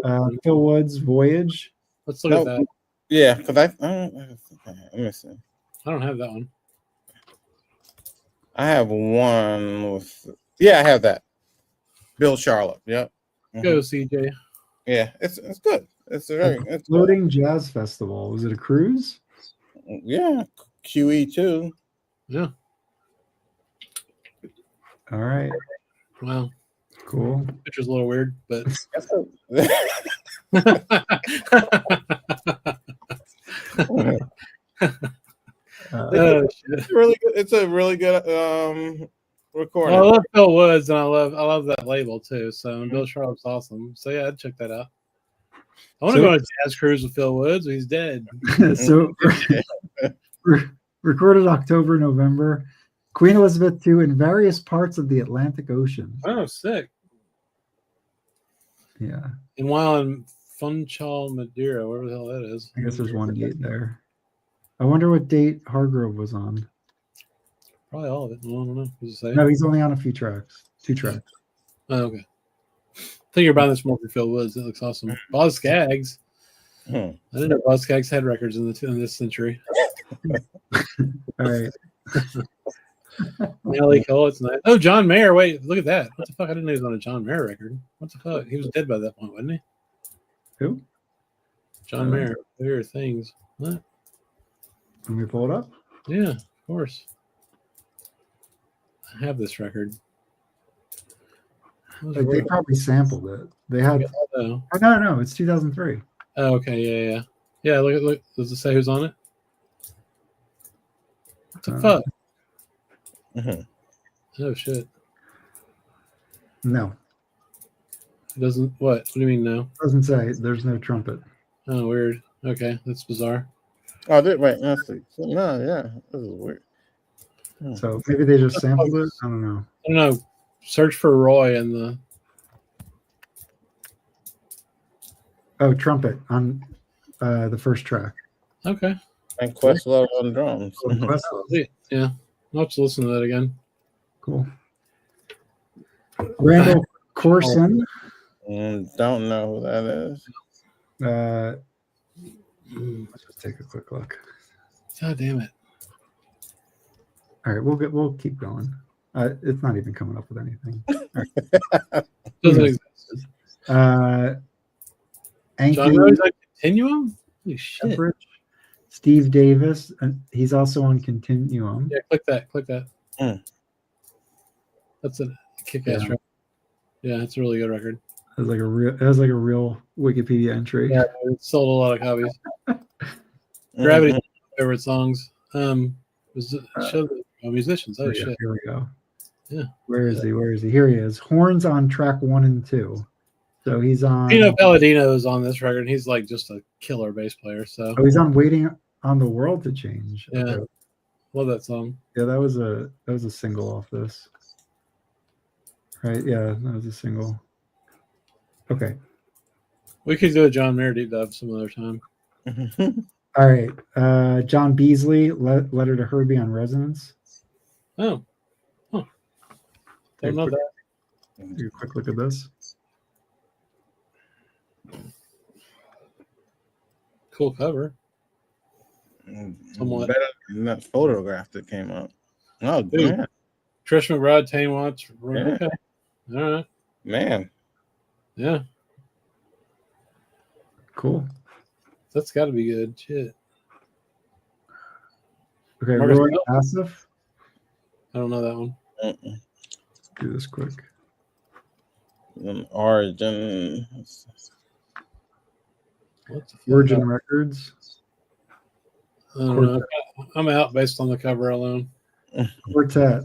Phil Woods Voyage. Let's look at that. Yeah, because let me see. I don't have that one. I have one with. Yeah, I have that. Bill Charlotte. Yep. Go CJ. Yeah, it's good. It's it's Floating Jazz Festival. Was it a cruise? Yeah, QE too. Yeah. All right. Wow. Cool. Picture's a little weird, but it's really good. It's a really good recording. Well, I love Phil Woods and I love that label too. So Bill Charlotte's awesome. So yeah, I'd check that out. I want to go on a jazz cruise with Phil Woods. He's dead. So recorded October, November. Queen Elizabeth II in various parts of the Atlantic Ocean. Oh, sick. Yeah. And while in Funchal Madeira, whatever the hell that is. I guess there's one date there. I wonder what date Hargrove was on. Probably all of it. Well, I don't know. What does it say? No, he's only on a few tracks. 2 tracks. Oh, okay. I think you're buying this more for Phil Woods. It looks awesome. Boz Skaggs. I didn't know Boz Skaggs had records in this century. All right. Nelly Cole, it's nice. Oh, John Mayer. Wait, look at that. What the fuck? I didn't know he was on a John Mayer record. What the fuck? He was dead by that point, wasn't he? Who? John Mayer. There are things. What? Let me pull it up. Yeah, of course. I have this record. Like, they probably sampled it. They had. Oh, no, it's 2003. oh, okay, yeah. Yeah, look. Does it say who's on it? What the fuck? Oh shit. No, It doesn't. What do you mean no? doesn't say. There's no trumpet. Oh, weird. Okay, that's bizarre. Oh, wait, let's see. No, yeah, this is weird. So maybe they just sampled it. I don't know. I don't know. Search for Roy and the. Oh, trumpet on the first track. Okay. And Questlove on drums. Yeah, I'll have to listen to that again. Cool. Randall Corson. Don't know who that is. Let's just take a quick look. God damn it. All right, we'll keep going. It's not even coming up with anything. Doesn't exist. Anki John Rose on Continuum? Holy shit. Temperate. Steve Davis, and he's also on Continuum. Yeah, click that. That's a kick-ass record. Yeah, it's a really good record. It has like a real Wikipedia entry. Yeah, it sold a lot of copies. Gravity, favorite songs. Was show the musicians. Oh shit! Here we go. Yeah. Where is he? Here he is. Horns on track 1 and 2. So he's on. Pino Palladino is on this record. He's like just a killer bass player. So. Oh, he's on Waiting on the World to Change. Yeah. Okay. Love that song. Yeah, that was a single off this. Right? Yeah, that was a single. Okay. We could do a John Mayer deep dive some other time. All right. John Beasley, Letter to Herbie on Resonance. Oh. Huh. Don't know that. Take a quick look at this. Cool cover. Somewhat. Better than that photograph that came up. Oh, Dude. man. Trish McBride, Tane Watts. Yeah. Okay. All right. Man. Yeah. Cool. That's got to be good. Shit. Okay, Marcus Roy Miller? Asif. I don't know that one. Do this quick. Origin. What the fuck? Virgin Records. I don't know. I'm out based on the cover alone. Quartet.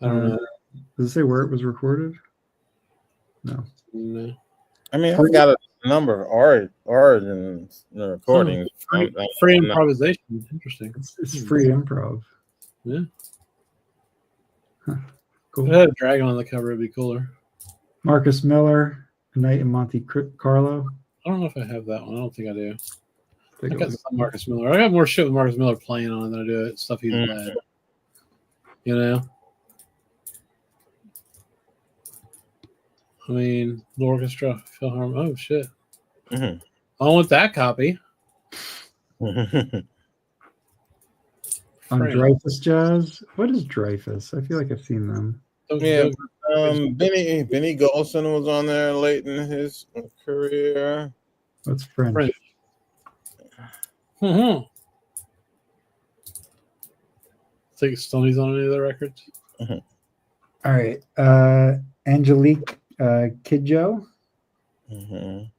I don't know. Does it say where it was recorded? No. No. I mean, I've got a number of origins in the recordings. Free improvisation. Interesting. It's free improv. Yeah. Huh. If Cool. it had a dragon on the cover, it'd be cooler. Marcus Miller, A Night in Monte Carlo. I don't know if I have that one. I don't think I do. Take I a got look. some Marcus Miller. I got more shit with Marcus Miller playing on it than I do stuff he's led. You know? I mean, the orchestra, Philharmonic. Oh, shit. I want that copy. On Frank. Dreyfus Jazz. What is Dreyfus? I feel like I've seen them. Yeah. Benny Golson was on there late in his career. What's French? French. Mm-hmm. Think Stoney's on any of the records? All right. Angelique Kidjo. And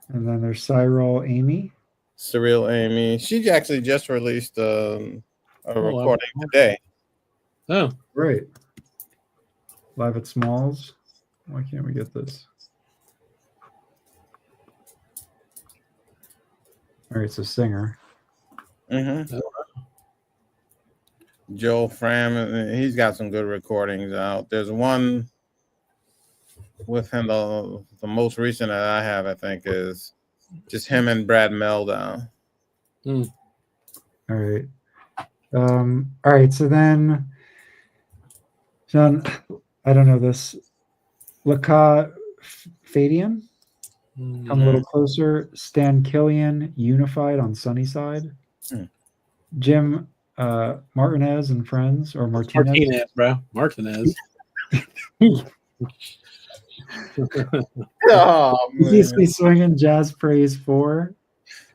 then there's Cyril Amy. Surreal Amy. She actually just released a wow. recording today. Oh, Right. Live at Smalls. Why can't we get this? All right, so singer. Joe Fram, he's got some good recordings out. There's one with him. The most recent that I have, I think, is just him and Brad Meldown. All right. All right. So then, John, I don't know this. Laka Fadian, come a little closer. Stan Killian, Unified on Sunnyside. Jim Martinez and Friends, or Martinez. Martinez, bro. Martinez. Oh, Easy Swinging Jazz Praise 4.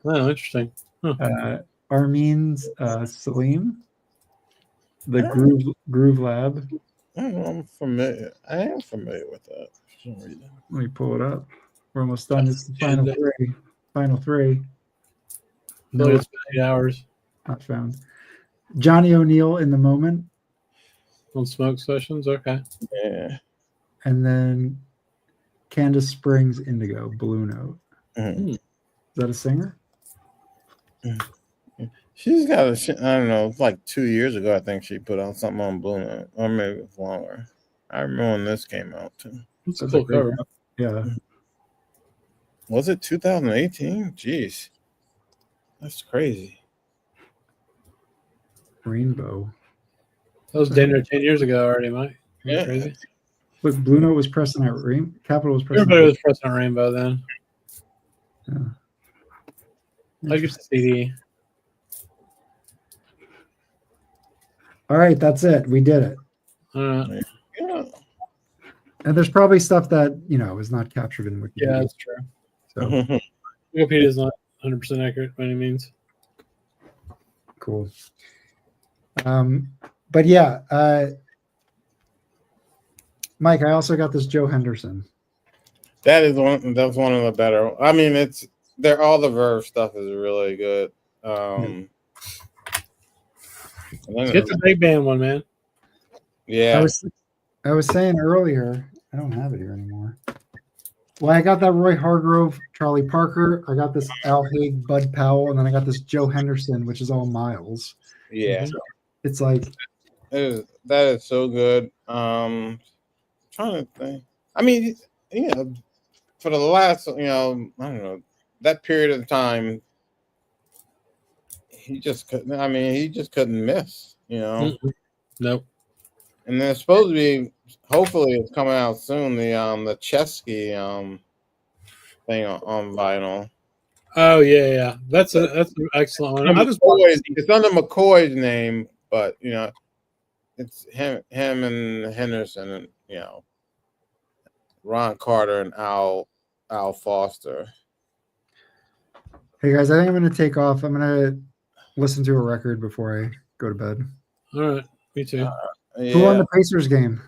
Oh, interesting. Armin's Salim. The Groove Lab. I'm familiar. I am familiar with that. For some reason. Let me pull it up. We're almost done. It's the final three. Final three. No, it's been 8 hours. Not found. Johnny O'Neill in the Moment. On Smoke Sessions, okay. Yeah. And then Candace Springs Indigo, Blue Note. Is that a singer? She's got I don't know, like 2 years ago, I think she put out something on Blue Note, or maybe it's longer. I remember when this came out too. That's a cool cover. Yeah. Was it 2018? Jeez. That's crazy. Rainbow. That was damn near 10 years ago already, Mike. Yeah. Crazy. Look, Blue Note was pressing at Capital was pressing. Everybody was pressing Rainbow then. Yeah. I get the CD. All right, that's it. We did it. Yeah. And there's probably stuff that, is not captured in Wikipedia. Yeah, that's true. So Wikipedia is not 100% accurate by any means. cool. But yeah, Mike, I also got this Joe Henderson. That's one of the better. I mean, all the Verve stuff is really good. Get the big band one, man. Yeah. I was saying earlier, I don't have it here anymore. Well, I got that Roy Hargrove, Charlie Parker. I got this Al Haig, Bud Powell, and then I got this Joe Henderson, which is all Miles. Yeah. So it's like that is so good. Trying to think. I mean, for the last, I don't know, that period of time, he just couldn't miss, Nope. And then it's supposed to be, hopefully it's coming out soon, the Chesky thing on vinyl. Oh yeah. That's an excellent one. It's under McCoy's name, but it's him and Henderson and Ron Carter and Al Foster. Hey guys, I think I'm going to take off. I'm going to listen to a record before I go to bed. All right, me too. Who won the Pacers game?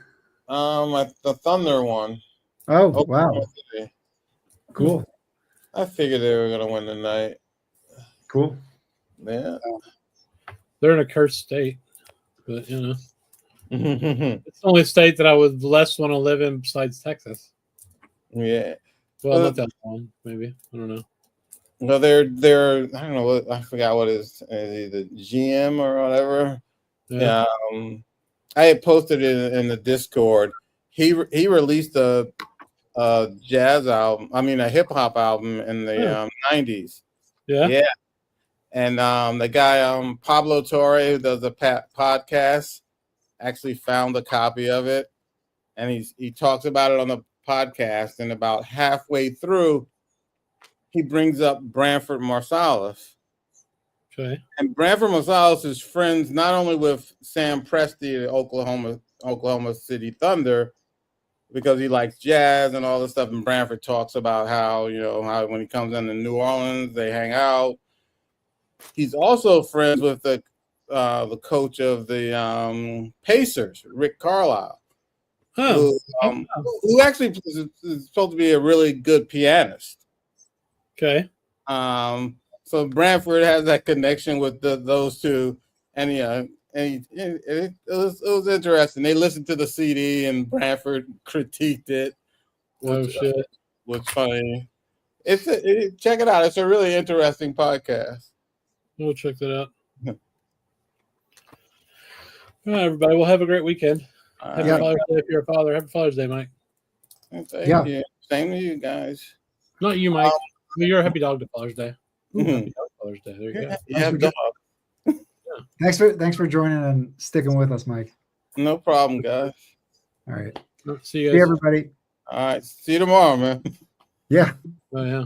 The Thunder one. Oh, wow. City. Cool. I figured they were going to win tonight. Cool. Yeah. They're in a cursed state, but it's the only state that I would less want to live in besides Texas. Yeah. Well, not that one, maybe. I don't know. No, they're I don't know what, I forgot what is either GM or whatever. Yeah. I had posted it in the Discord. He released a jazz album. I mean, a hip hop album in the 90s. Yeah. Yeah. And the guy Pablo Torre, who does a podcast, actually found a copy of it, and he talks about it on the podcast. And about halfway through, he brings up Branford Marsalis. Okay. And Branford Marsalis is friends not only with Sam Presti, the Oklahoma City Thunder, because he likes jazz and all this stuff. And Branford talks about how how when he comes into New Orleans, they hang out. He's also friends with the coach of the Pacers, Rick Carlisle, who actually is supposed to be a really good pianist. Okay. So Branford has that connection with those two, and it was interesting. They listened to the CD, and Branford critiqued it. Shit! Was funny. Check it out. It's a really interesting podcast. We'll check that out. All right, everybody. We'll have a great weekend. Happy Father's Day if you're a father. Happy Father's Day, Mike. Thank Yeah. you. Same to you guys. Not you, Mike. Well, you're a Happy Dog Father's Day. Ooh, Mhm. Happy Dog Father's Day. There you go. You have Thanks for joining and sticking with us, Mike. no problem, guys. All right. See you See guys. everybody. All right. See you tomorrow, man. Yeah. Oh, yeah.